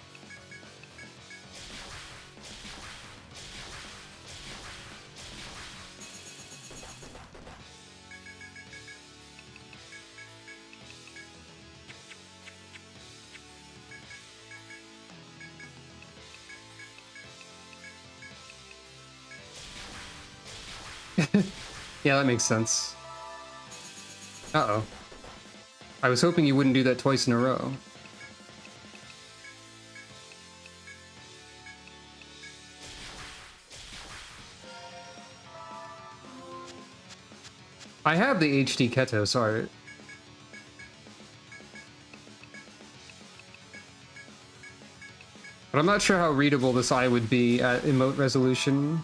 Yeah, that makes sense. Uh-oh. I was hoping you wouldn't do that twice in a row. I have the HD Ketos art. But I'm not sure how readable this eye would be at emote resolution.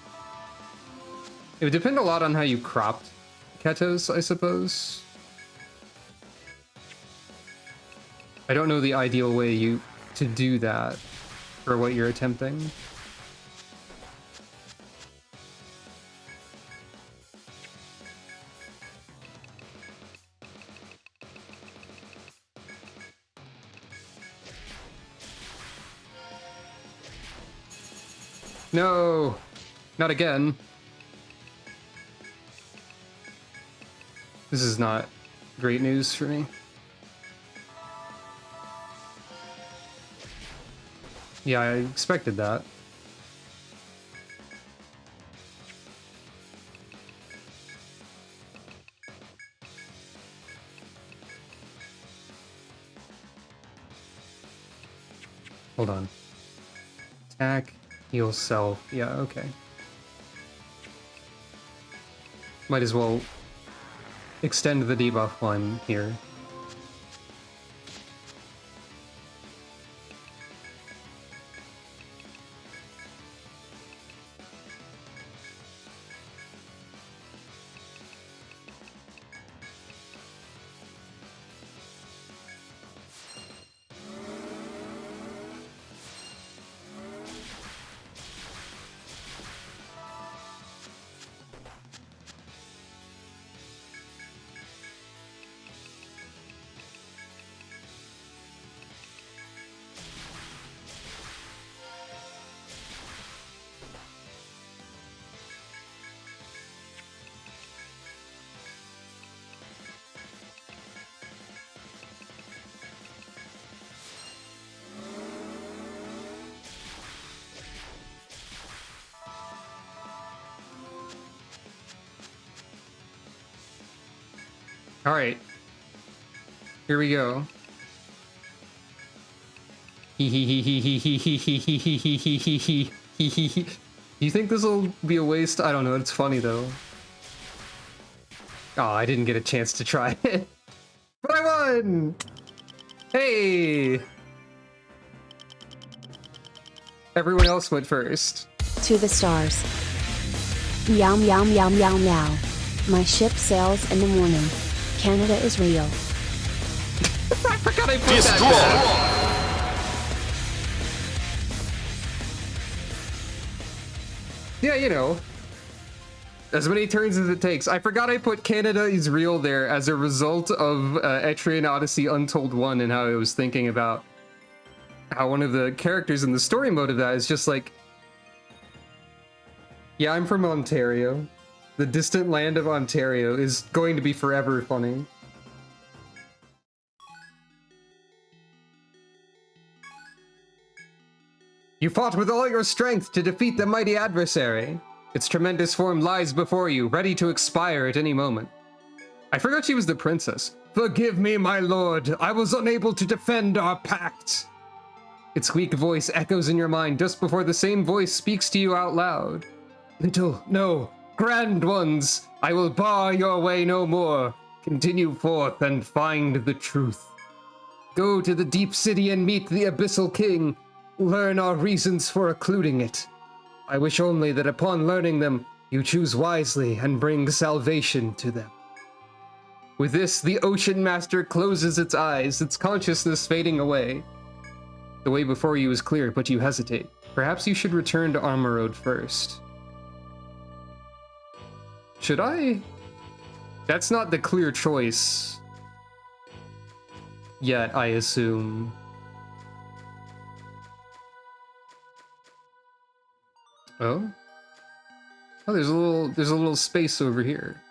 It would depend a lot on how you cropped Ketos, I suppose. I don't know the ideal way to do that for what you're attempting. No! Not again. This is not great news for me. Yeah, I expected that. Hold on. Attack, heal self. Yeah, okay. Might as well extend the debuff one here. All right, here we go. You think this will be a waste? I don't know. It's funny though. Oh, I didn't get a chance to try it, but I won! Hey! Everyone else went first. To the stars. Meow meow meow meow meow. My ship sails in the morning. Canada is real. I forgot I put that. Yeah, you know, as many turns as it takes. I forgot I put Canada is real there as a result of Etrian Odyssey Untold 1 and how I was thinking about how one of the characters in the story mode of that is just like, yeah, I'm from Ontario. The distant land of Ontario is going to be forever funny. You fought with all your strength to defeat the mighty adversary. Its tremendous form lies before you, ready to expire at any moment. I forgot she was the princess. Forgive me, my lord. I was unable to defend our pact. Its weak voice echoes in your mind just before the same voice speaks to you out loud. Little, no, grand ones, I will bar your way no more. Continue forth and find the truth. Go to the deep city and meet the abyssal king. Learn our reasons for occluding it. I wish only that upon learning them, you choose wisely and bring salvation to them. With this, the Ocean Master closes its eyes, its consciousness fading away. The way before you is clear, but you hesitate. Perhaps you should return to Armor Road first. Should I? That's not the clear choice yet, I assume. Oh? Oh, there's a little space over here.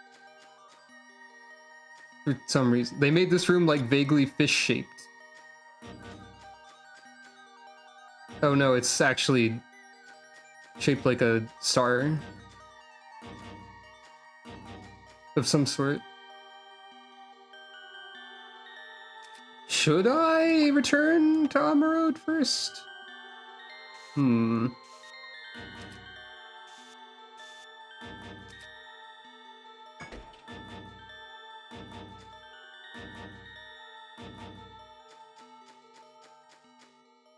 For some reason. They made this room like vaguely fish-shaped. Oh no, it's actually shaped like a star of some sort. Should I return to Armor Road first?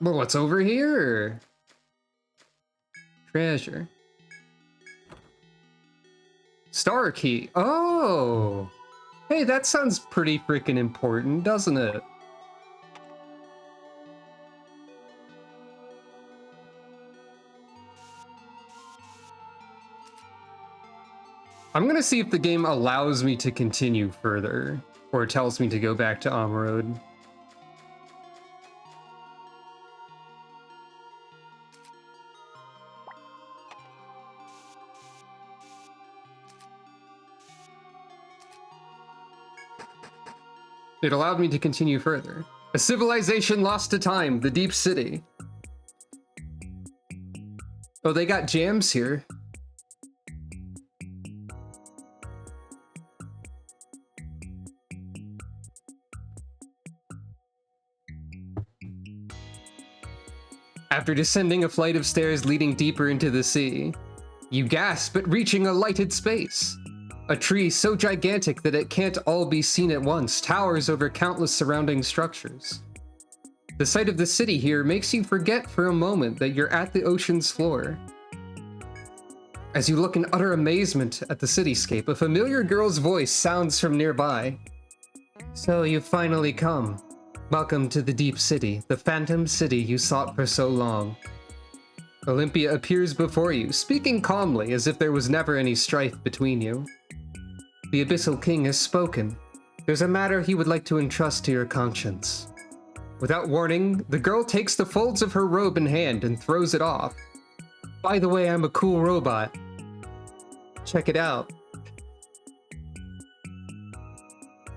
Well, what's over here? Treasure. Star key. Oh! Hey, that sounds pretty freaking important, doesn't it? I'm gonna see if the game allows me to continue further, or tells me to go back to Armor Road. It allowed me to continue further. A civilization lost to time, the Deep City. Oh, they got jams here. After descending a flight of stairs leading deeper into the sea, you gasp at reaching a lighted space. A tree so gigantic that it can't all be seen at once towers over countless surrounding structures. The sight of the city here makes you forget for a moment that you're at the ocean's floor. As you look in utter amazement at the cityscape, a familiar girl's voice sounds from nearby. So you've finally come. Welcome to the Deep City, the phantom city you sought for so long. Olympia appears before you, speaking calmly as if there was never any strife between you. The Abyssal King has spoken. There's a matter he would like to entrust to your conscience. Without warning, the girl takes the folds of her robe in hand and throws it off. By the way, I'm a cool robot. Check it out.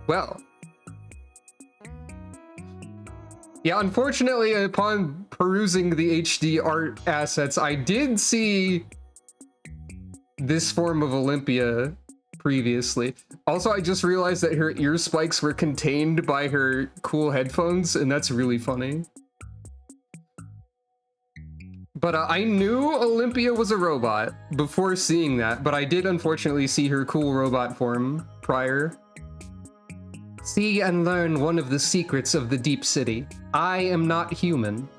Well. Yeah, unfortunately, upon perusing the HD art assets, I did see this form of Olympia previously. Also, I just realized that her ear spikes were contained by her cool headphones, and that's really funny. But I knew Olympia was a robot before seeing that, but I did unfortunately see her cool robot form prior. See and learn one of the secrets of the Deep City. I am not human.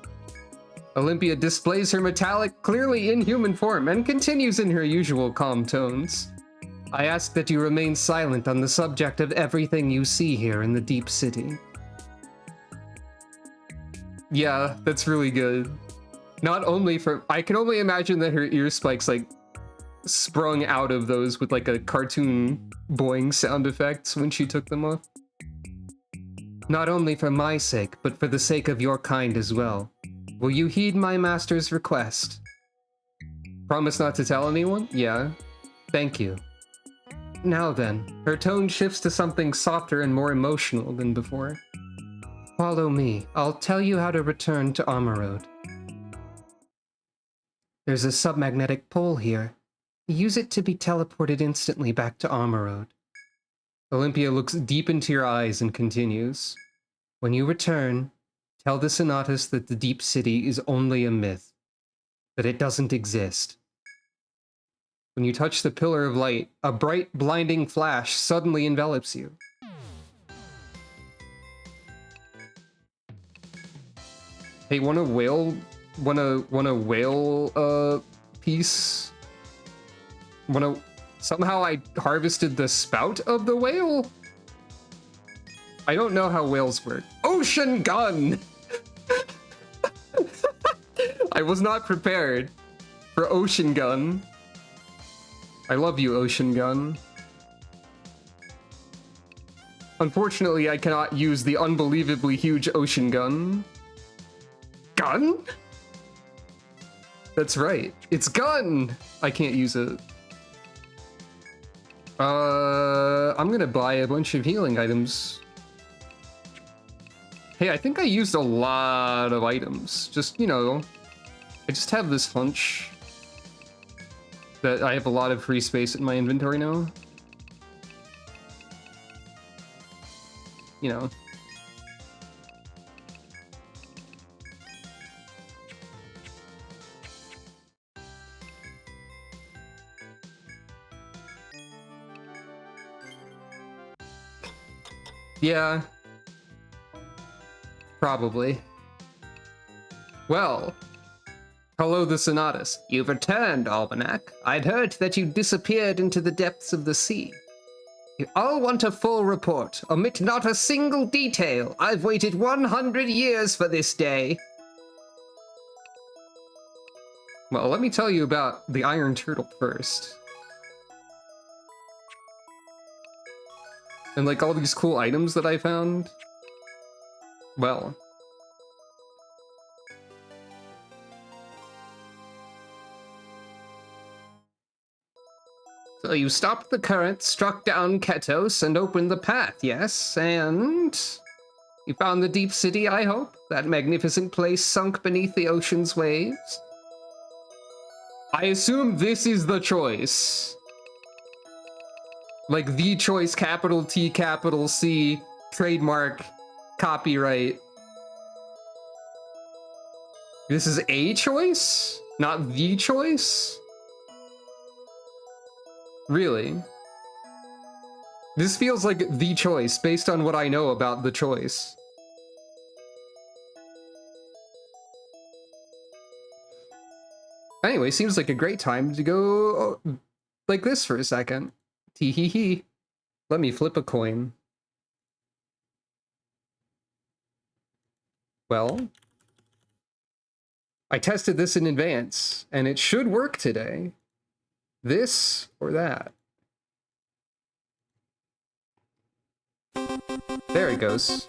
Olympia displays her metallic, clearly inhuman form and continues in her usual calm tones. I ask that you remain silent on the subject of everything you see here in the Deep City. Yeah, that's really good. Not only for, I can only imagine that her ear spikes like sprung out of those with like a cartoon boing sound effects when she took them off. Not only for my sake, but for the sake of your kind as well. Will you heed my master's request? Promise not to tell anyone? Yeah. Thank you. Now then, her tone shifts to something softer and more emotional than before. Follow me. I'll tell you how to return to Amarode. There's a submagnetic pole here. Use it to be teleported instantly back to Amarode. Olympia looks deep into your eyes and continues. When you return, tell the Sonatas that the Deep City is only a myth, that it doesn't exist. When you touch the pillar of light, a bright, blinding flash suddenly envelops you. Hey, want a whale piece? Somehow I harvested the spout of the whale? I don't know how whales work. Ocean gun! I was not prepared for ocean gun. I love you, ocean gun. Unfortunately, I cannot use the unbelievably huge ocean gun. Gun? That's right. It's gun! I can't use it. I'm gonna buy a bunch of healing items. Hey, I think I used a lot of items. Just, you know, I just have this hunch that I have a lot of free space in my inventory now. You know. Yeah. Probably. Well. Hello, the Sonatas. You've returned, Almanac. I'd heard that you disappeared into the depths of the sea. You all want a full report. Omit not a single detail. I've waited 100 years for this day. Well, let me tell you about the Iron Turtle first. And like all these cool items that I found. Well. So you stopped the current, struck down Ketos, and opened the path, yes? And you found the deep city, I hope? That magnificent place sunk beneath the ocean's waves? I assume this is the choice. Like the choice, capital T, capital C, trademark, copyright. This is a choice? Not the choice? Really? This feels like the choice based on what I know about the choice. Anyway, seems like a great time to go like this for a second. Tee hee hee. Let me flip a coin. Well, I tested this in advance, and it should work today. This or that. There it goes.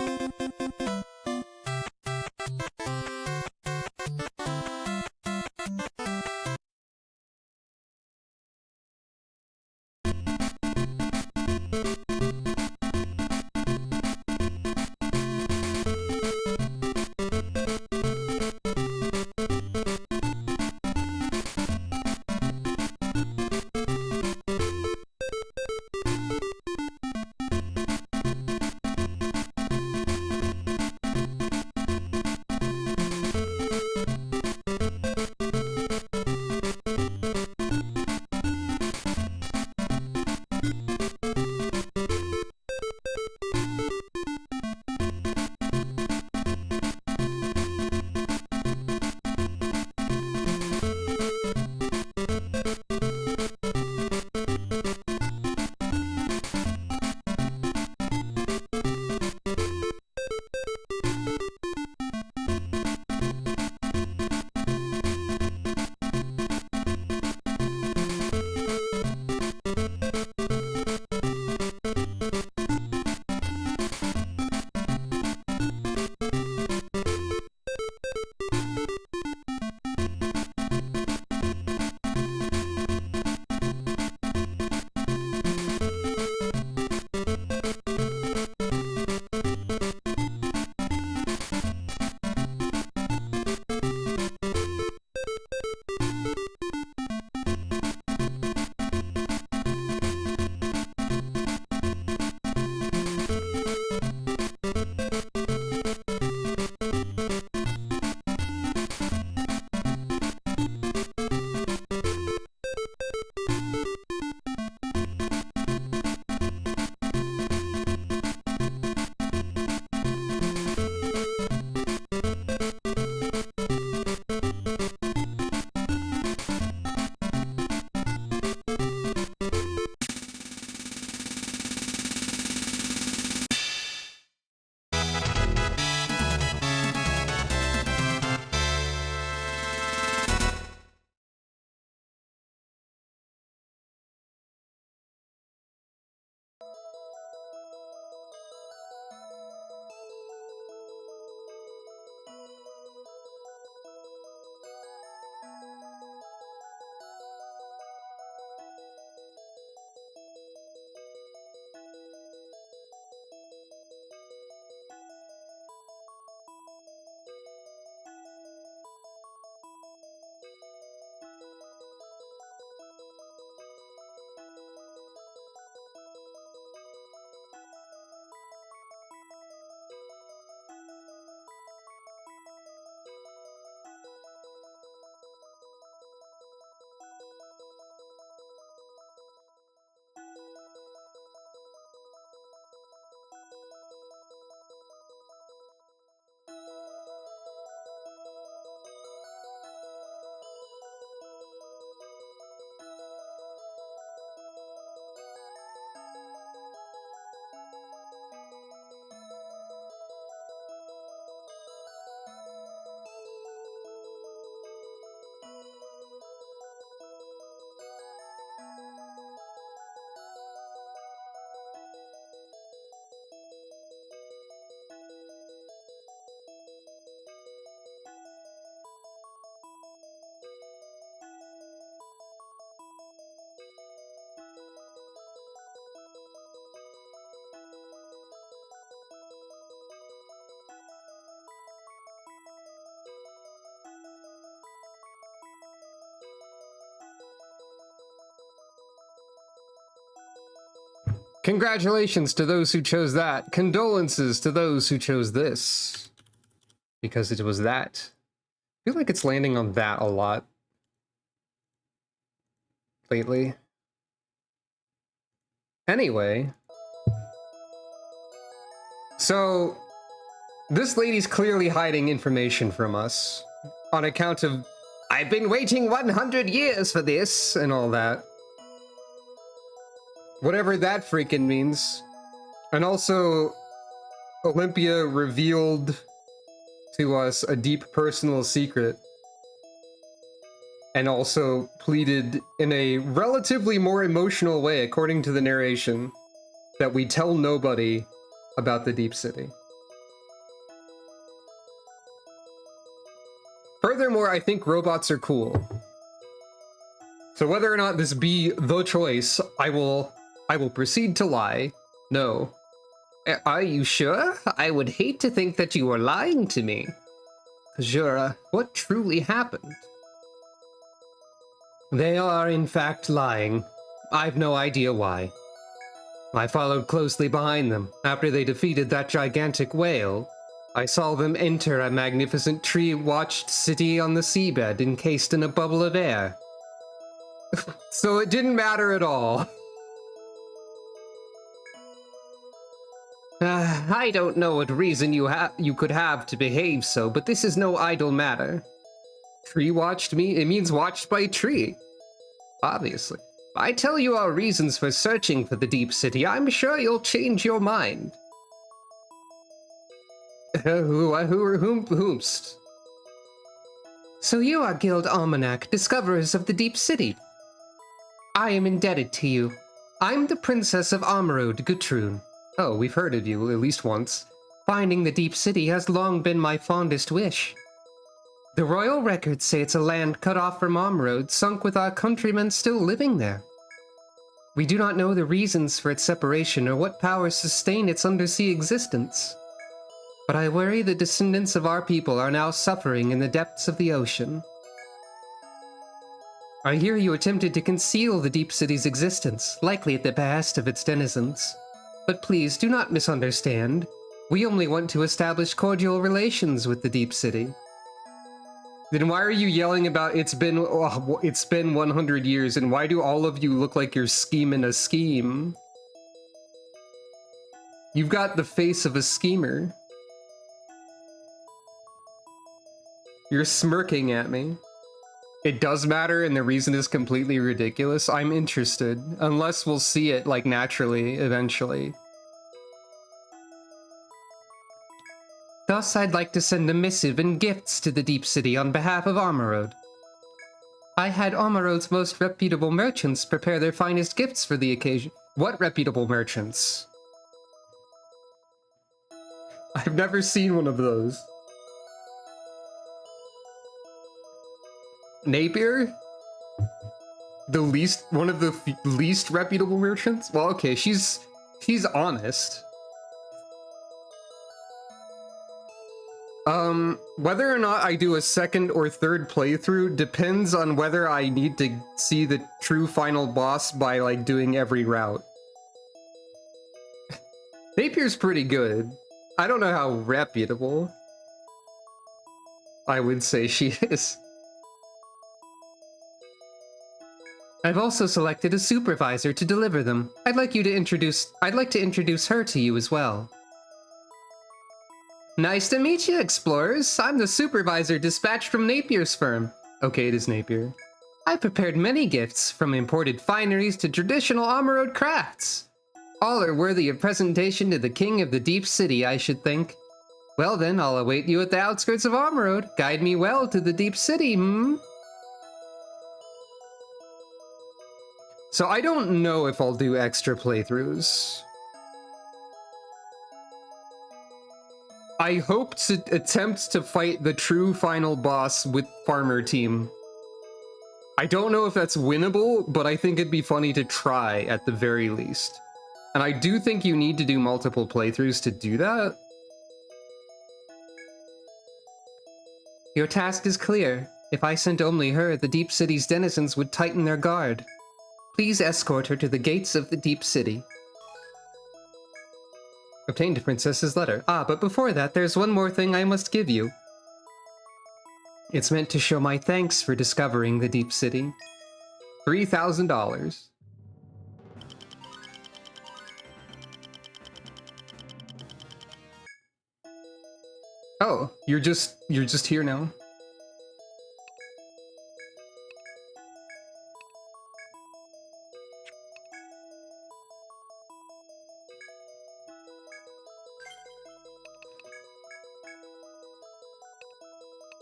Congratulations to those who chose that. Condolences to those who chose this. Because it was that. I feel like it's landing on that a lot lately. Anyway. So, this lady's clearly hiding information from us. On account of, I've been waiting 100 years for this, and all that. Whatever that freaking means. And also, Olympia revealed to us a deep personal secret. And also pleaded in a relatively more emotional way, according to the narration, that we tell nobody about the Deep City. Furthermore, I think robots are cool. So whether or not this be the choice, I will proceed to lie. No. Are you sure? I would hate to think that you were lying to me. Jura, what truly happened? They are, in fact, lying. I've no idea why. I followed closely behind them. After they defeated that gigantic whale, I saw them enter a magnificent tree-watched city on the seabed encased in a bubble of air. So it didn't matter at all. I don't know what reason you could have to behave so, but this is no idle matter. Tree watched me? It means watched by a tree. Obviously. I tell you our reasons for searching for the Deep City. I'm sure you'll change your mind. Whomst? So you are Guild Almanac, discoverers of the Deep City. I am indebted to you. I'm the Princess of Amarode, Gutrun. Oh, we've heard of you at least once. Finding the Deep City has long been my fondest wish. The royal records say it's a land cut off from Amarode, sunk with our countrymen still living there. We do not know the reasons for its separation or what powers sustain its undersea existence. But I worry the descendants of our people are now suffering in the depths of the ocean. I hear you attempted to conceal the Deep City's existence, likely at the behest of its denizens. But please, do not misunderstand. We only want to establish cordial relations with the Deep City. Then why are you yelling about it's been 100 years, and why do all of you look like you're scheming a scheme? You've got the face of a schemer. You're smirking at me. It does matter, and the reason is completely ridiculous. I'm interested, unless we'll see it, like, naturally, eventually. Thus, I'd like to send a missive and gifts to the Deep City on behalf of Amarode. I had Amarode's most reputable merchants prepare their finest gifts for the occasion. What reputable merchants? I've never seen one of those. Napier? One of the least reputable merchants? Well, okay, she's honest. Whether or not I do a second or third playthrough depends on whether I need to see the true final boss by, like, doing every route. Napier's pretty good. I don't know how reputable I would say she is. I've also selected a supervisor to deliver them. I'd like to introduce her to you as well. Nice to meet you, explorers. I'm the supervisor dispatched from Napier's firm. Okay, it is Napier. I've prepared many gifts, from imported fineries to traditional Amarode crafts. All are worthy of presentation to the king of the Deep City, I should think. Well then, I'll await you at the outskirts of Amarode. Guide me well to the Deep City, So I don't know if I'll do extra playthroughs. I hope to attempt to fight the true final boss with Farmer Team. I don't know if that's winnable, but I think it'd be funny to try at the very least. And I do think you need to do multiple playthroughs to do that. Your task is clear. If I sent only her, the Deep City's denizens would tighten their guard. Please escort her to the gates of the Deep City. Obtained a princess's letter. Ah, but before that, there's one more thing I must give you. It's meant to show my thanks for discovering the Deep City. $3,000. Oh, you're just here now.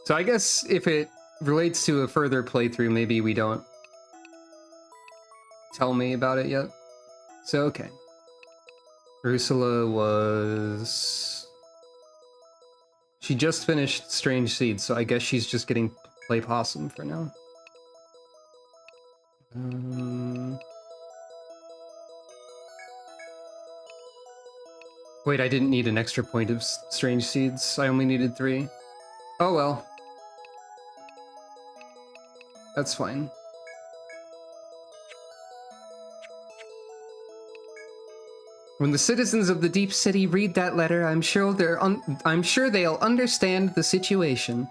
So I guess if it relates to a further playthrough, maybe we don't tell me about it yet. So, okay. Ursula was... She just finished Strange Seeds, so I guess she's just getting play possum for now. Wait, I didn't need an extra point of Strange Seeds. I only needed 3. Oh well. That's fine. When the citizens of the Deep City read that letter, I'm sure they'll understand the situation.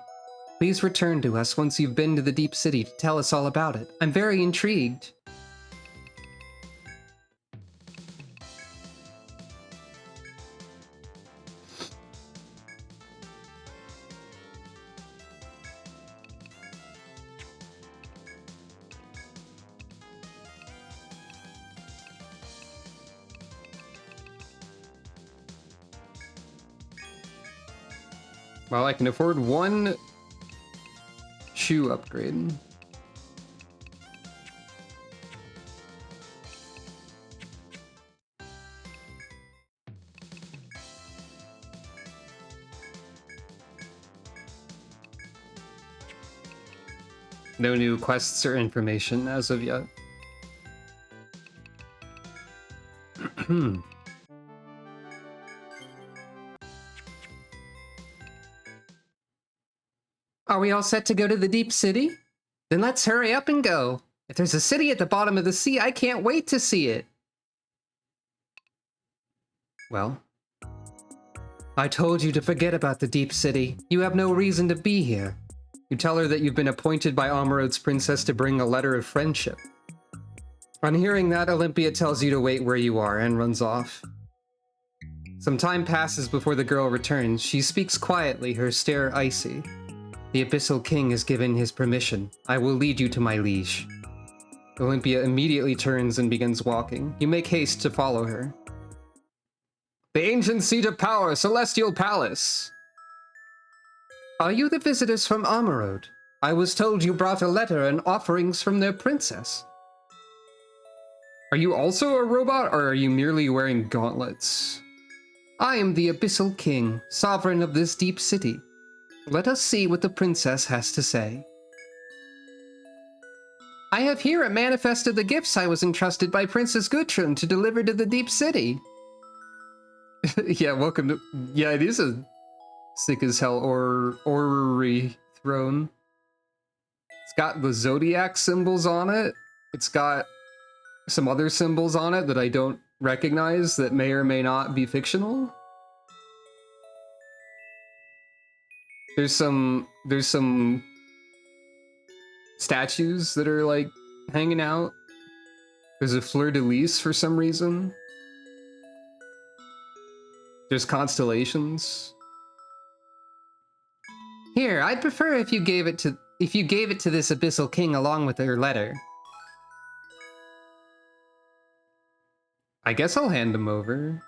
Please return to us once you've been to the Deep City to tell us all about it. I'm very intrigued. Well, I can afford 1 shoe upgrade. No new quests or information as of yet. Are we all set to go to the Deep City? Then let's hurry up and go. If there's a city at the bottom of the sea, I can't wait to see it. Well, I told you to forget about the Deep City. You have no reason to be here. You tell her that you've been appointed by Amarod's princess to bring a letter of friendship. On hearing that, Olympia tells you to wait where you are and runs off. Some time passes before the girl returns. She speaks quietly, her stare icy. The Abyssal King has given his permission. I will lead you to my liege. Olympia immediately turns and begins walking. You make haste to follow her. The ancient seat of power, Celestial Palace! Are you the visitors from Amarod? I was told you brought a letter and offerings from their princess. Are you also a robot, or are you merely wearing gauntlets? I am the Abyssal King, sovereign of this deep city. Let us see what the princess has to say. I have here a manifest of the gifts I was entrusted by Princess Gutrun to deliver to the Deep City. Yeah, welcome to... Yeah, it is a sick as hell orrery throne. It's got the zodiac symbols on it. It's got some other symbols on it that I don't recognize that may or may not be fictional. There's some statues that are like hanging out. There's a fleur-de-lis for some reason. There's constellations. Here, I'd prefer if you gave it to this Abyssal King along with her letter. I guess I'll hand them over.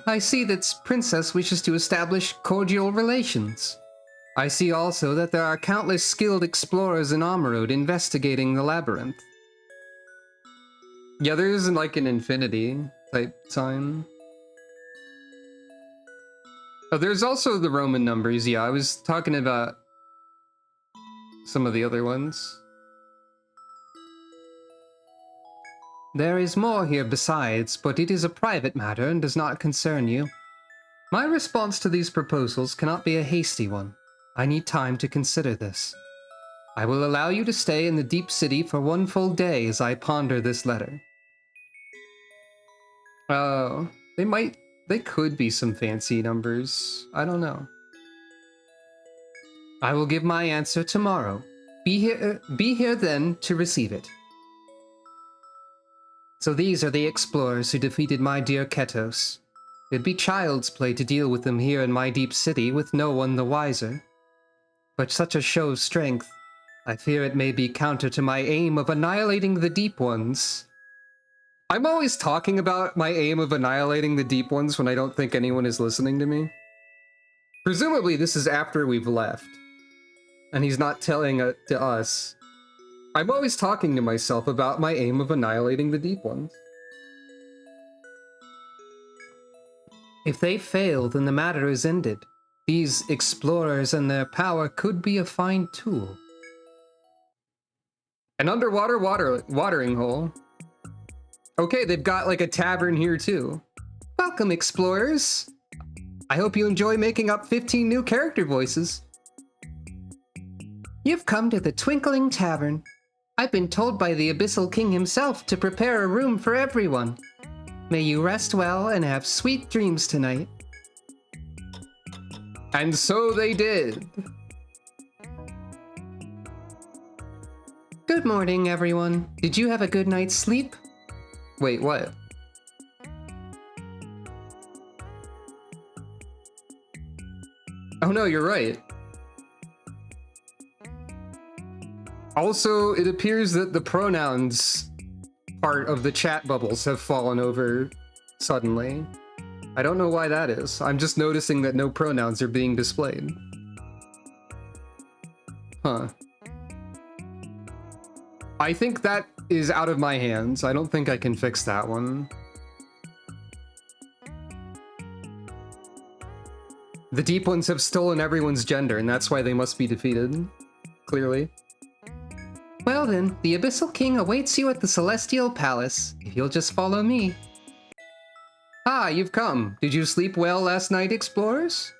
I see that Princess wishes to establish cordial relations. I see also that there are countless skilled explorers in Amarod investigating the labyrinth. Yeah, there isn't like an infinity type sign. Oh, there's also the Roman numbers. Yeah, I was talking about some of the other ones. There is more here besides, but it is a private matter and does not concern you. My response to these proposals cannot be a hasty one. I need time to consider this. I will allow you to stay in the Deep City for 1 full day as I ponder this letter. Oh, they could be some fancy numbers. I don't know. I will give my answer tomorrow. Be here then to receive it. So these are the explorers who defeated my dear Ketos. It'd be child's play to deal with them here in my deep city with no one the wiser. But such a show of strength, I fear it may be counter to my aim of annihilating the deep ones. I'm always talking about my aim of annihilating the deep ones when I don't think anyone is listening to me. Presumably this is after we've left, and he's not telling it to us. I'm always talking to myself about my aim of annihilating the deep ones. If they fail, then the matter is ended. These explorers and their power could be a fine tool. An underwater watering hole. Okay, they've got like a tavern here too. Welcome, explorers. I hope you enjoy making up 15 new character voices. You've come to the Twinkling Tavern. I've been told by the Abyssal King himself to prepare a room for everyone. May you rest well and have sweet dreams tonight. And so they did. Good morning, everyone. Did you have a good night's sleep? Wait, what? Oh no, you're right. Also, it appears that the pronouns part of the chat bubbles have fallen over suddenly. I don't know why that is. I'm just noticing that no pronouns are being displayed. Huh. I think that is out of my hands. I don't think I can fix that one. The deep ones have stolen everyone's gender, and that's why they must be defeated. Clearly. Well then, the Abyssal King awaits you at the Celestial Palace, if you'll just follow me. Ah, you've come. Did you sleep well last night, explorers?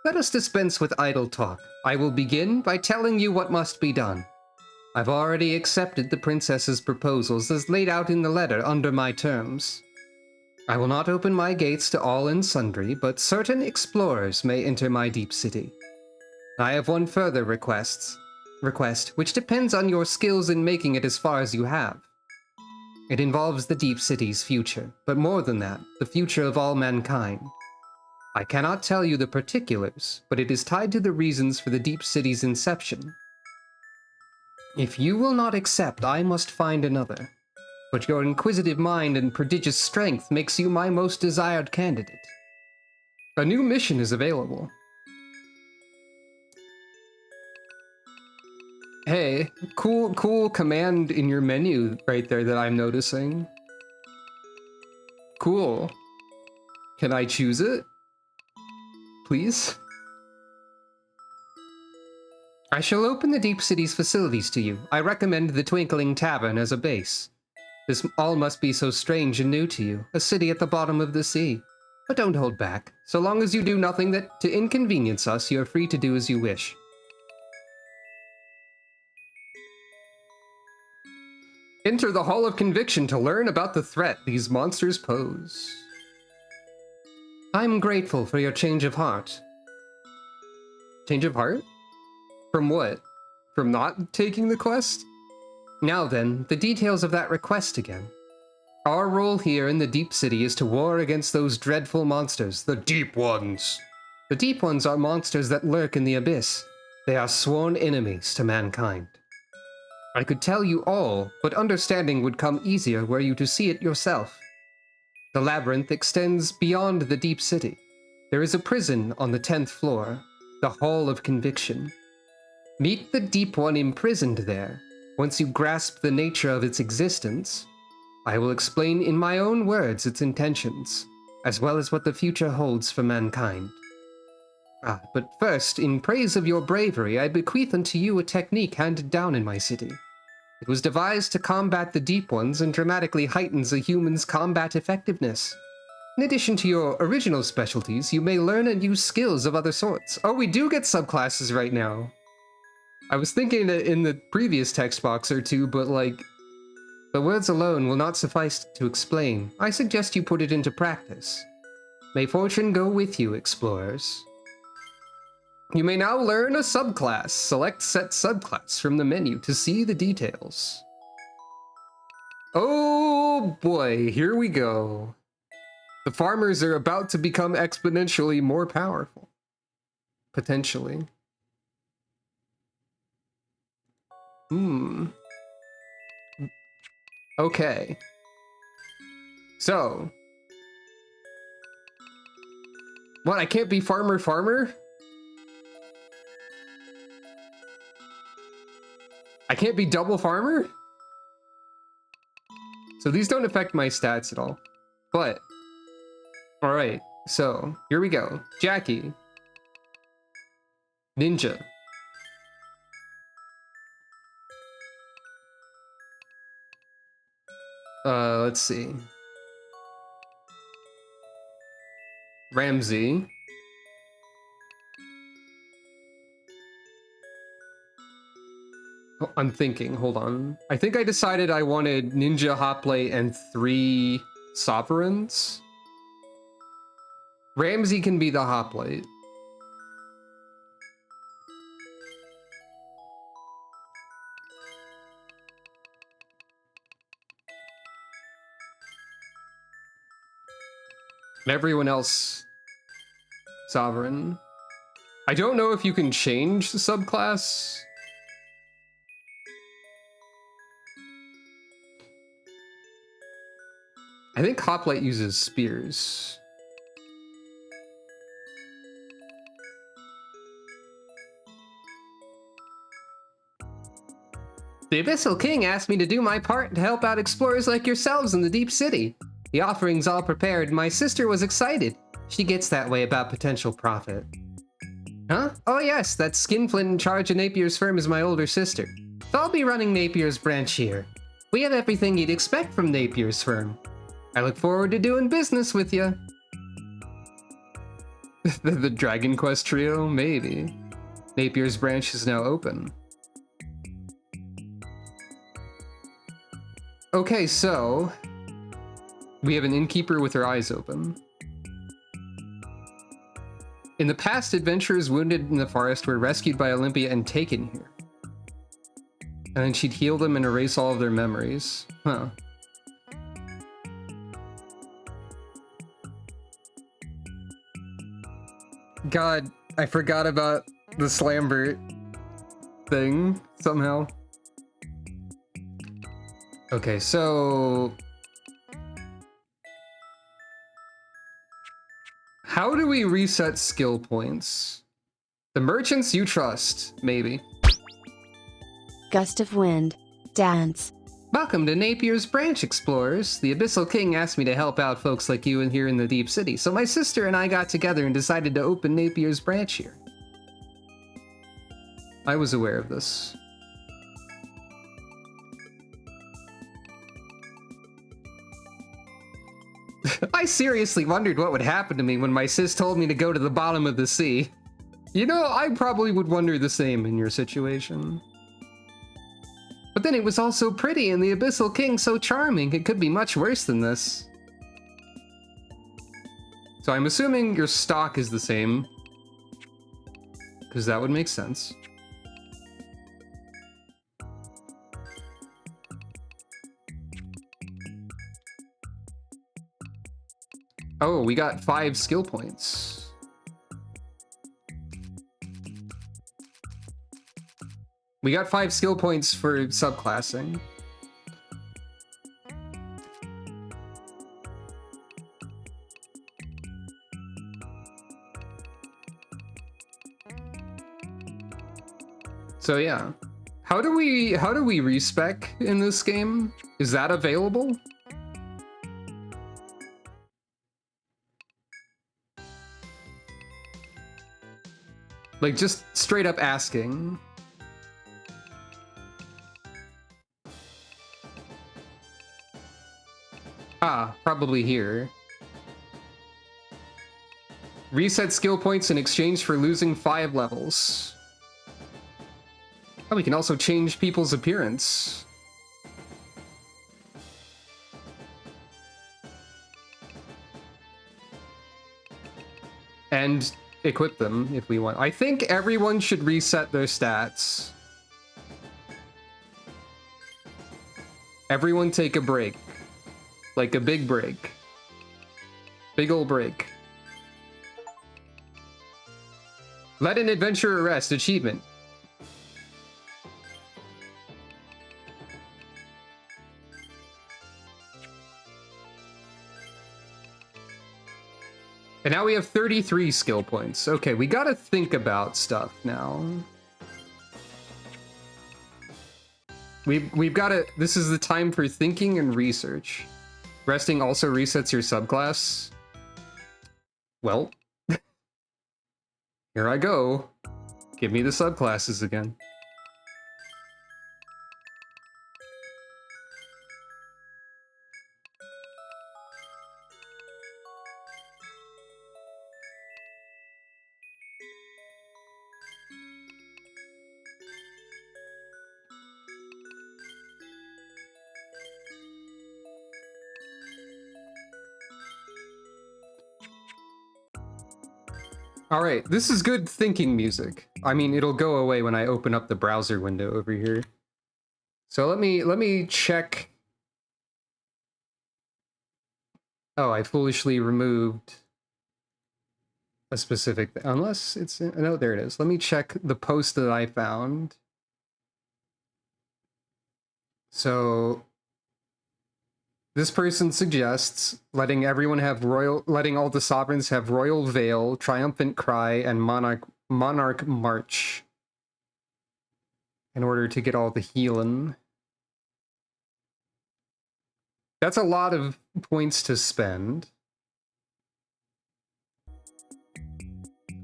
Let us dispense with idle talk. I will begin by telling you what must be done. I've already accepted the princess's proposals as laid out in the letter under my terms. I will not open my gates to all and sundry, but certain explorers may enter my deep city. I have one further request, which depends on your skills in making it as far as you have. It involves the deep city's future, but more than that, the future of all mankind. I cannot tell you the particulars, but it is tied to the reasons for the deep city's inception. If you will not accept, I must find another. But your inquisitive mind and prodigious strength makes you my most desired candidate. A new mission is available. Hey, cool command in your menu right there that I'm noticing. Cool. Can I choose it? Please? I shall open the Deep City's facilities to you. I recommend the Twinkling Tavern as a base. This all must be so strange and new to you, a city at the bottom of the sea. But don't hold back. So long as you do nothing to inconvenience us, you are free to do as you wish. Enter the Hall of Conviction to learn about the threat these monsters pose. I'm grateful for your change of heart. Change of heart? From what? From not taking the quest? Now then, the details of that request again. Our role here in the Deep City is to war against those dreadful monsters, the Deep Ones. The Deep Ones are monsters that lurk in the abyss. They are sworn enemies to mankind. I could tell you all, but understanding would come easier were you to see it yourself. The labyrinth extends beyond the Deep City. There is a prison on the 10th floor, the Hall of Conviction. Meet the Deep One imprisoned there. Once you grasp the nature of its existence, I will explain in my own words its intentions, as well as what the future holds for mankind. But first, in praise of your bravery, I bequeath unto you a technique handed down in my city. It was devised to combat the Deep Ones and dramatically heightens a human's combat effectiveness. In addition to your original specialties, you may learn and use skills of other sorts. Oh, we do get subclasses right now. I was thinking it in the previous text box or two, but like, But words alone will not suffice to explain. I suggest you put it into practice. May fortune go with you, explorers. You may now learn a subclass. Select set subclass from the menu to see the details. Oh boy, here we go. The farmers are about to become exponentially more powerful. Potentially. Okay. So. What, I can't be farmer? I can't be double farmer? So these don't affect my stats at all. But, alright, so here we go. Jackie. Ninja. Let's see. Ramsey. Oh, I'm thinking, hold on. I think I decided I wanted Ninja, Hoplite, and 3 Sovereigns. Ramsey can be the Hoplite. And everyone else, Sovereign. I don't know if you can change the subclass. I think Hoplite uses spears. The Abyssal King asked me to do my part to help out explorers like yourselves in the Deep City. The offering's all prepared, and my sister was excited. She gets that way about potential profit. Huh? Oh yes, that skinflint in charge of Napier's firm is my older sister. So I'll be running Napier's branch here. We have everything you'd expect from Napier's firm. I look forward to doing business with you. The Dragon Quest trio? Maybe. Napier's branch is now open. Okay, so we have an innkeeper with her eyes open. In the past, adventurers wounded in the forest were rescued by Olympia and taken here. And then she'd heal them and erase all of their memories. Huh. God, I forgot about the Slambert thing somehow. Okay, so how do we reset skill points? The merchants you trust, maybe. Gust of wind. Dance. Welcome to Napier's branch, explorers. The Abyssal King asked me to help out folks like you in here in the Deep City, so my sister and I got together and decided to open Napier's branch here. I was aware of this. I seriously wondered what would happen to me when my sis told me to go to the bottom of the sea. You know, I probably would wonder the same in your situation. But then it was all so pretty and the Abyssal King so charming, it could be much worse than this. So I'm assuming your stock is the same, because that would make sense. Oh, we got 5 skill points. We got 5 skill points for subclassing. So yeah. How do we respec in this game? Is that available? Like, just straight up asking. Ah, probably here. Reset skill points in exchange for losing 5 levels. Oh, we can also change people's appearance. and equip them if we want. I think everyone should reset their stats. Everyone take a break. Like a big break. Big ol' break. Let an adventurer rest. Achievement. And now we have 33 skill points. Okay, we gotta think about stuff now. We've gotta... This is the time for thinking and research. Resting also resets your subclass. Well, here I go. Give me the subclasses again. All right, this is good thinking music. I mean, it'll go away when I open up the browser window over here. So let me check. Oh, I foolishly removed a specific unless it's no, there it is. Let me check the post that I found. So this person suggests letting all the sovereigns have royal veil, triumphant cry, and monarch march in order to get all the healing. That's a lot of points to spend.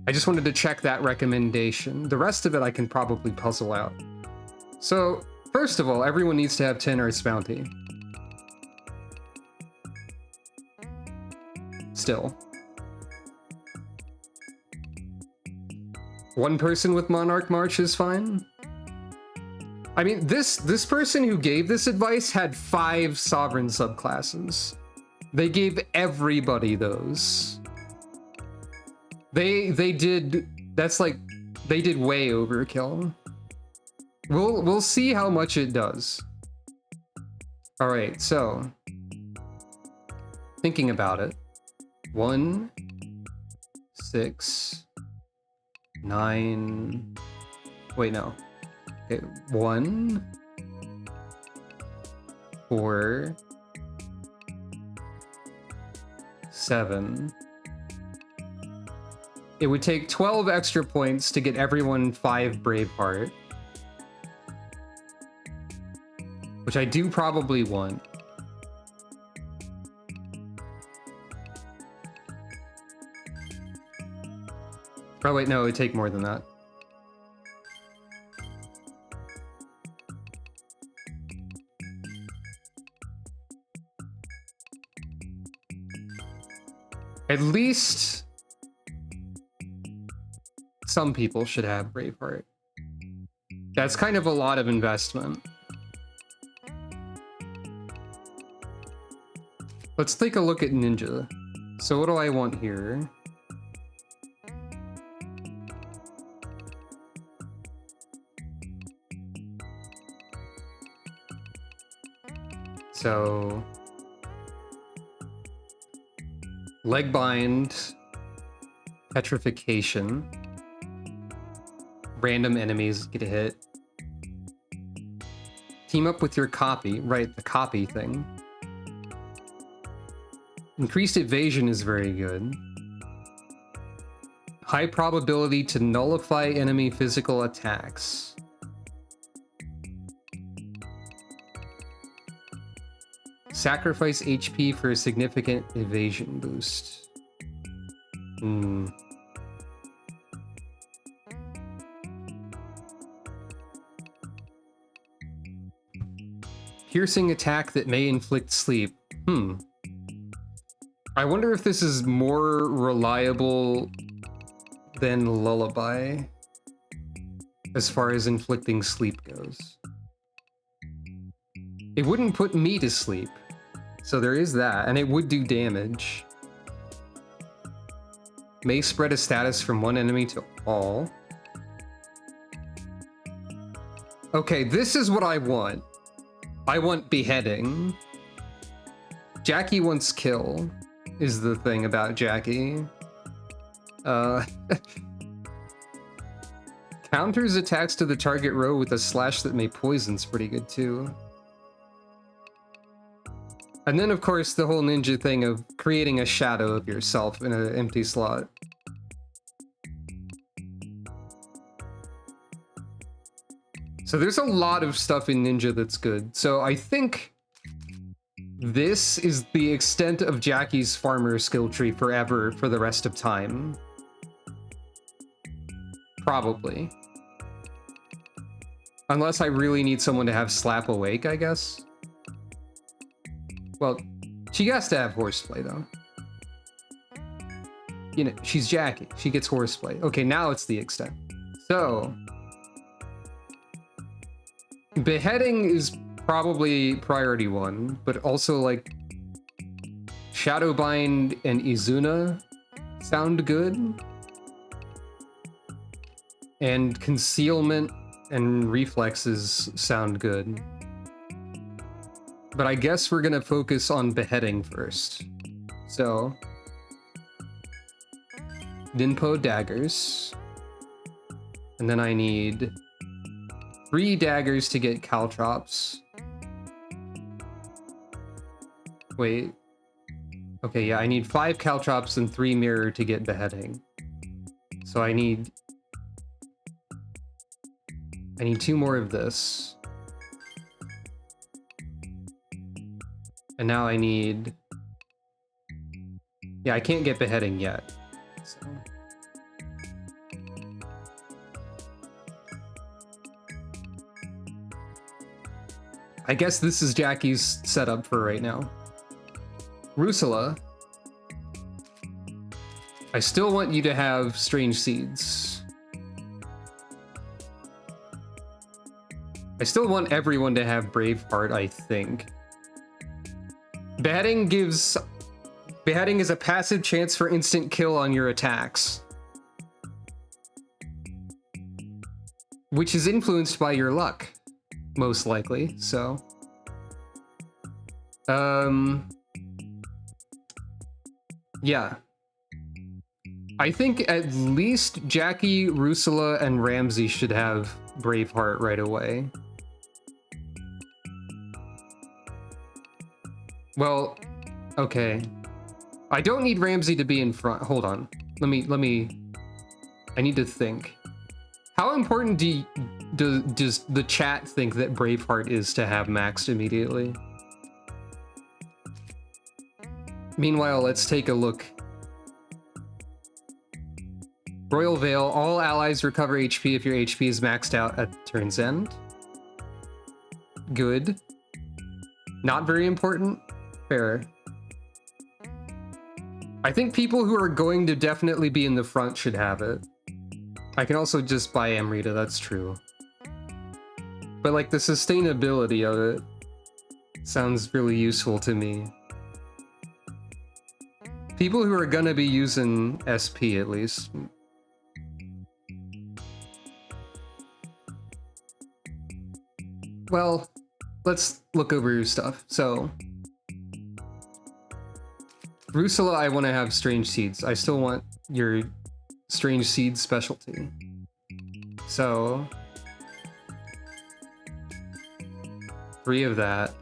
I just wanted to check that recommendation. The rest of it I can probably puzzle out. So, first of all, everyone needs to have 10 Earth's Bounty. Still. One person with Monarch March is fine. I mean, this person who gave this advice had 5 sovereign subclasses. They gave everybody those. They did, that's like, they did way overkill. We'll see how much it does. All right, so thinking about it. 1, 6, 9. Wait, no. Okay, 1, 4, 7. It would take 12 extra points to get everyone 5 Braveheart. Which I do probably want. Oh wait, no, it would take more than that. At least some people should have Braveheart. That's kind of a lot of investment. Let's take a look at Ninja. So what do I want here? So leg bind, petrification, random enemies get a hit. Team up with your copy, right? The copy thing. Increased evasion is very good. High probability to nullify enemy physical attacks. Sacrifice HP for a significant evasion boost. Piercing attack that may inflict sleep. I wonder if this is more reliable than Lullaby as far as inflicting sleep goes. It wouldn't put me to sleep, so there is that, and it would do damage. May spread a status from one enemy to all. Okay, this is what I want. I want beheading. Jackie wants kill, is the thing about Jackie. Counters attacks to the target row with a slash that may poison's pretty good too. And then, of course, the whole ninja thing of creating a shadow of yourself in an empty slot. So there's a lot of stuff in ninja that's good. So I think this is the extent of Jackie's farmer skill tree forever for the rest of time. Probably. Unless I really need someone to have slap awake, I guess. Well, she has to have horseplay, though. You know, she's Jackie. She gets horseplay. Okay, now it's the extent. So, beheading is probably priority 1, but also, like, Shadowbind and Izuna sound good. And concealment and reflexes sound good. But I guess we're gonna focus on beheading first. So, Ninpo daggers. And then I need 3 daggers to get caltrops. Wait. Okay, yeah, I need 5 caltrops and 3 mirror to get beheading. So I need 2 more of this. And now I need... Yeah, I can't get beheading yet. So... I guess this is Jackie's setup for right now. Rusula. I still want you to have strange seeds. I still want everyone to have Braveheart, I think. Beheading is a passive chance for instant kill on your attacks, which is influenced by your luck, most likely, so. Yeah. I think at least Jackie, Rusula, and Ramsey should have Braveheart right away. Well, okay. I don't need Ramsey to be in front. Hold on. Let me... I need to think. How important does the chat think that Braveheart is to have maxed immediately? Meanwhile, let's take a look. Royal Veil. All allies recover HP if your HP is maxed out at turn's end. Good. Not very important. Fair. I think people who are going to definitely be in the front should have it. I can also just buy Amrita, that's true. But like the sustainability of it sounds really useful to me. People who are gonna be using SP at least. Well, let's look over your stuff. So, Rusula, I want to have Strange Seeds. I still want your Strange Seeds specialty. So, 3 of that,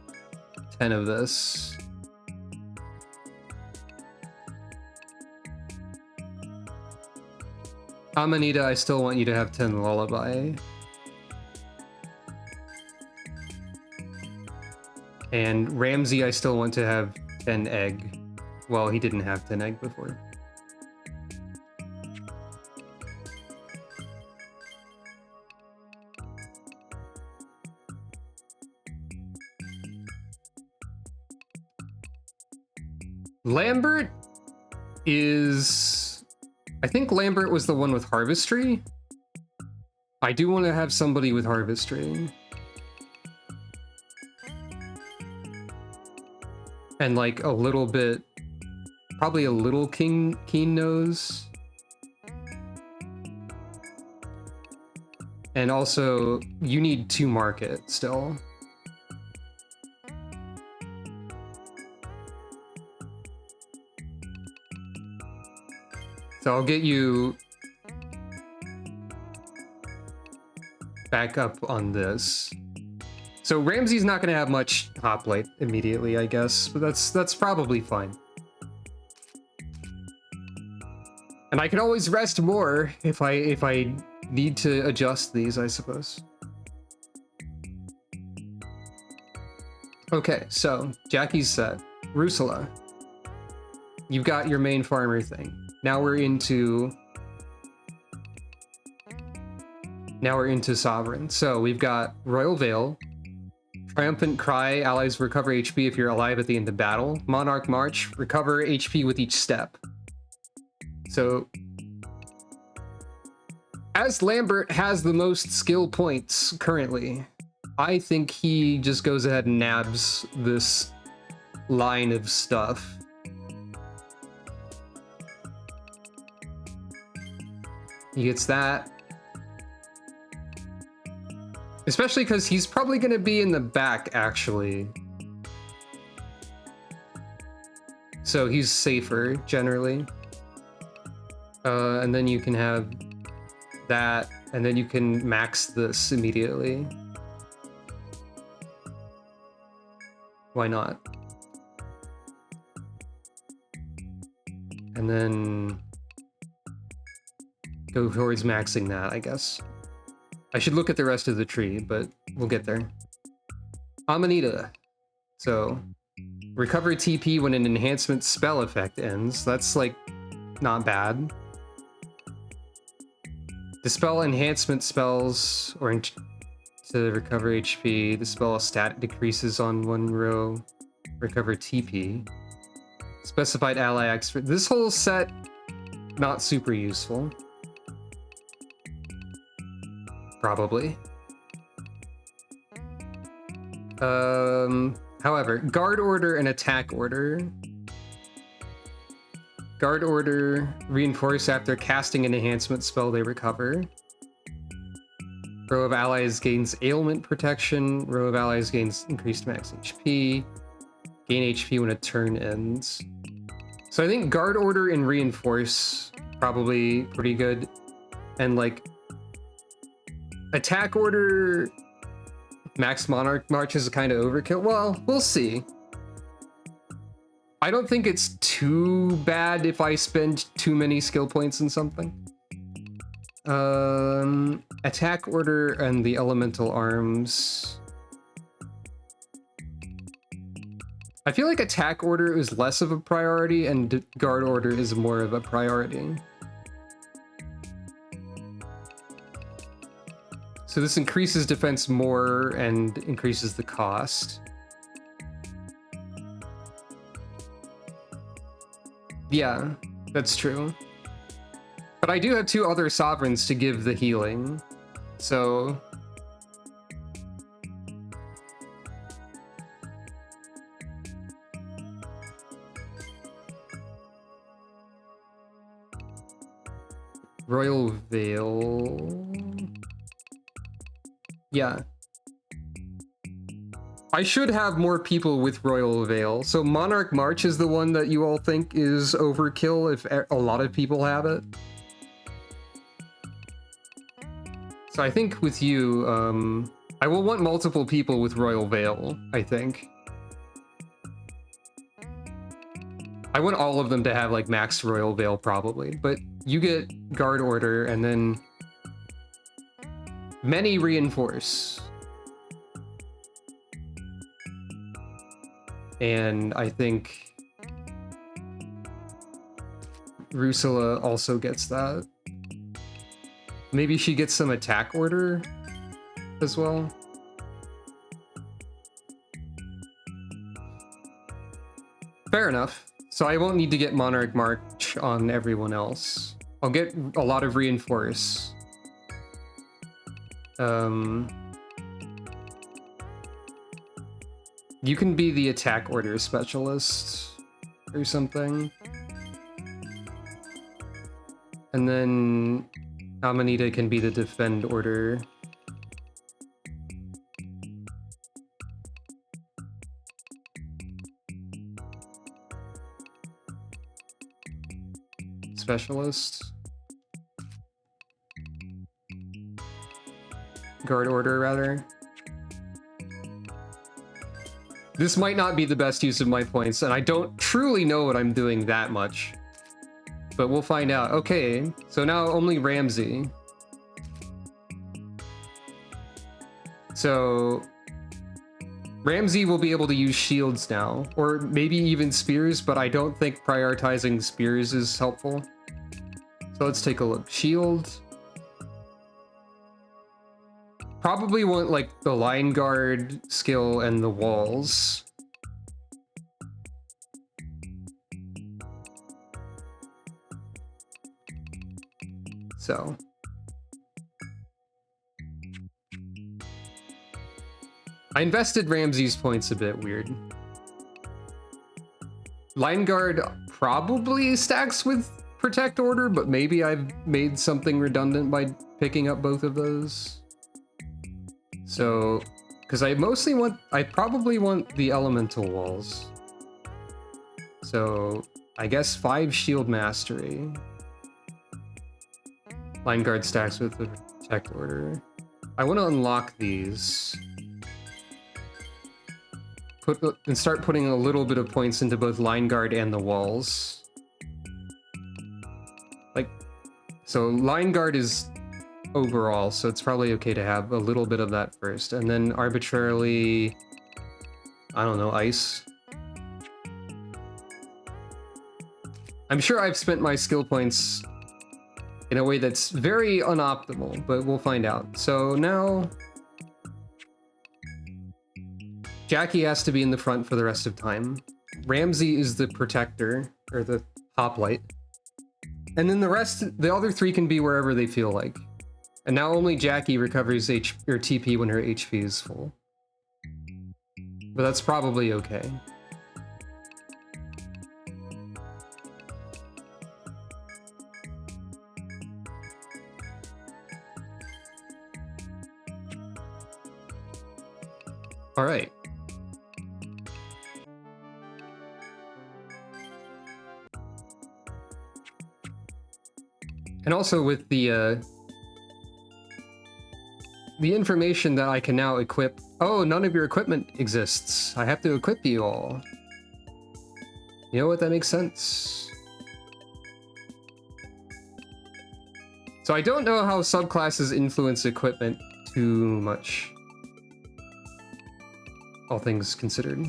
10 of this. Amanita, I still want you to have 10 Lullaby. And Ramsey, I still want to have 10 Egg. Well, he didn't have 10 Egg before. Lambert is... I think Lambert was the one with Harvestry. I do want to have somebody with Harvestry. And like a little bit... Probably a little keen nose. And also, you need 2 market still. So I'll get you back up on this. So Ramsey's not going to have much hoplite immediately, I guess, but that's probably fine. And I can always rest more if I need to adjust these, I suppose. Okay, so Jackie's set. Rusula, you've got your main farmer thing. Now we're into Sovereign. So we've got Royal Veil, Triumphant Cry, allies recover HP if you're alive at the end of battle. Monarch March, recover HP with each step. So, as Lambert has the most skill points currently, I think he just goes ahead and nabs this line of stuff. He gets that. Especially because he's probably going to be in the back, actually. So he's safer, generally. And then you can have that, and then you can max this immediately. Why not? And then go towards maxing that, I guess. I should look at the rest of the tree, but we'll get there. Amanita. So, recover TP when an enhancement spell effect ends. That's, like, not bad. Dispel enhancement spells or to recover HP. The spell stat decreases on 1 row. Recover TP. Specified ally expert. This whole set, not super useful. Probably. However, guard order and attack order. Guard order, reinforce after casting an enhancement spell they recover. Row of allies gains ailment protection. Row of allies gains increased max HP. Gain HP when a turn ends. So I think guard order and reinforce probably pretty good. And like attack order max monarch march is kind of overkill. Well, we'll see. I don't think it's too bad if I spend too many skill points in something. Attack order and the elemental arms. I feel like attack order is less of a priority and guard order is more of a priority. So this increases defense more and increases the cost. Yeah, that's true. But I do have 2 other sovereigns to give the healing, so... Royal Veil... Yeah. I should have more people with Royal Veil. So Monarch March is the one that you all think is overkill if a lot of people have it. So I think with you, I will want multiple people with Royal Veil, I think. I want all of them to have like max Royal Veil probably, but you get Guard Order and then many reinforce. And I think Rusula also gets that. Maybe she gets some attack order as well. Fair enough. So I won't need to get Monarch March on everyone else. I'll get a lot of reinforce. You can be the attack order specialist or something. And then Amanita can be the defend order. specialist. Guard order, rather. This might not be the best use of my points, and I don't truly know what I'm doing that much. But we'll find out. Okay, so now only Ramsey. So Ramsey will be able to use shields now, or maybe even spears, but I don't think prioritizing spears is helpful. So let's take a look. Shield. Probably want like the line guard skill and the walls. So I invested Ramsey's points a bit weird. Line guard probably stacks with protect order, but maybe I've made something redundant by picking up both of those. So, because I probably want the elemental walls. So, I guess 5 shield mastery. Line guard stacks with the protect order. I want to unlock these. And start putting a little bit of points into both line guard and the walls. Like, so line guard is overall, so it's probably okay to have a little bit of that first, and then arbitrarily, I don't know, ice. I'm sure I've spent my skill points in a way that's very unoptimal, but we'll find out. So now Jackie has to be in the front for the rest of time. Ramsey is the protector, or the hoplite. And then the other 3 can be wherever they feel like. And now only Jackie recovers TP when her HP is full. But that's probably okay. All right. And also with the information that I can now equip. Oh, none of your equipment exists. I have to equip you all. You know what? That makes sense. So I don't know how subclasses influence equipment too much, all things considered.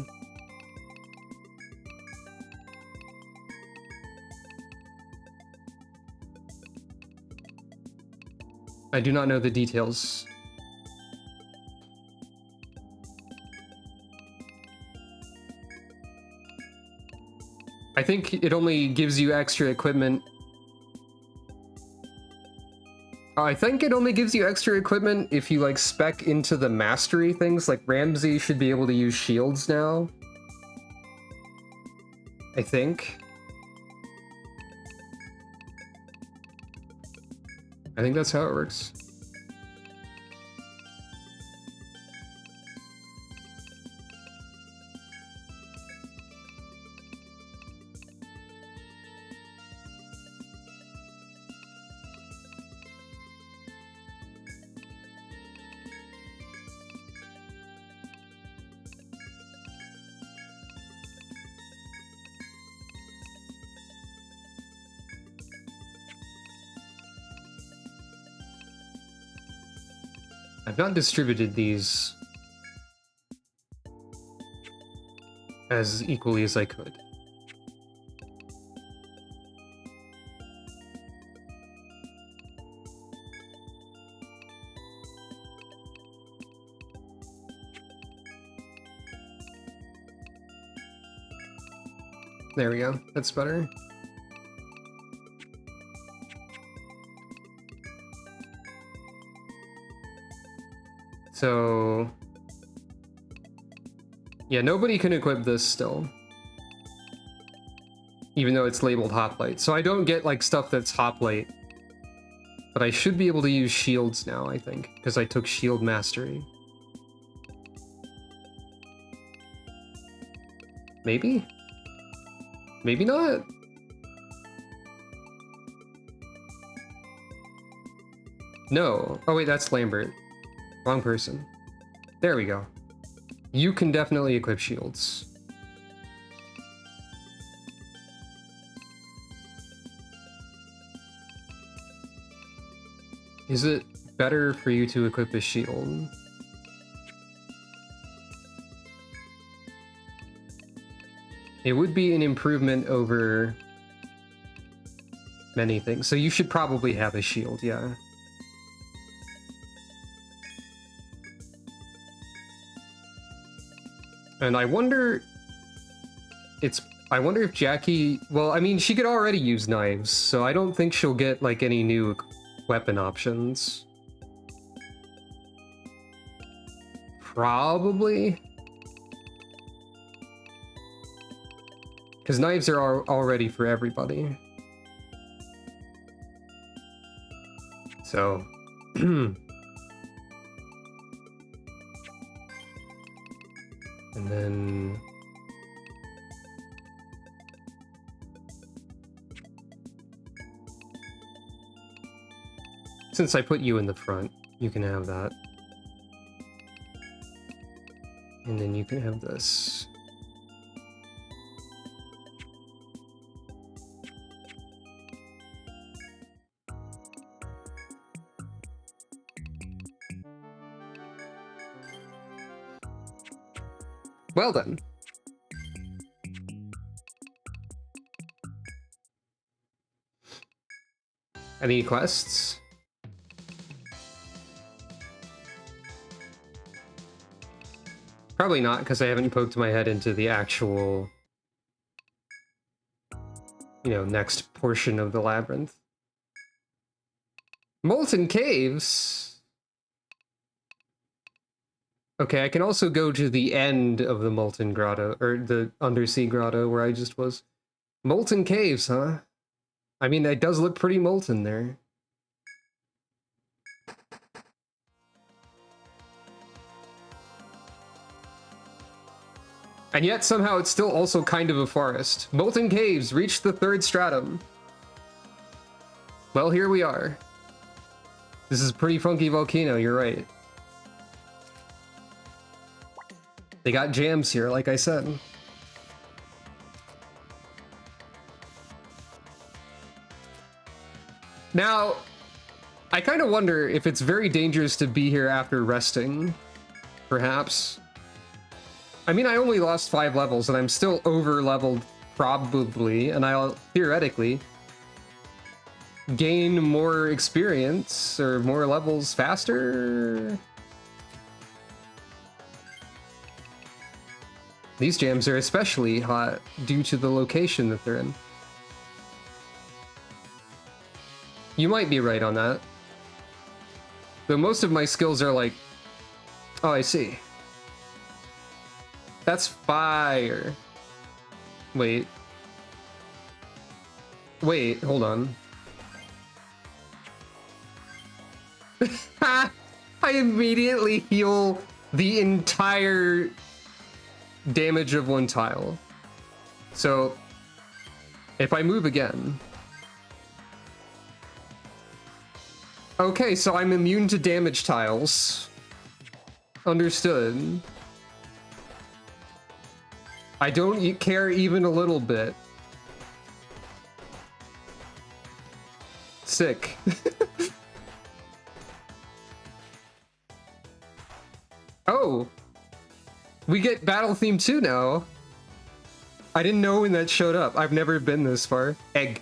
I do not know the details. I think it only gives you extra equipment. I think it only gives you extra equipment if you like spec into the mastery things. Like Ramsey should be able to use shields now, I think. I think that's how it works. I've not distributed these as equally as I could. There we go. That's better. So yeah, nobody can equip this still, even though it's labeled hoplite. So I don't get like stuff that's hoplite, but I should be able to use shields now, I think, because I took shield mastery. Maybe? Maybe not? No. Oh wait, that's Lambert. Wrong person. There we go. You can definitely equip shields. Is it better for you to equip a shield? It would be an improvement over many things. So you should probably have a shield, yeah. And I wonder if Jackie, well, I mean, she could already use knives, so I don't think she'll get like any new weapon options. Probably. Because knives are already for everybody. So. And then. Since I put you in the front, you can have that. And then you can have this. Well then. Any quests? Probably not, because I haven't poked my head into the actual, you know, next portion of the labyrinth. Molten caves? Okay, I can also go to the end of the molten grotto, or the undersea grotto where I just was. Molten caves, huh? I mean, it does look pretty molten there. And yet somehow it's still also kind of a forest. Molten caves, reach the 3rd stratum. Well, here we are. This is a pretty funky volcano, you're right. They got jams here, like I said. Now, I kind of wonder if it's very dangerous to be here after resting, perhaps. I mean, I only lost 5 levels, and I'm still over-leveled, probably, and I'll theoretically gain more experience or more levels faster. These jams are especially hot due to the location that they're in. You might be right on that. Though most of my skills are like... Oh, I see. That's fire. Wait. Wait, hold on. I immediately heal the entire damage of one tile. So, if I move again... Okay, so I'm immune to damage tiles. Understood. I don't care even a little bit. Sick. Oh! We get Battle Theme 2 now. I didn't know when that showed up. I've never been this far. Egg.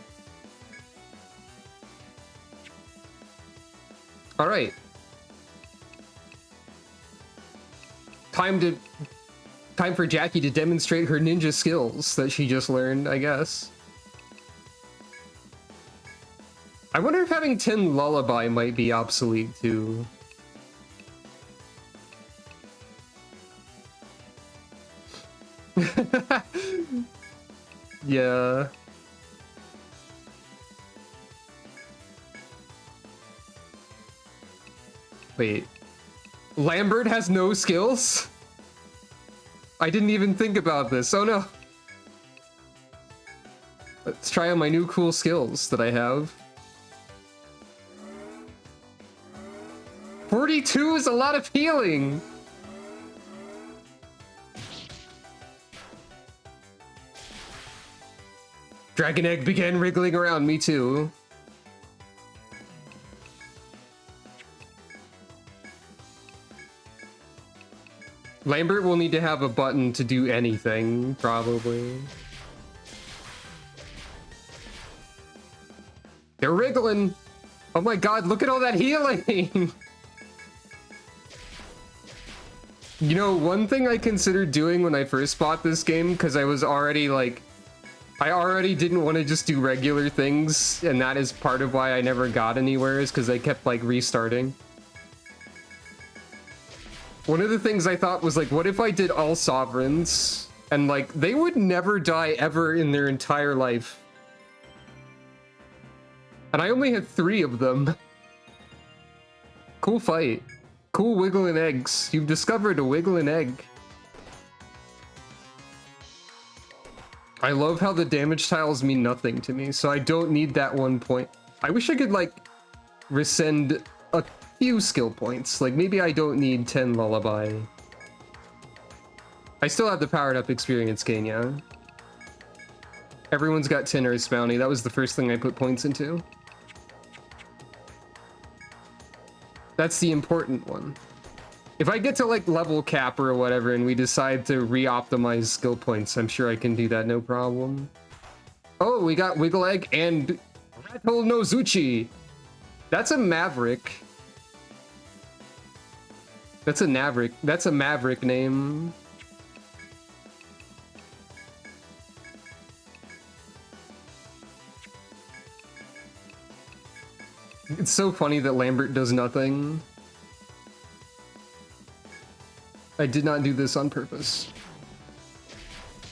Alright. Time for Jackie to demonstrate her ninja skills that she just learned, I guess. I wonder if having 10 Lullaby might be obsolete too. Yeah. Wait. Lambert has no skills? I didn't even think about this. Oh no. Let's try on my new cool skills that I have. 32 is a lot of healing. Dragon Egg began wriggling around me too. Lambert will need to have a button to do anything, probably. They're wriggling. Oh my god, look at all that healing. You know, one thing I considered doing when I first bought this game, because I was already like, I already didn't want to just do regular things, and that is part of why I never got anywhere, is because I kept like restarting. One of the things I thought was like, what if I did all sovereigns, and like, they would never die ever in their entire life. And I only had 3 of them. Cool fight. Cool wiggling eggs. You've discovered a wiggling egg. I love how the damage tiles mean nothing to me, so I don't need that 1 point. I wish I could like rescind a few skill points. Like maybe I don't need 10 lullaby. I still have the powered up experience gain, yeah. Everyone's got 10 Earth Bounty. That was the first thing I put points into. That's the important one. If I get to like level cap or whatever and we decide to re-optimize skill points, I'm sure I can do that no problem. Oh, we got Wiggle Egg and Rattle no Zuchi. That's a Maverick. That's a Maverick. That's a Maverick name. It's so funny that Lambert does nothing. I did not do this on purpose.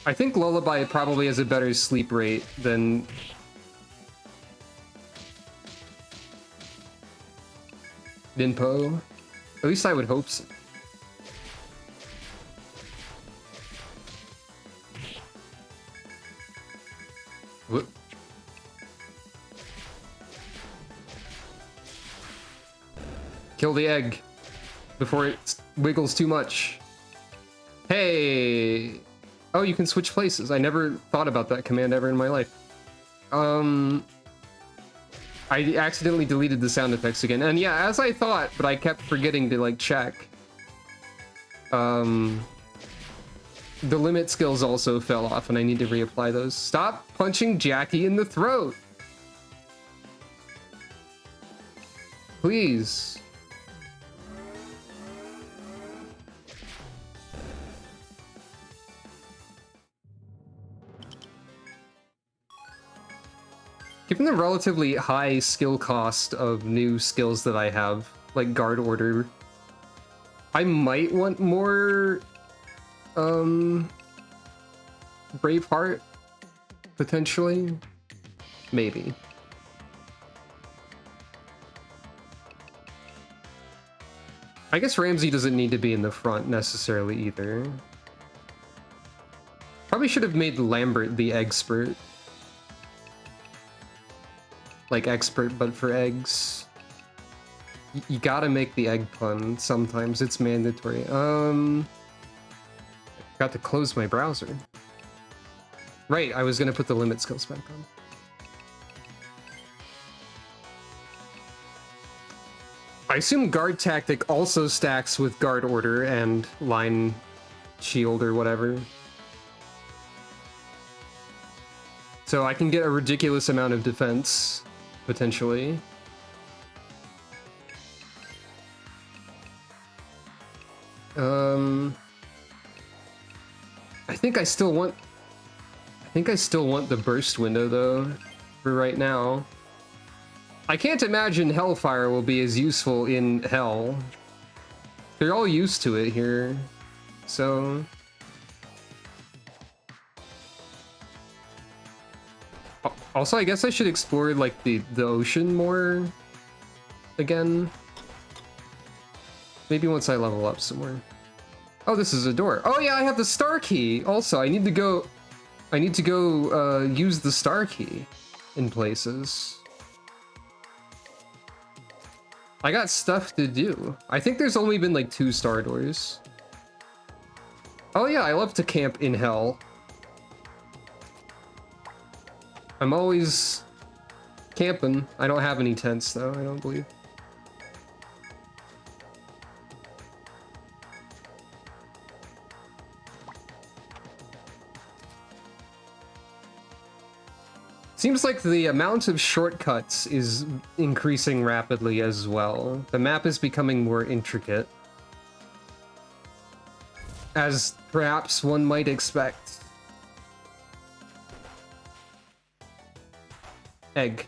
I think Lullaby probably has a better sleep rate than... Dinpo. At least I would hope so. Whoop. Kill the egg before it wiggles too much. Hey! Oh, you can switch places. I never thought about that command ever in my life. I accidentally deleted the sound effects again. And yeah, as I thought, but I kept forgetting to like check. The limit skills also fell off and I need to reapply those. Stop punching Jackie in the throat! Please. Given the relatively high skill cost of new skills that I have, like Guard Order, I might want more Braveheart, potentially. Maybe. I guess Ramsey doesn't need to be in the front necessarily either. Probably should have made Lambert the expert. Like expert, but for eggs. You gotta make the egg pun sometimes. It's mandatory. Got to close my browser. Right, I was gonna put the limit skills back on. I assume Guard Tactic also stacks with Guard Order and Line Shield or whatever. So I can get a ridiculous amount of defense, potentially. I think I still want the burst window though, for right now. I can't imagine Hellfire will be as useful in Hell. They're all used to it here, so... Also, I guess I should explore, like, the ocean more again. Maybe once I level up somewhere. Oh, this is a door. Oh yeah, I have the star key. Also, I need to go use the star key in places. I got stuff to do. I think there's only been like 2 star doors. Oh yeah, I love to camp in hell. I'm always camping. I don't have any tents though, I don't believe. Seems like the amount of shortcuts is increasing rapidly as well. The map is becoming more intricate, as perhaps one might expect. Egg.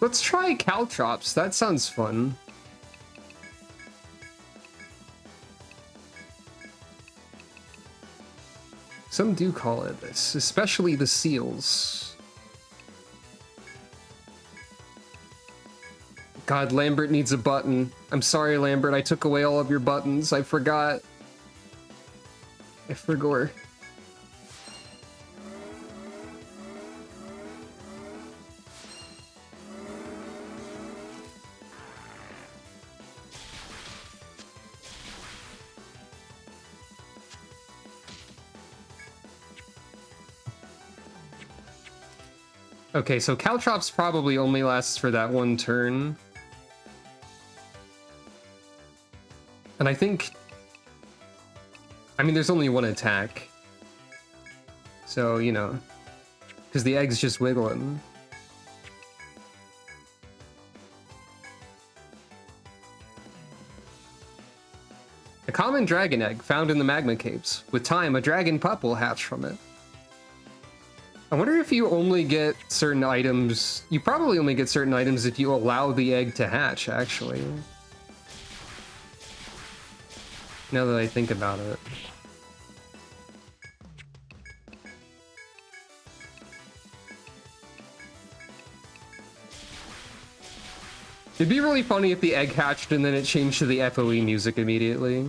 Let's try caltrops. That sounds fun. Some do call it this, especially the seals. God, Lambert needs a button. I'm sorry, Lambert, I took away all of your buttons. I forgot. I forgot. Okay, so caltrops probably only lasts for that one turn. And I think... I mean, there's only one attack. So, you know... Because the egg's just wiggling. A common dragon egg found in the magma caves. With time, a dragon pup will hatch from it. I wonder if you only get certain items... You probably only get certain items if you allow the egg to hatch, actually. Now that I think about it. It'd be really funny if the egg hatched and then it changed to the FOE music immediately.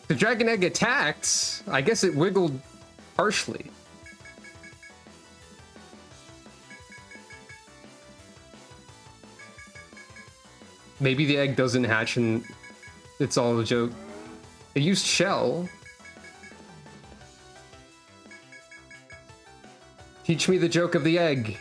The dragon egg attacked. I guess it wiggled harshly. Maybe the egg doesn't hatch and it's all a joke. It used shell. Teach me the joke of the egg.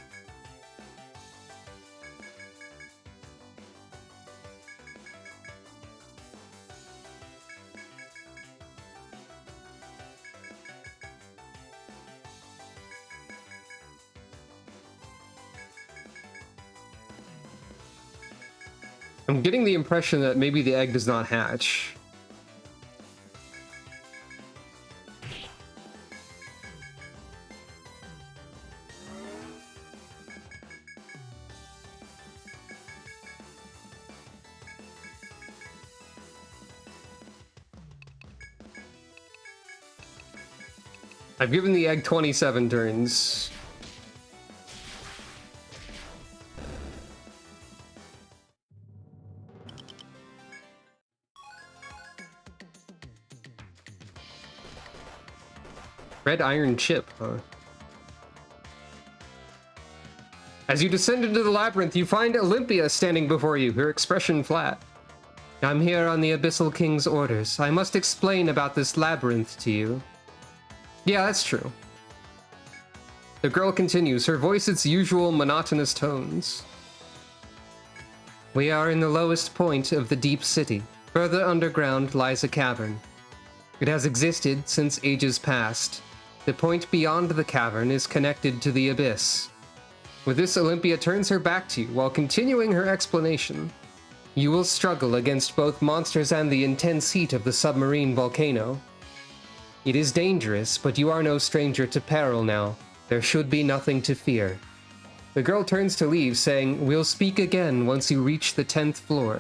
I'm getting the impression that maybe the egg does not hatch. I've given the egg 27 turns. Red iron chip, huh? As you descend into the labyrinth, you find Olympia standing before you, her expression flat. I'm here on the Abyssal King's orders. I must explain about this labyrinth to you. Yeah, that's true. The girl continues, her voice its usual monotonous tones. We are in the lowest point of the deep city. Further underground lies a cavern. It has existed since ages past. The point beyond the cavern is connected to the abyss. With this, Olympia turns her back to you while continuing her explanation. You will struggle against both monsters and the intense heat of the submarine volcano. It is dangerous, but you are no stranger to peril now. There should be nothing to fear. The girl turns to leave, saying, "We'll speak again once you reach the 10th floor.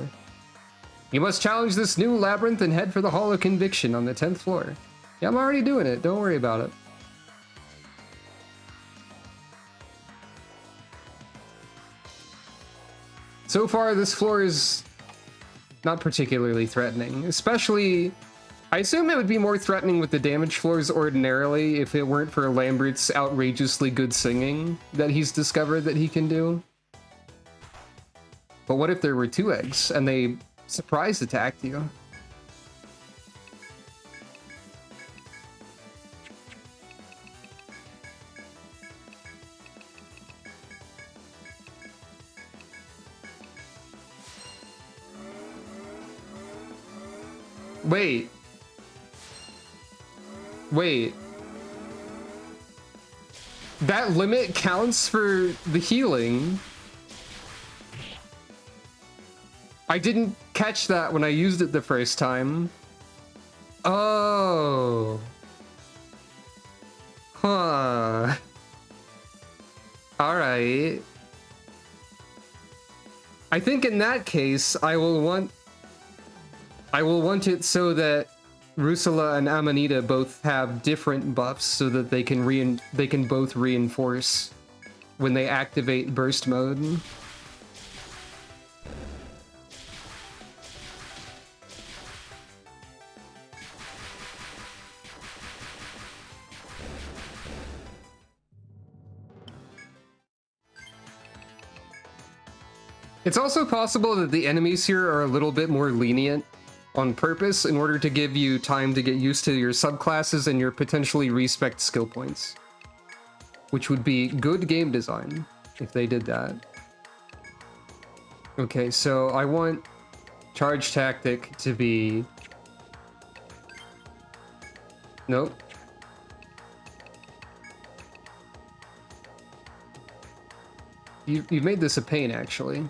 You must challenge this new labyrinth and head for the Hall of Conviction on the 10th floor." Yeah, I'm already doing it. Don't worry about it. So far, this floor is not particularly threatening, especially... I assume it would be more threatening with the damage floors ordinarily if it weren't for Lambert's outrageously good singing that he's discovered that he can do. But what if there were 2 eggs and they surprise attacked you? Wait. Wait. That limit counts for the healing. I didn't catch that when I used it the first time. Oh. Huh. Alright. I think in that case, I will want it so that Rusula and Amanita both have different buffs so that they can both reinforce when they activate burst mode. It's also possible that the enemies here are a little bit more lenient on purpose in order to give you time to get used to your subclasses and your potentially respect skill points. Which would be good game design if they did that. Okay, so I want charge tactic to be... Nope. You've made this a pain, actually.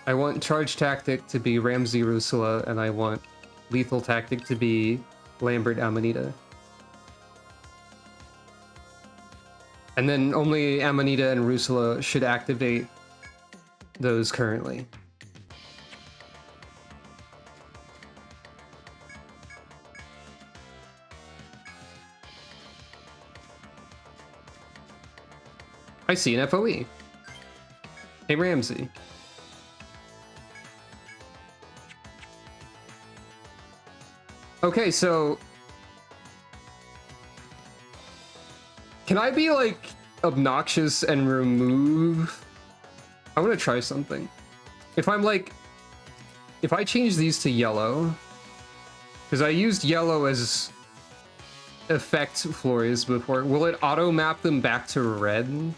I want charge tactic to be Ramsey Rusula, and I want lethal tactic to be Lambert Amanita. And then only Amanita and Rusula should activate those currently. I see an FOE. Hey, Ramsey. Okay, so... Can I be, like, obnoxious and remove... I want to try something. If I'm, like... If I change these to yellow... Because I used yellow as effect floors before. Will it auto-map them back to red?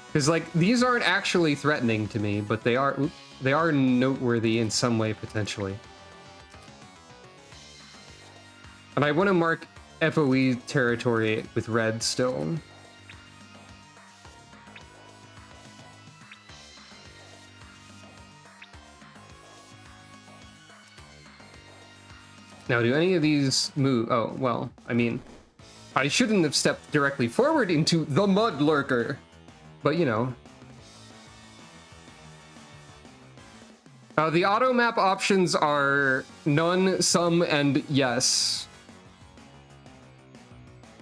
Because, like, these aren't actually threatening to me, but they are noteworthy in some way, potentially. And I want to mark FOE territory with red still. Now, do any of these move? Oh, well, I mean, I shouldn't have stepped directly forward into the Mud Lurker. But, you know. The auto map options are none, some, and yes.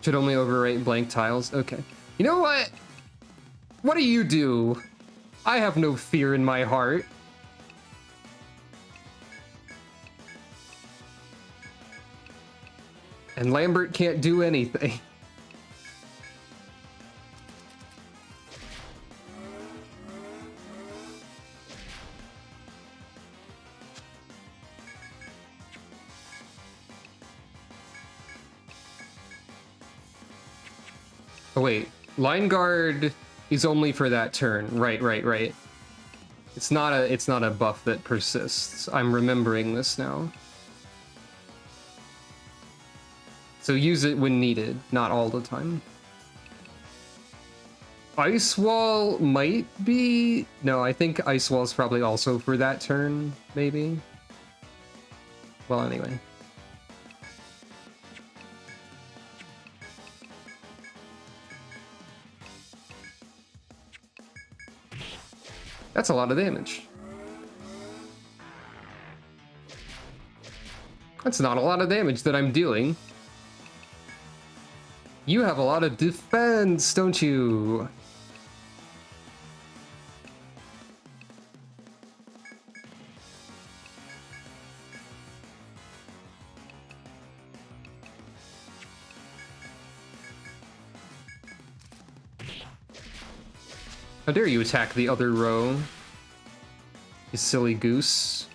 Should only overwrite blank tiles. Okay. You know what? What do you do? I have no fear in my heart. And Lambert can't do anything. Oh wait, line guard is only for that turn. Right. It's not a buff that persists. I'm remembering this now. So use it when needed, not all the time. Ice Wall might be... No, I think Ice Wall is probably also for that turn, maybe. Well, anyway. That's a lot of damage. That's not a lot of damage that I'm dealing. You have a lot of defense, don't you? How dare you attack the other row, you silly goose.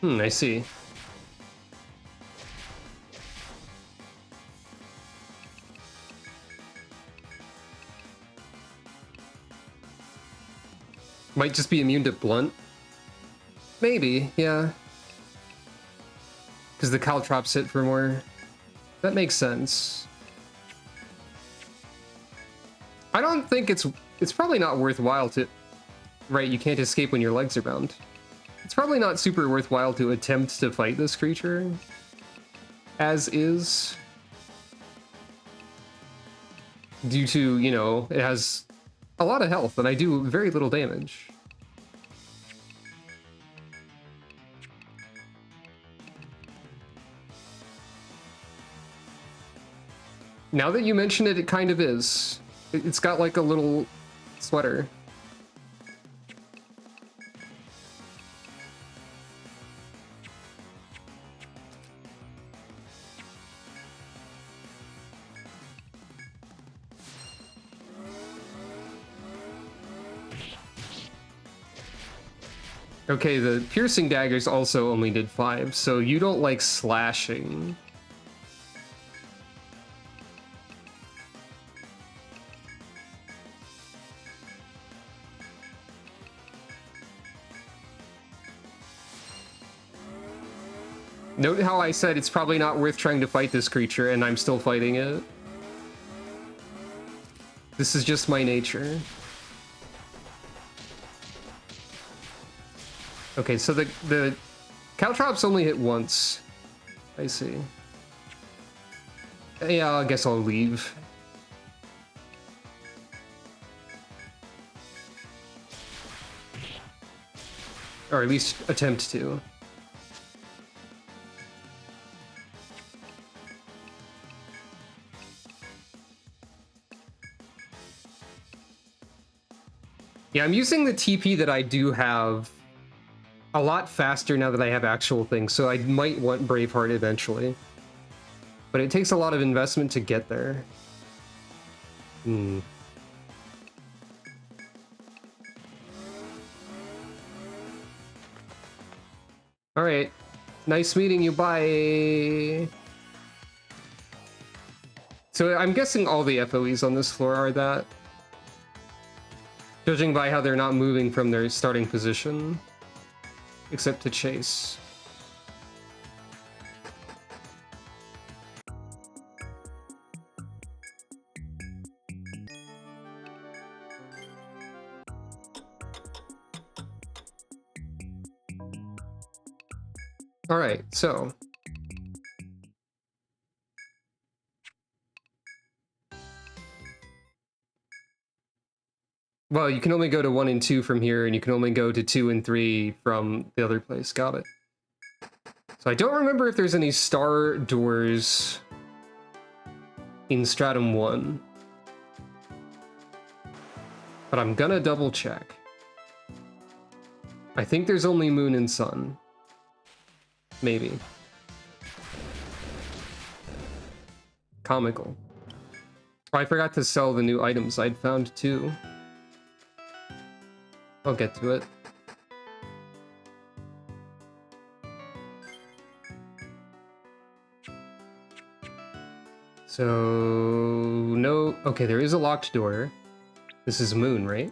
I see. Might just be immune to blunt. Maybe, yeah. Because the caltrops hit for more. That makes sense. I don't think it's probably not worthwhile to... Right, you can't escape when your legs are bound. It's probably not super worthwhile to attempt to fight this creature. As is. Due to, you know, it has a lot of health, and I do very little damage. Now that you mention it, it kind of is. It's got like a little sweater. Okay, the piercing daggers also only did 5, so you don't like slashing. Note how I said it's probably not worth trying to fight this creature, and I'm still fighting it. This is just my nature. Okay, so the caltrops only hit once. I see. Yeah, I guess I'll leave. Or at least attempt to. Yeah, I'm using the TP that I do have a lot faster now that I have actual things, so I might want Braveheart eventually. But it takes a lot of investment to get there. Alright. Nice meeting you, bye! So I'm guessing all the FOEs on this floor are that. Judging by how they're not moving from their starting position. Except to chase. Alright, so... Well, you can only go to 1 and 2 from here, and you can only go to 2 and 3 from the other place. Got it. So I don't remember if there's any star doors in Stratum 1. But I'm gonna double check. I think there's only Moon and Sun. Maybe. Comical. Oh, I forgot to sell the new items I'd found too. I'll get to it. So, no, okay, there is a locked door. This is Moon, right?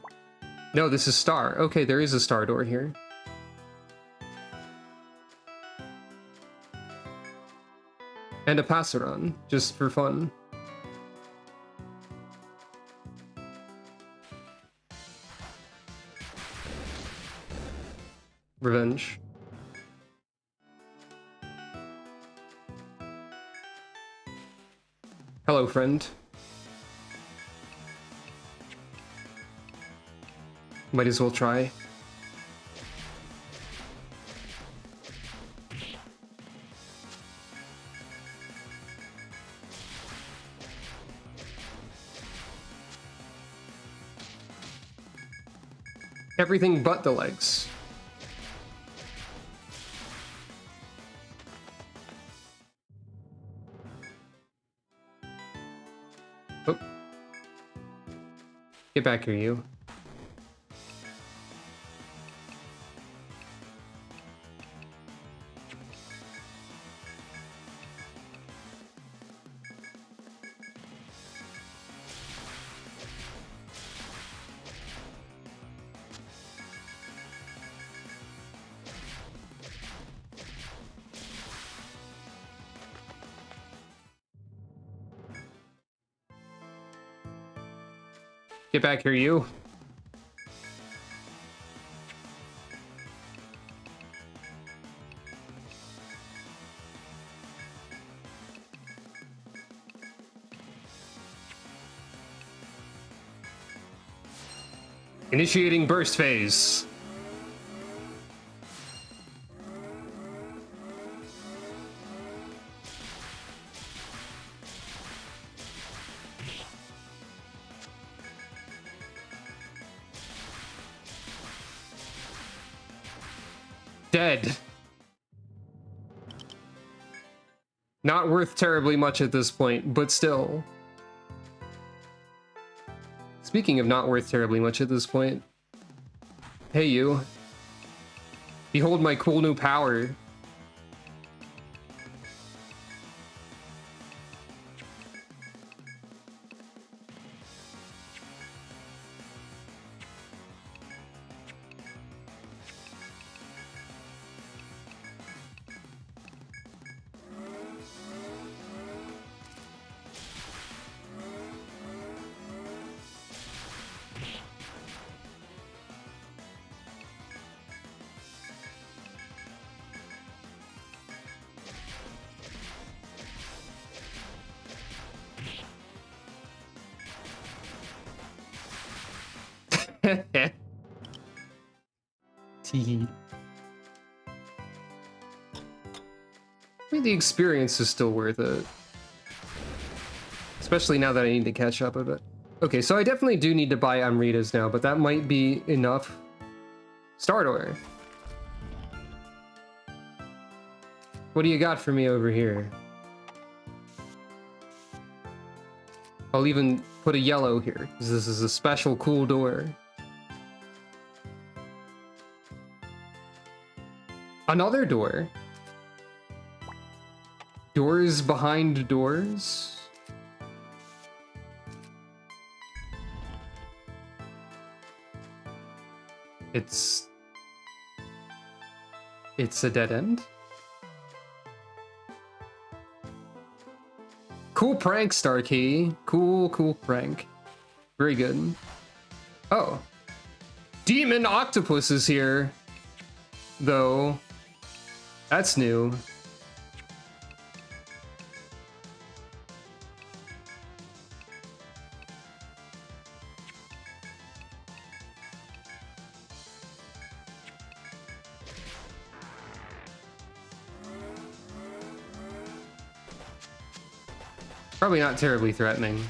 No, this is Star. Okay, there is a star door here. And a Passeron, just for fun. Revenge. Hello, friend. Might as well try. Everything but the legs. Oh. Get back here, you. Get back here, you. Initiating burst phase. Dead. Not worth terribly much at this point, but still. Speaking of not worth terribly much at this point. Hey, you. Behold my cool new power. Tee. I mean, the experience is still worth it. Especially now that I need to catch up a bit. Okay, so I definitely do need to buy Amritas now, but that might be enough. Stardoor. What do you got for me over here? I'll even put a yellow here, because this is a special cool door. Another door. Doors behind doors. It's a dead end. Cool prank, Starkey. Cool prank. Very good. Oh. Demon Octopus is here. Though. That's new. Probably not terribly threatening.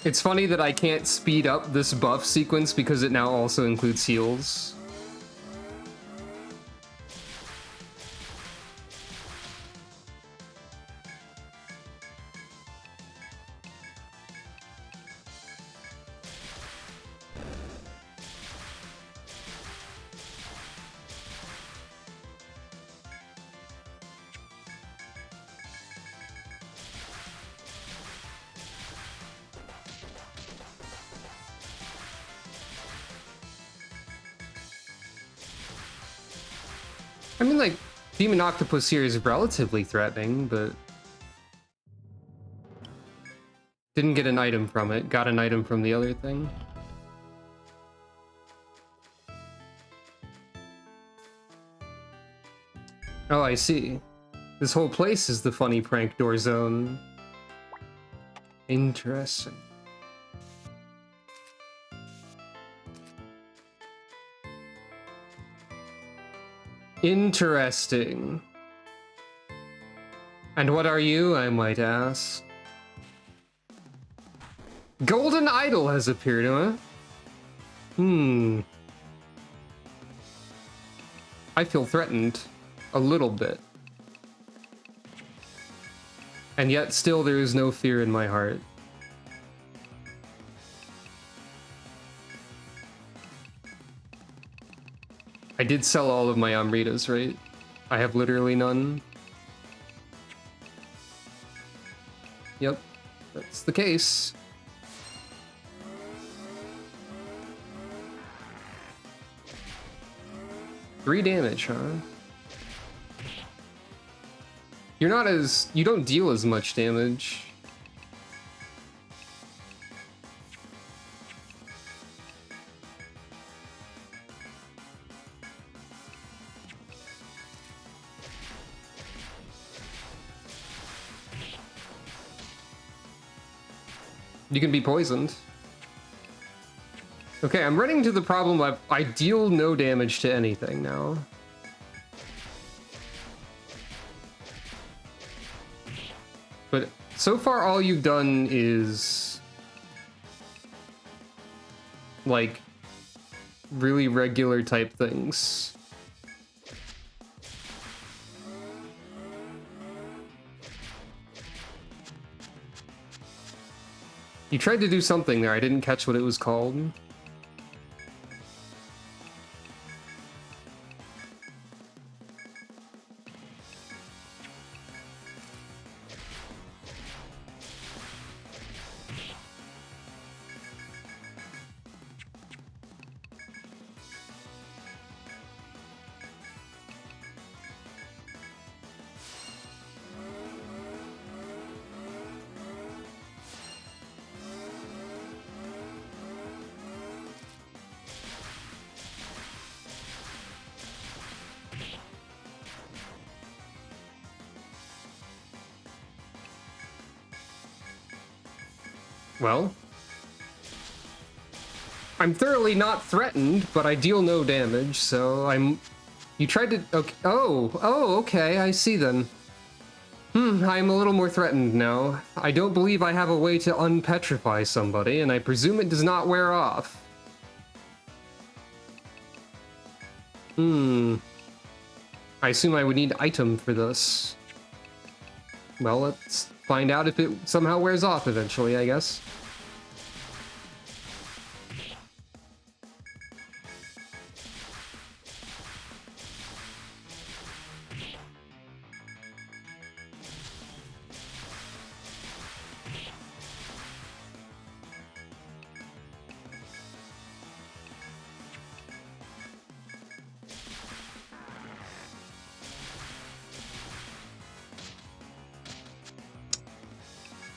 It's funny that I can't speed up this buff sequence because it now also includes heals. I mean, like, Demon Octopus here is relatively threatening, but didn't get an item from it. Got an item from the other thing. Oh, I see. This whole place is the funny prank door zone. Interesting. Interesting. And what are you, I might ask? Golden Idol has appeared, huh? I feel threatened. A little bit. And yet still there is no fear in my heart. I did sell all of my Amritas, right? I have literally none. Yep, that's the case. Three damage, huh? You don't deal as much damage. You can be poisoned. Okay, I'm running into the problem of I deal no damage to anything now. But so far all you've done is like really regular type things. You tried to do something there, I didn't catch what it was called. Well, I'm thoroughly not threatened, but I deal no damage, so you tried to... Okay, okay, I see then. I'm a little more threatened now. I don't believe I have a way to unpetrify somebody, and I presume it does not wear off. I assume I would need item for this. Well, let's find out if it somehow wears off eventually, I guess.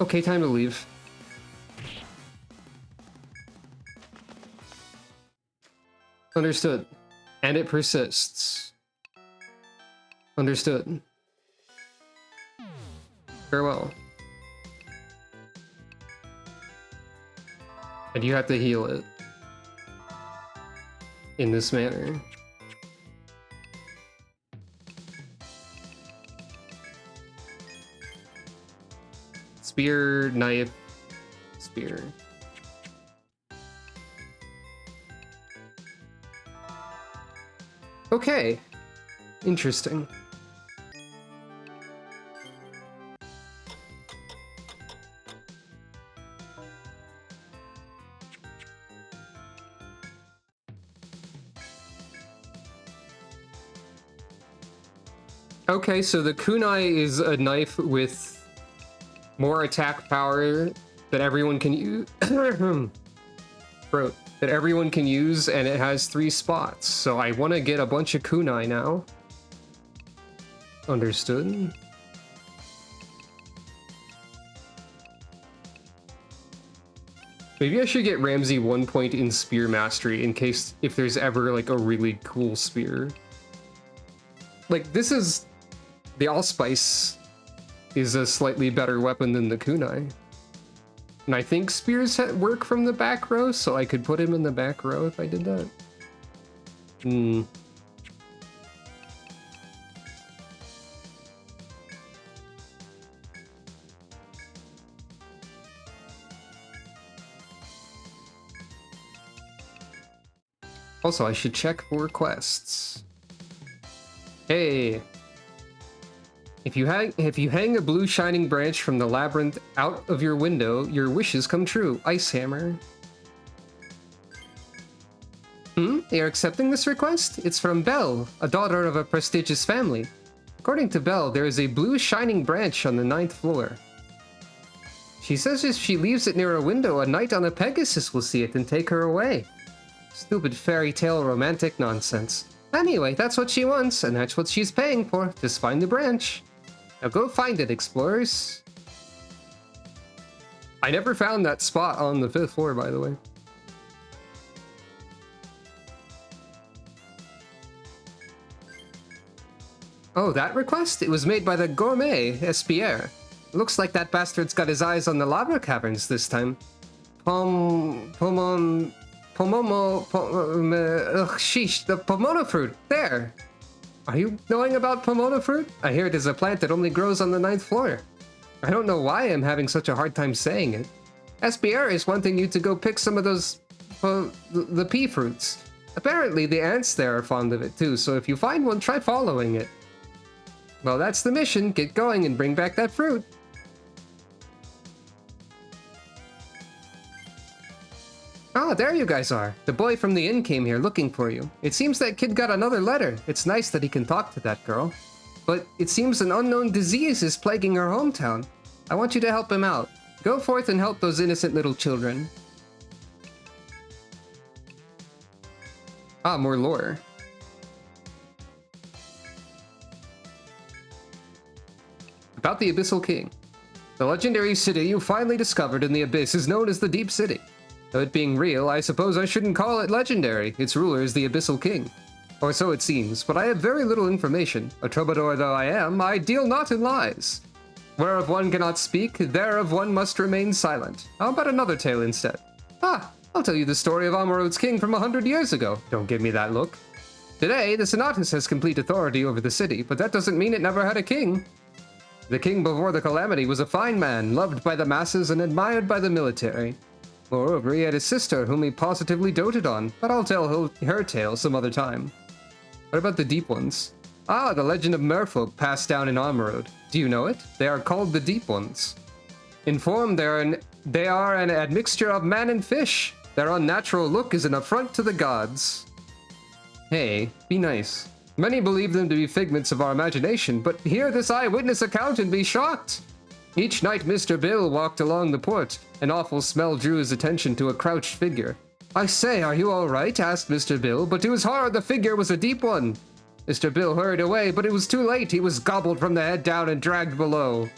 Okay, time to leave. Understood. And it persists. Understood. Farewell. And you have to heal it. In this manner. Spear, knife, spear. Okay. Interesting. Okay, so the kunai is a knife with more attack power that everyone can use. Bro, that everyone can use, and it has 3 spots. So I want to get a bunch of kunai now. Understood. Maybe I should get Ramsey 1 point in spear mastery in case if there's ever like a really cool spear. Like this is the allspice is a slightly better weapon than the kunai. And I think spears work from the back row, so I could put him in the back row if I did that. Also, I should check for quests. Hey, if you hang a blue shining branch from the labyrinth out of your window, your wishes come true. Ice Hammer. You're accepting this request? It's from Belle, a daughter of a prestigious family. According to Belle, there is a blue shining branch on the 9th floor. She says if she leaves it near a window, a knight on a Pegasus will see it and take her away. Stupid fairy tale romantic nonsense. Anyway, that's what she wants, and that's what she's paying for. Just find the branch. Now go find it, explorers. I never found that spot on the 5th floor, by the way. Oh, that request? It was made by the gourmet, Espierre. Looks like that bastard's got his eyes on the lava caverns this time. Sheesh, the pomona fruit. There. Are you knowing about pomona fruit? I hear it is a plant that only grows on the 9th floor. I don't know why I'm having such a hard time saying it. Espierre is wanting you to go pick some of those, the pea fruits. Apparently the ants there are fond of it too, so if you find one, try following it. Well, that's the mission. Get going and bring back that fruit. Ah, there you guys are. The boy from the inn came here looking for you. It seems that kid got another letter. It's nice that he can talk to that girl. But it seems an unknown disease is plaguing her hometown. I want you to help him out. Go forth and help those innocent little children. Ah, more lore. About the Abyssal King. The legendary city you finally discovered in the Abyss is known as the Deep City. Though it being real, I suppose I shouldn't call it legendary. Its ruler is the Abyssal King. Or so it seems, but I have very little information. A troubadour though I am, I deal not in lies. Whereof one cannot speak, thereof one must remain silent. How about another tale instead? Ah, I'll tell you the story of Amarod's king from 100 years ago. Don't give me that look. Today, the Senatus has complete authority over the city, but that doesn't mean it never had a king. The king before the calamity was a fine man, loved by the masses and admired by the military. Moreover, he had a sister whom he positively doted on, but I'll tell her tale some other time. What about the Deep Ones? Ah, the legend of merfolk passed down in Armorode. Do you know it? They are called the Deep Ones. In form, they are an admixture of man and fish. Their unnatural look is an affront to the gods. Hey, be nice. Many believe them to be figments of our imagination, but hear this eyewitness account and be shocked. Each night Mr. Bill walked along the port. An awful smell drew his attention to a crouched figure. I say, are you all right? Asked Mr. Bill, but to his horror the figure was a deep one. Mr. Bill hurried away, but it was too late. He was gobbled from the head down and dragged below.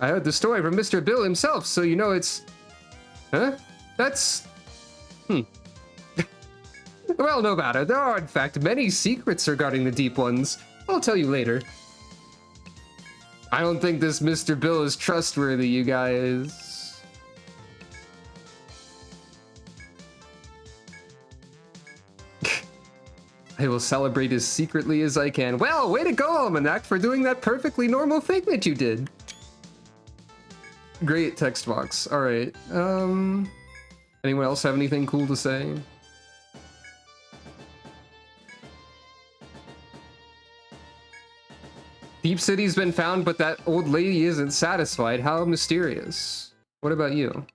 I heard the story from Mr. Bill himself, so you know it's... Huh? That's... Well, no matter. There are, in fact, many secrets regarding the Deep Ones. I'll tell you later. I don't think this Mr. Bill is trustworthy, you guys. I will celebrate as secretly as I can. Well, way to go, Almanac, for doing that perfectly normal thing that you did. Great text box. All right. Anyone else have anything cool to say? Deep City's been found, but that old lady isn't satisfied. How mysterious. What about you?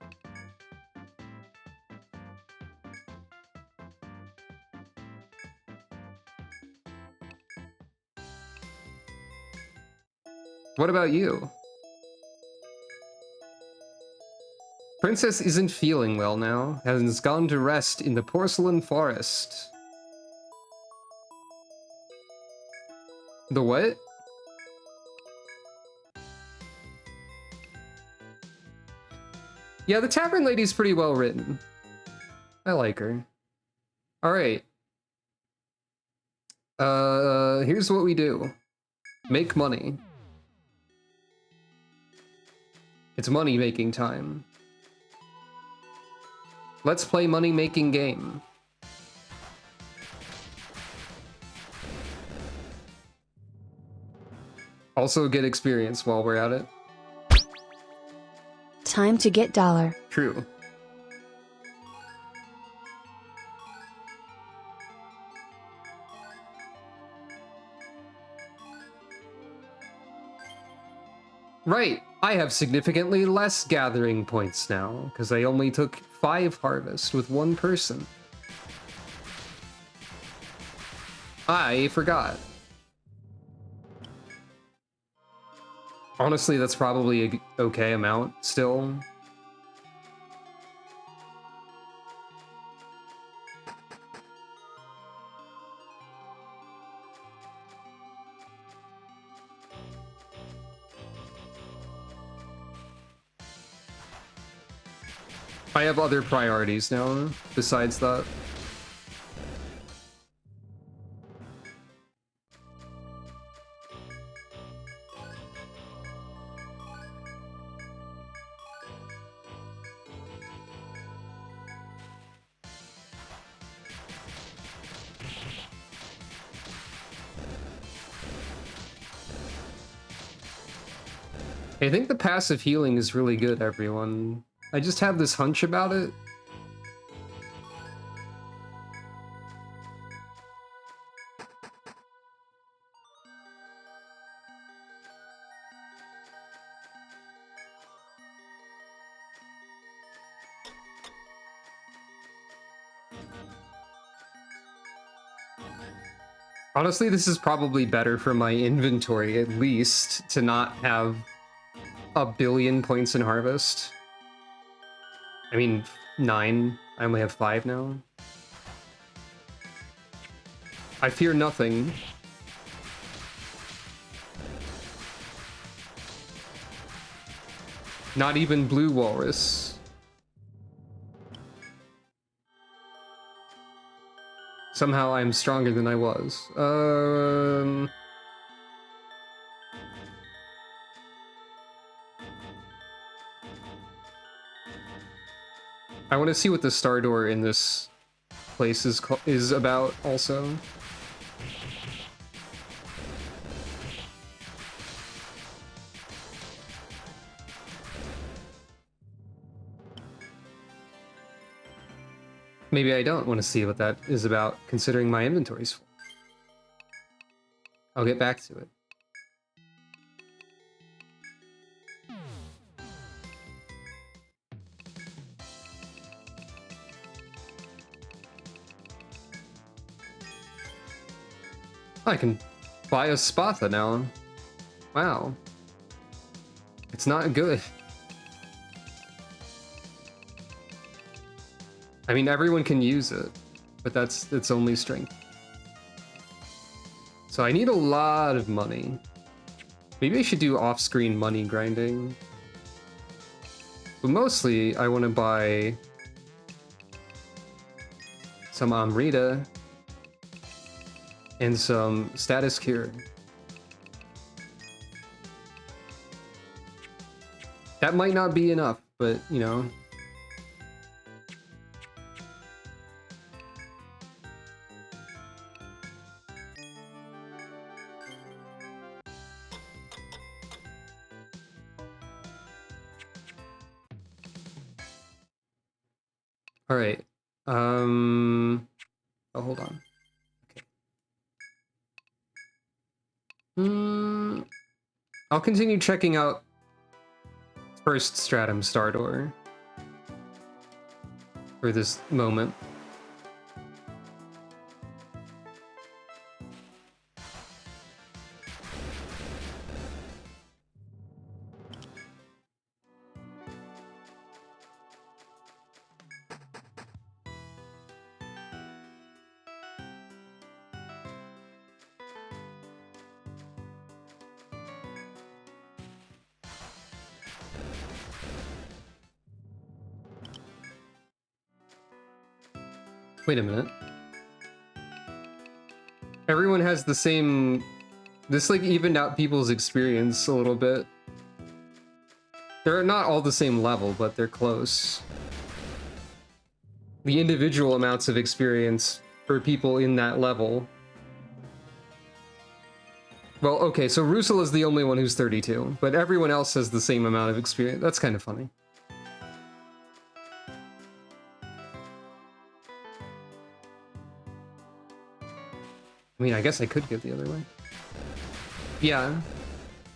What about you? Princess isn't feeling well now, has gone to rest in the porcelain forest. The what? Yeah, the Tavern Lady's pretty well written. I like her. Alright. Here's what we do. Make money. It's money-making time. Let's play money-making game. Also get experience while we're at it. Time to get dollar. True. Right, I have significantly less gathering points now, because I only took 5 harvest with 1 person. I forgot. Honestly, that's probably a okay amount still. I have other priorities now, besides that. I think the passive healing is really good, everyone. I just have this hunch about it. Honestly, this is probably better for my inventory, at least, to not have a billion points in harvest. I mean, 9. I only have 5 now. I fear nothing. Not even Blue Walrus. Somehow I'm stronger than I was. I want to see what the star door in this place is about also. Maybe I don't want to see what that is about, considering my inventory's full. I'll get back to it. I can buy a Spatha now. Wow. It's not good. I mean, everyone can use it, but that's its only strength. So I need a lot of money. Maybe I should do off-screen money grinding. But mostly, I want to buy some Amrita and some status cure. That might not be enough, but, you know. All right. Oh, hold on. Okay. I'll continue checking out first stratum star door for this moment. Wait a minute. Everyone has the same... This, like, evened out people's experience a little bit. They're not all the same level, but they're close. The individual amounts of experience for people in that level. Well, okay, so Russell is the only one who's 32, but everyone else has the same amount of experience. That's kind of funny. I mean, I guess I could go the other way. Yeah,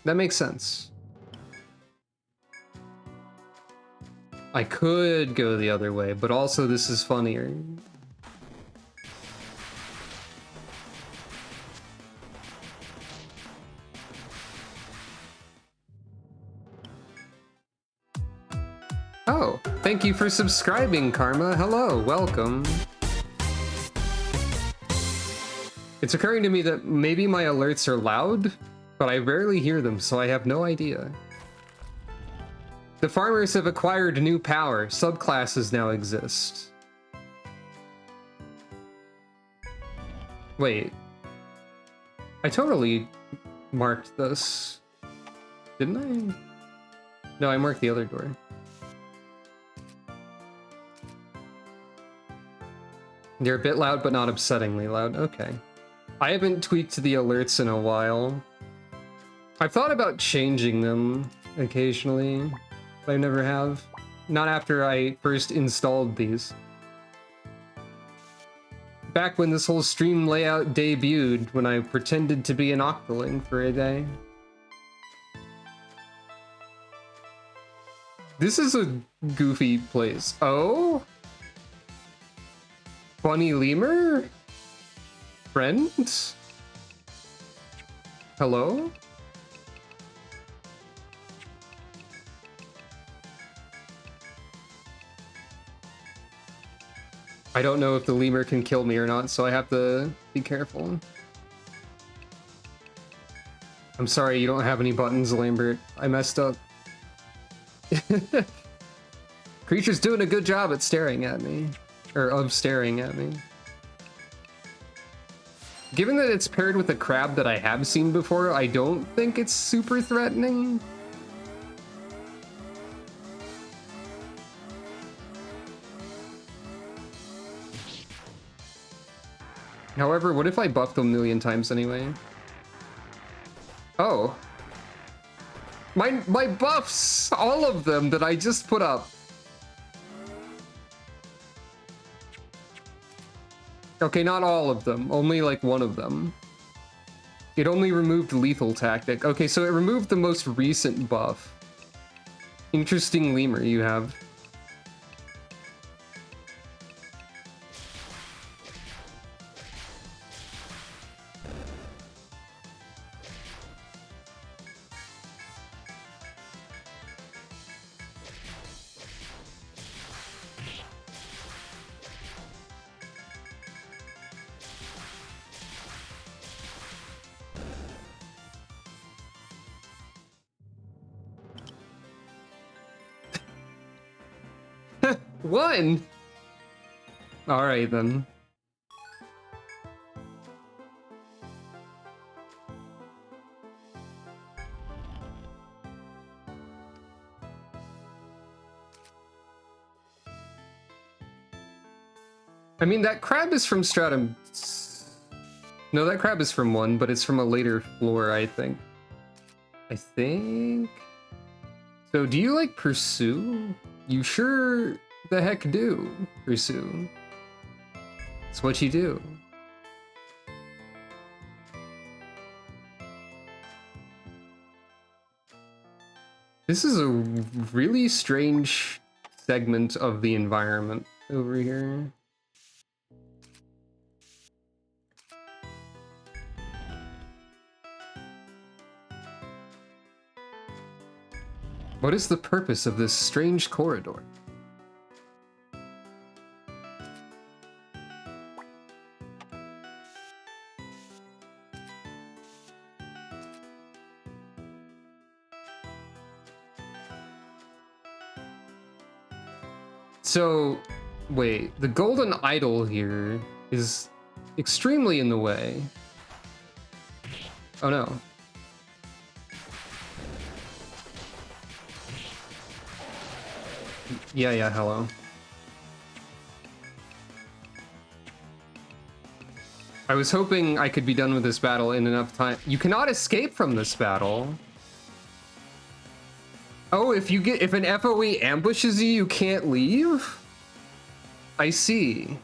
that makes sense. I could go the other way, but also this is funnier. Oh, thank you for subscribing, Karma. Hello, welcome. It's occurring to me that maybe my alerts are loud, but I rarely hear them, so I have no idea. The farmers have acquired new power. Subclasses now exist. Wait. I totally marked this. Didn't I? No, I marked the other door. They're a bit loud, but not upsettingly loud. Okay. I haven't tweaked the alerts in a while. I've thought about changing them occasionally, but I never have. Not after I first installed these. Back when this whole stream layout debuted, when I pretended to be an Octoling for a day. This is a goofy place. Oh? Funny lemur? Friends? Hello? I don't know if the lemur can kill me or not, so I have to be careful. I'm sorry you don't have any buttons, Lambert. I messed up. Creature's doing a good job at staring at me. Or of staring at me. Given that it's paired with a crab that I have seen before, I don't think it's super threatening. However, what if I buffed them a million times anyway? Oh. My buffs! All of them that I just put up. Okay, not all of them. Only like one of them. It only removed lethal tactic. Okay, so it removed the most recent buff. Interesting lemur you have. One! Alright then. I mean, that crab is from stratum... No, that crab is from 1, but it's from a later floor, I think. So do you, like, pursue? You sure the heck do pursue. It's what you do. This is a really strange segment of the environment over here. What is the purpose of this strange corridor? So, Wait, the golden idol here is extremely in the way. Oh no. Yeah, hello. I was hoping I could be done with this battle in enough time. You cannot escape from this battle. Oh, if an FOE ambushes you, you can't leave? I see.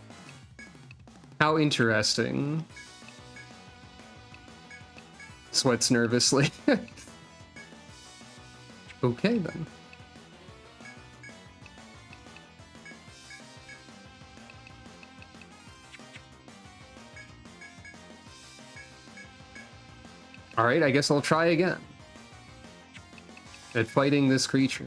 How interesting. Sweats nervously. Okay then. All right, I guess I'll try again at fighting this creature.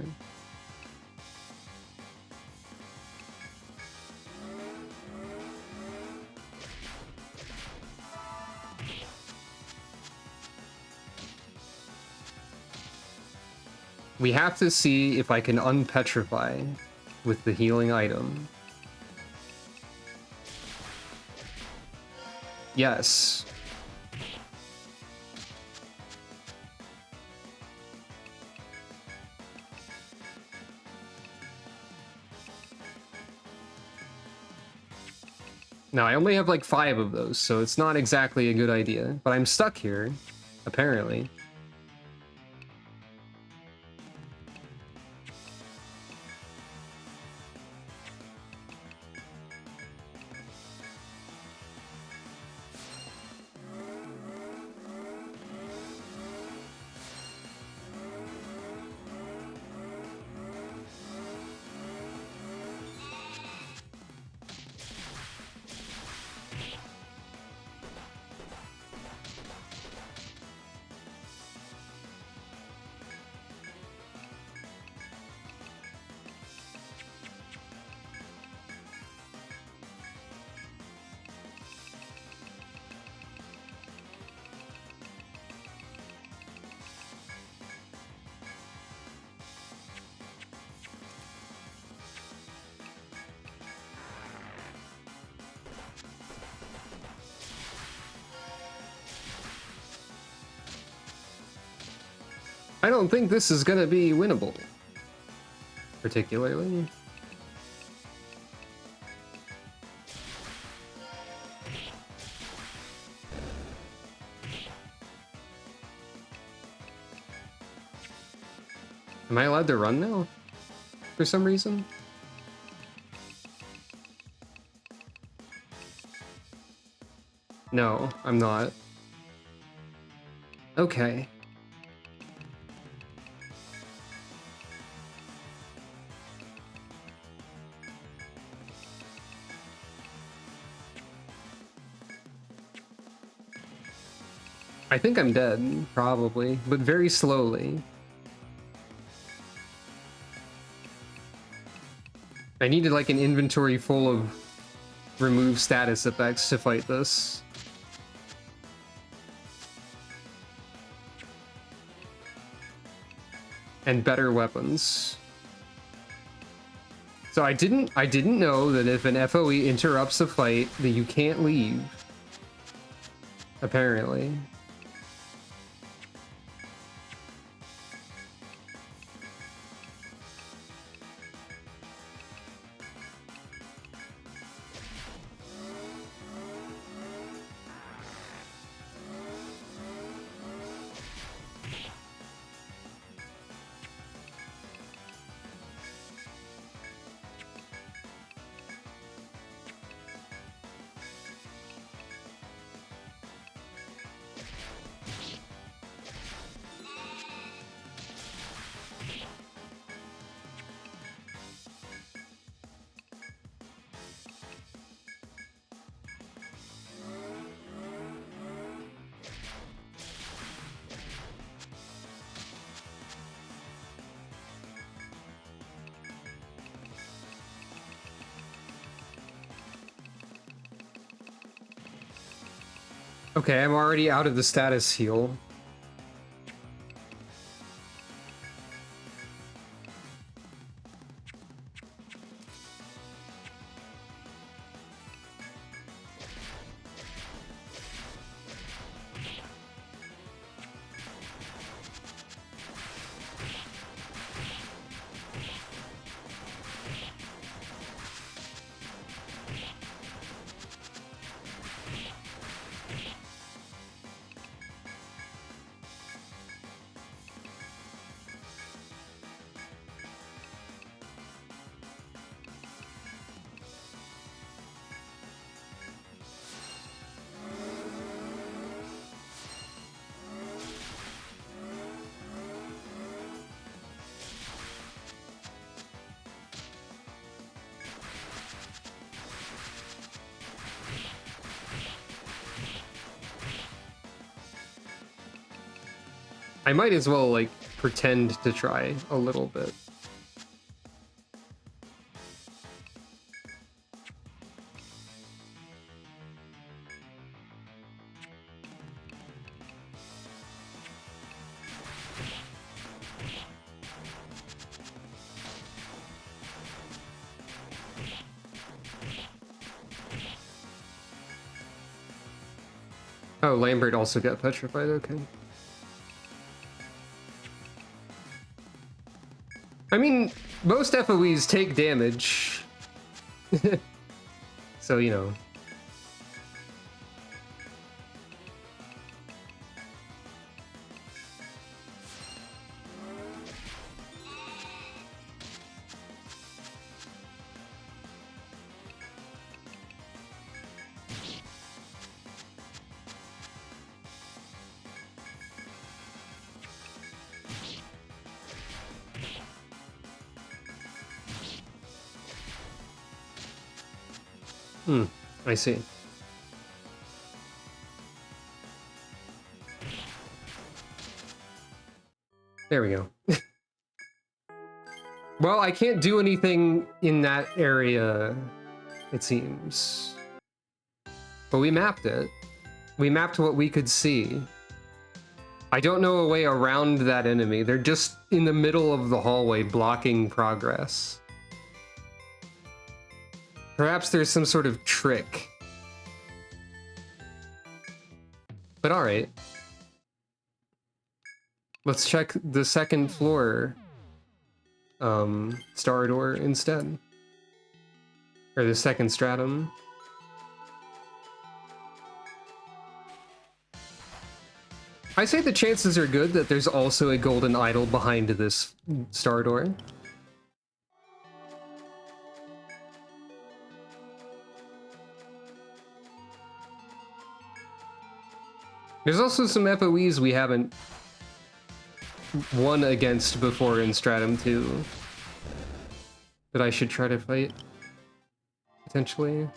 We have to see if I can unpetrify with the healing item. Yes. Now, I only have like 5 of those, so it's not exactly a good idea. But I'm stuck here, apparently. I don't think this is gonna be winnable, particularly. Am I allowed to run now? For some reason? No, I'm not. Okay. I think I'm dead, probably, but very slowly. I needed like an inventory full of remove status effects to fight this. And better weapons. So I didn't know that if an FOE interrupts a fight that you can't leave. Apparently. Okay, I'm already out of the status heal. I might as well, like, pretend to try a little bit. Oh, Lambert also got petrified, okay. I mean, most FOEs take damage. So, you know. I see. There we go. Well, I can't do anything in that area, it seems. But we mapped it. We mapped what we could see. I don't know a way around that enemy. They're just in the middle of the hallway blocking progress. Perhaps there's some sort of trick. But alright. Let's check the second floor star door instead. Or the second stratum. I say the chances are good that there's also a golden idol behind this star door. There's also some FOEs we haven't won against before in Stratum 2 that I should try to fight, potentially.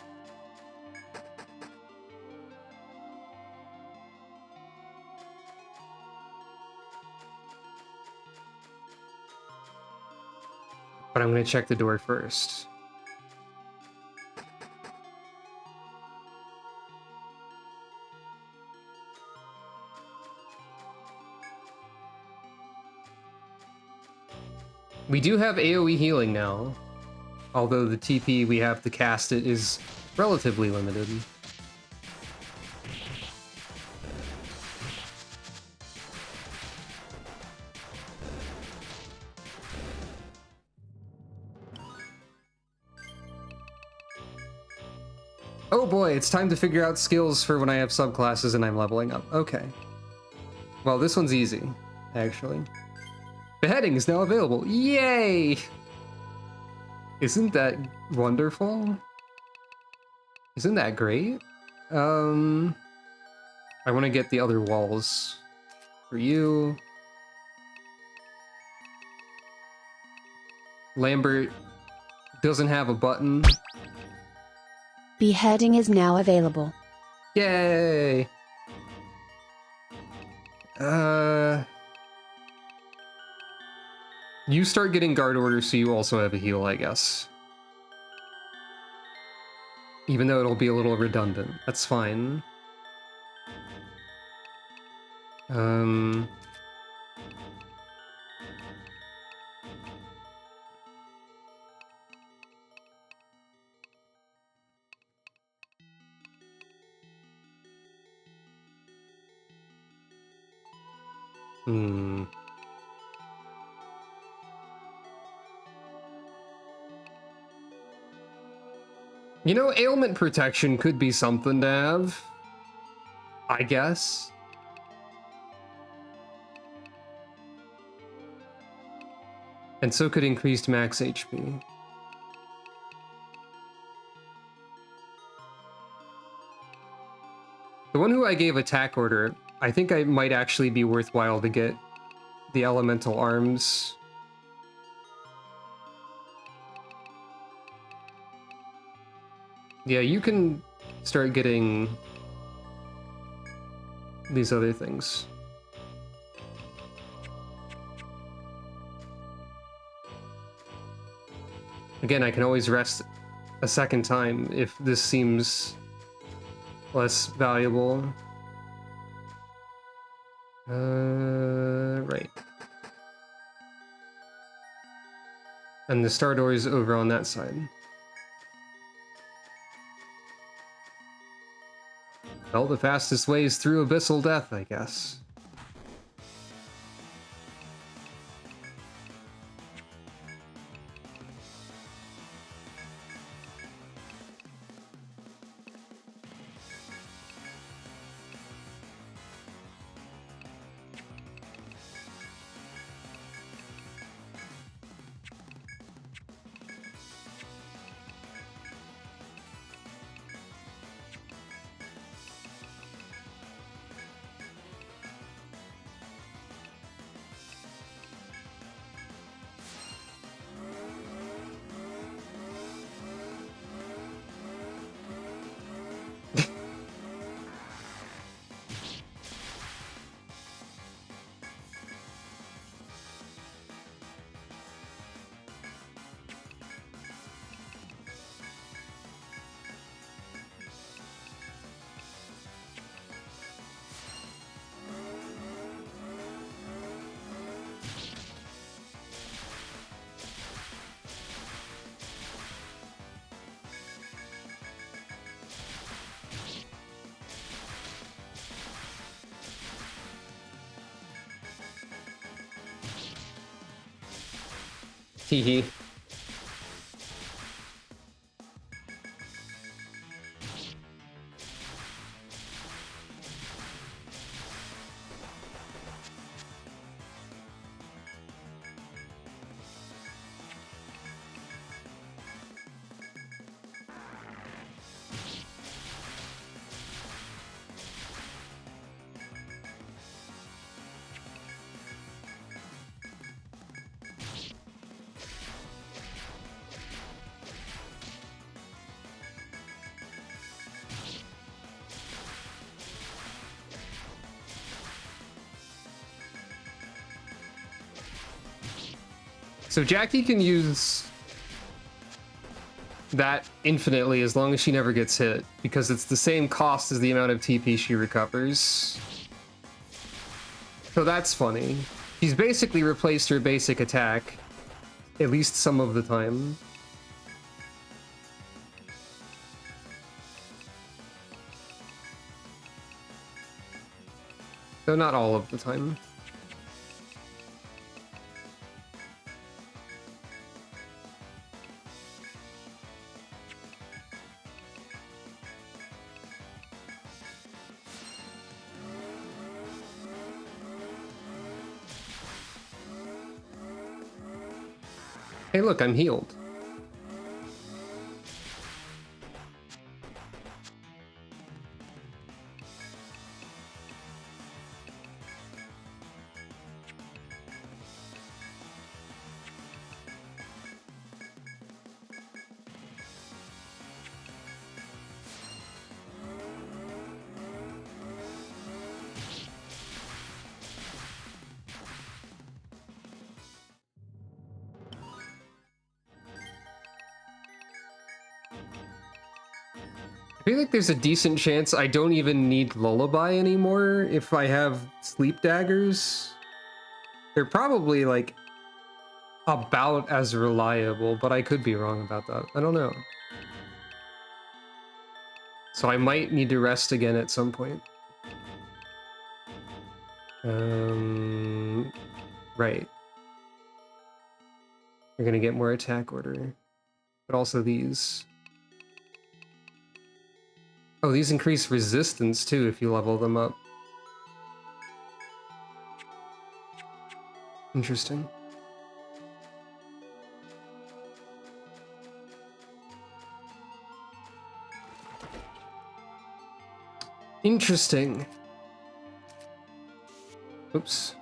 But I'm gonna check the door first. We do have AoE healing now, although the TP we have to cast it is relatively limited. Oh boy, it's time to figure out skills for when I have subclasses and I'm leveling up. Okay. Well, this one's easy, actually. Beheading is now available. Yay! Isn't that wonderful? Isn't that great? I want to get the other walls for you. Lambert doesn't have a button. Beheading is now available. Yay! You start getting guard orders, so you also have a heal, I guess. Even though it'll be a little redundant. That's fine. You know, ailment protection could be something to have. I guess. And so could increased max HP. The one who I gave attack order, I think I might actually be worthwhile to get the elemental arms. Yeah, you can start getting these other things. Again, I can always rest a second time if this seems less valuable. Right. And the star door is over on that side. Well, the fastest way is through abyssal death, I guess. Hehe. So Jackie can use that infinitely as long as she never gets hit, because it's the same cost as the amount of TP she recovers. So that's funny. She's basically replaced her basic attack, at least some of the time. Though not all of the time. Hey, look, I'm healed. I feel like there's a decent chance I don't even need Lullaby anymore if I have Sleep Daggers. They're probably, like, about as reliable, but I could be wrong about that. I don't know. So I might need to rest again at some point. Right. You're gonna get more attack order, but also these. Oh, these increase resistance too if you level them up. Interesting. Interesting. Oops.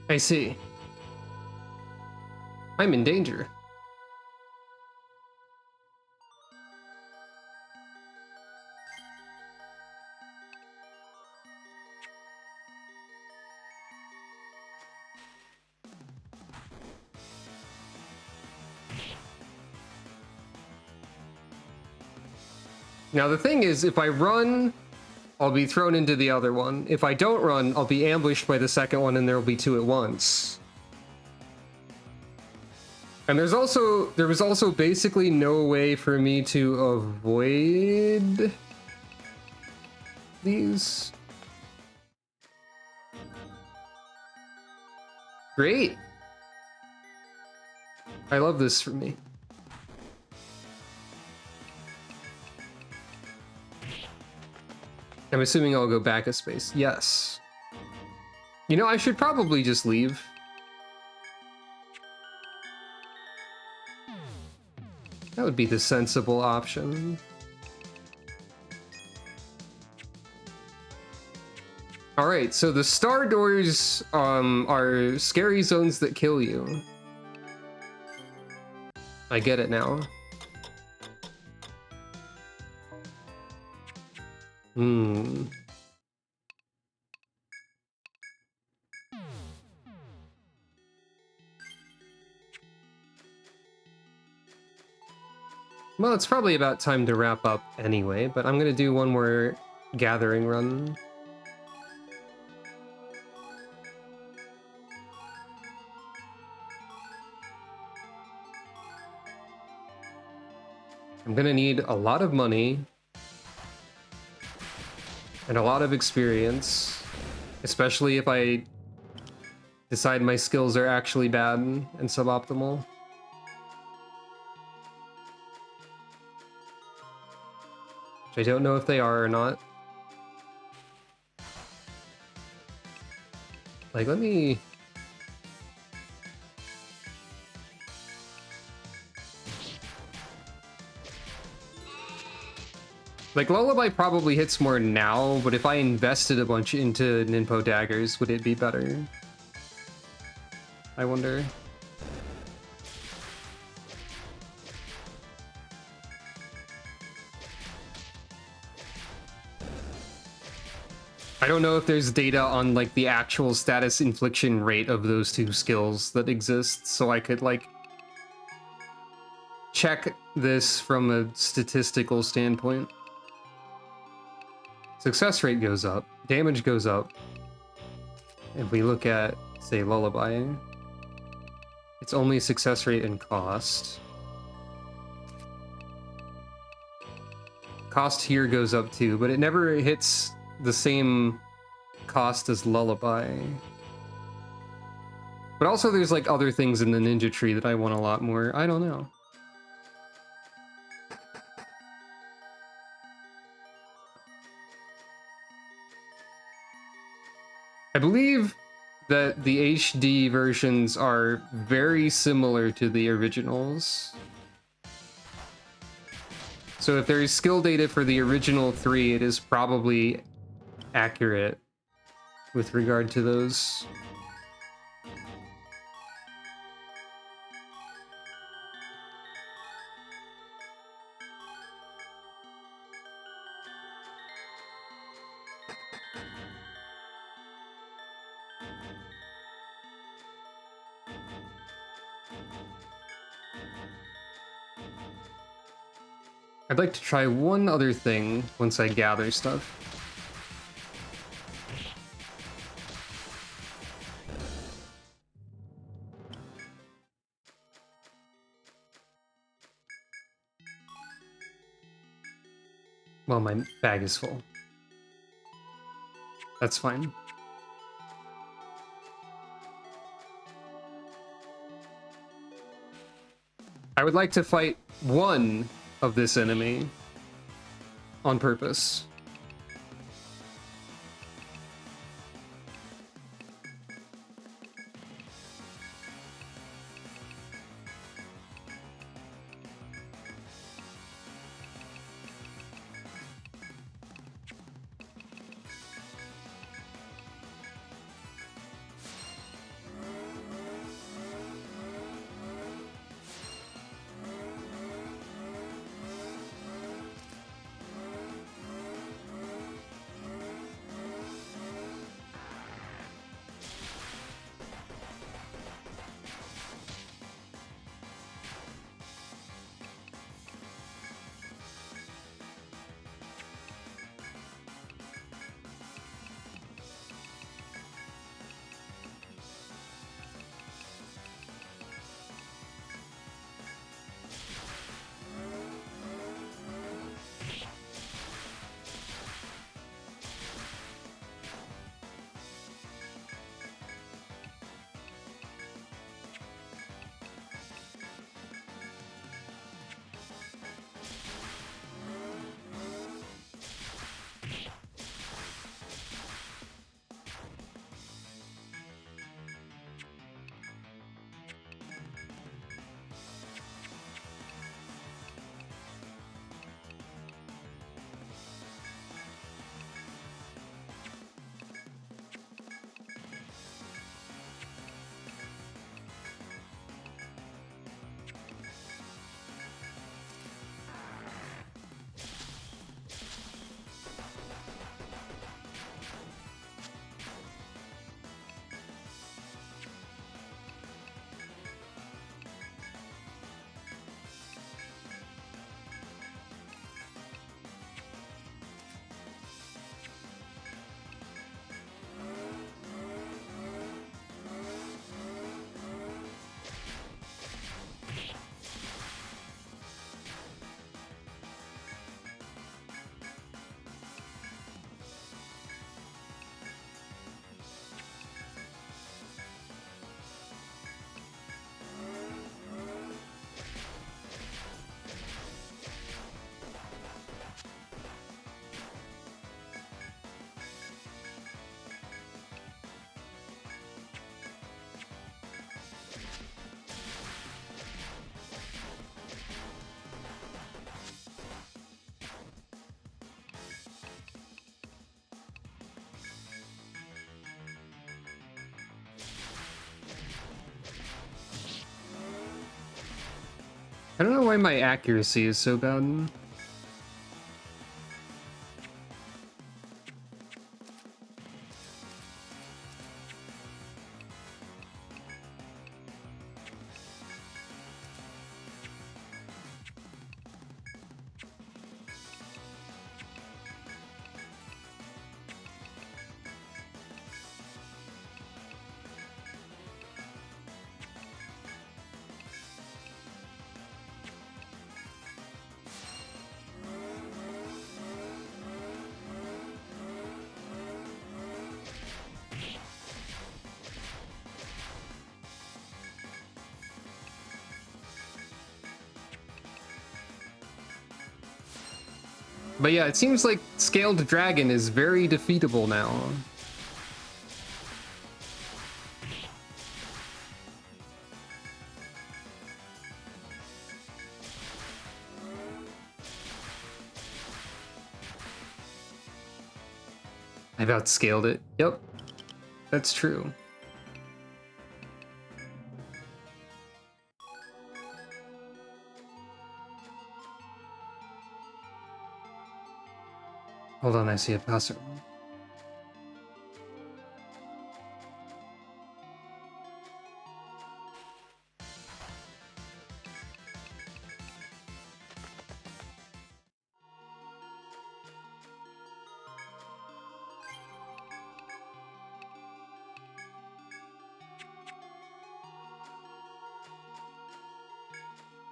I see. I'm in danger. Now the thing is, if I run, I'll be thrown into the other one. If I don't run, I'll be ambushed by the second one and there will be two at once. And there was also basically no way for me to avoid these. Great. I love this for me. I'm assuming I'll go back a space. Yes. You know, I should probably just leave. That would be the sensible option. All right, so the star doors are scary zones that kill you. I get it now. Well, it's probably about time to wrap up anyway, but I'm gonna do one more gathering run. I'm gonna need a lot of money and a lot of experience, especially if I decide my skills are actually bad and suboptimal. Which I don't know if they are or not. Like, let me... Like, Lullaby probably hits more now, but if I invested a bunch into Ninpo daggers, would it be better? I wonder. I don't know if there's data on, like, the actual status infliction rate of those two skills that exist, so I could, like, check this from a statistical standpoint. Success rate goes up, damage goes up. If we look at, say, Lullaby, it's only success rate and cost. Cost here goes up too, but it never hits the same cost as Lullaby. But also there's like other things in the ninja tree that I want a lot more. I don't know. I believe that the HD versions are very similar to the originals. So if there is skill data for the original 3, it is probably accurate with regard to those. I'd like to try one other thing once I gather stuff. Well, my bag is full. That's fine. I would like to fight one of this enemy on purpose. I don't know why my accuracy is so bad. But yeah, it seems like Scaled Dragon is very defeatable now. I've outscaled it. Yep, that's true. Hold on, I see a passer.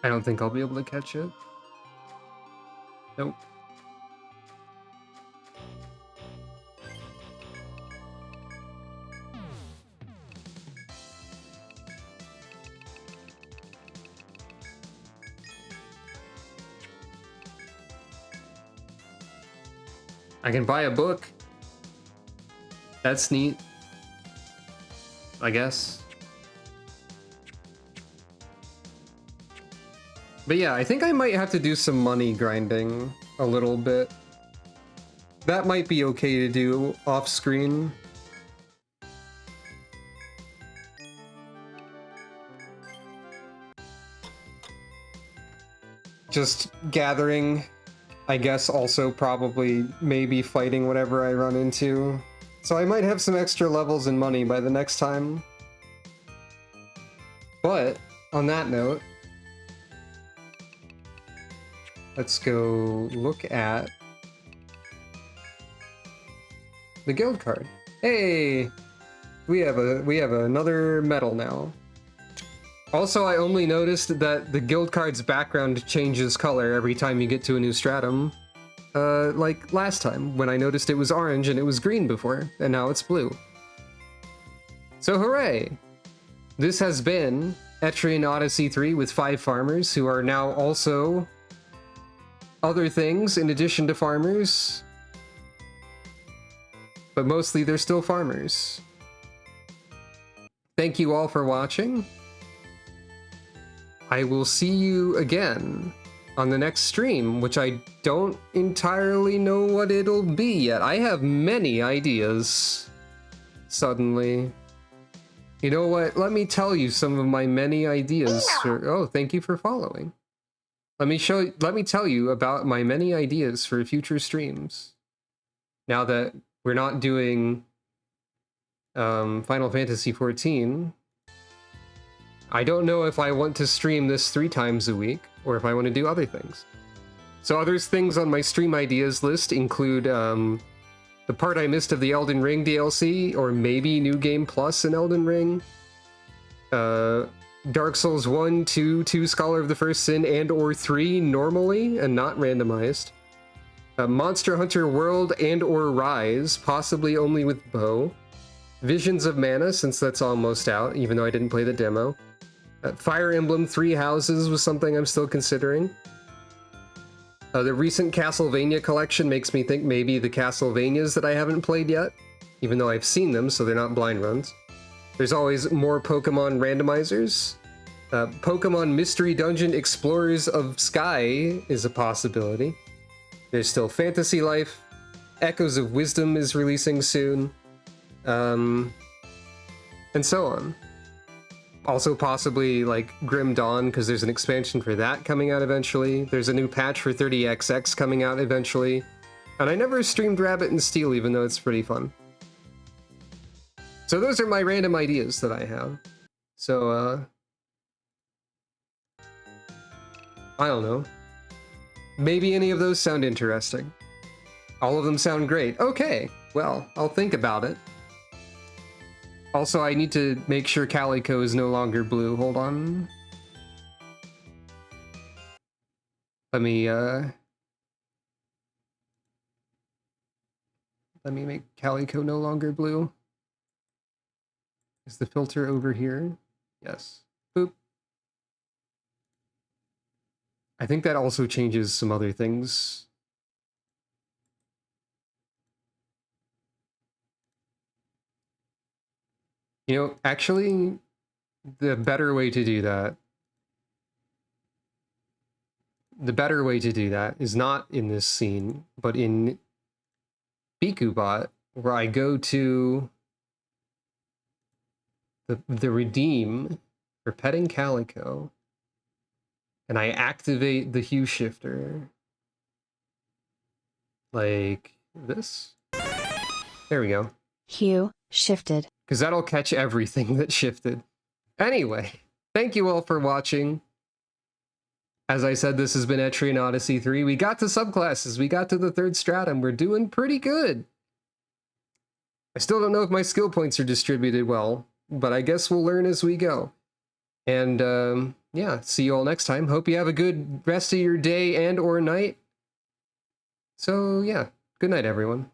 I don't think I'll be able to catch it. Nope. I can buy a book. That's neat, I guess. But yeah, I think I might have to do some money grinding a little bit. That might be okay to do off screen. Just gathering, I guess, also probably maybe fighting whatever I run into. So I might have some extra levels and money by the next time. But on that note, let's go look at the guild card. Hey, we have another medal now. Also, I only noticed that the guild card's background changes color every time you get to a new stratum. Like last time, when I noticed it was orange and it was green before, and now it's blue. So hooray! This has been Etrian Odyssey 3 with 5 farmers who are now also other things in addition to farmers. But mostly they're still farmers. Thank you all for watching. I will see you again on the next stream, which I don't entirely know what it'll be yet. I have many ideas, suddenly. You know what? Let me tell you some of my many ideas. Oh, thank you for following. Let me tell you about my many ideas for future streams. Now that we're not doing Final Fantasy XIV, I don't know if I want to stream this 3 times a week, or if I want to do other things. So other things on my stream ideas list include the part I missed of the Elden Ring DLC, or maybe New Game Plus in Elden Ring. Dark Souls 1, 2, 2 Scholar of the First Sin, and or 3 normally, and not randomized. Monster Hunter World and or Rise, possibly only with bow. Visions of Mana, since that's almost out, even though I didn't play the demo. Fire Emblem 3 Houses was something I'm still considering. The recent Castlevania collection makes me think maybe the Castlevanias that I haven't played yet, even though I've seen them, so they're not blind runs. There's always more Pokemon randomizers. Pokemon Mystery Dungeon Explorers of Sky is a possibility. There's still Fantasy Life. Echoes of Wisdom is releasing soon. And so on. Also possibly like Grim Dawn, because there's an expansion for that coming out eventually. There's a new patch for 30XX coming out eventually. And I never streamed Rabbit and Steel, even though it's pretty fun. So those are my random ideas that I have. So, I don't know. Maybe any of those sound interesting. All of them sound great. Okay, well, I'll think about it. Also, I need to make sure Calico is no longer blue. Hold on. Let me make Calico no longer blue. Is the filter over here? Yes. Boop. I think that also changes some other things. You know, actually, the better way to do that is not in this scene, but in BikuBot, where I go to the redeem for petting Calico, and I activate the hue shifter. Like this. There we go. Hue shifted. Because that'll catch everything that shifted. Anyway, thank you all for watching. As I said, this has been Etrian Odyssey 3. We got to subclasses. We got to the 3rd stratum. We're doing pretty good. I still don't know if my skill points are distributed well, but I guess we'll learn as we go. And, yeah, see you all next time. Hope you have a good rest of your day and or night. So, yeah, good night, everyone.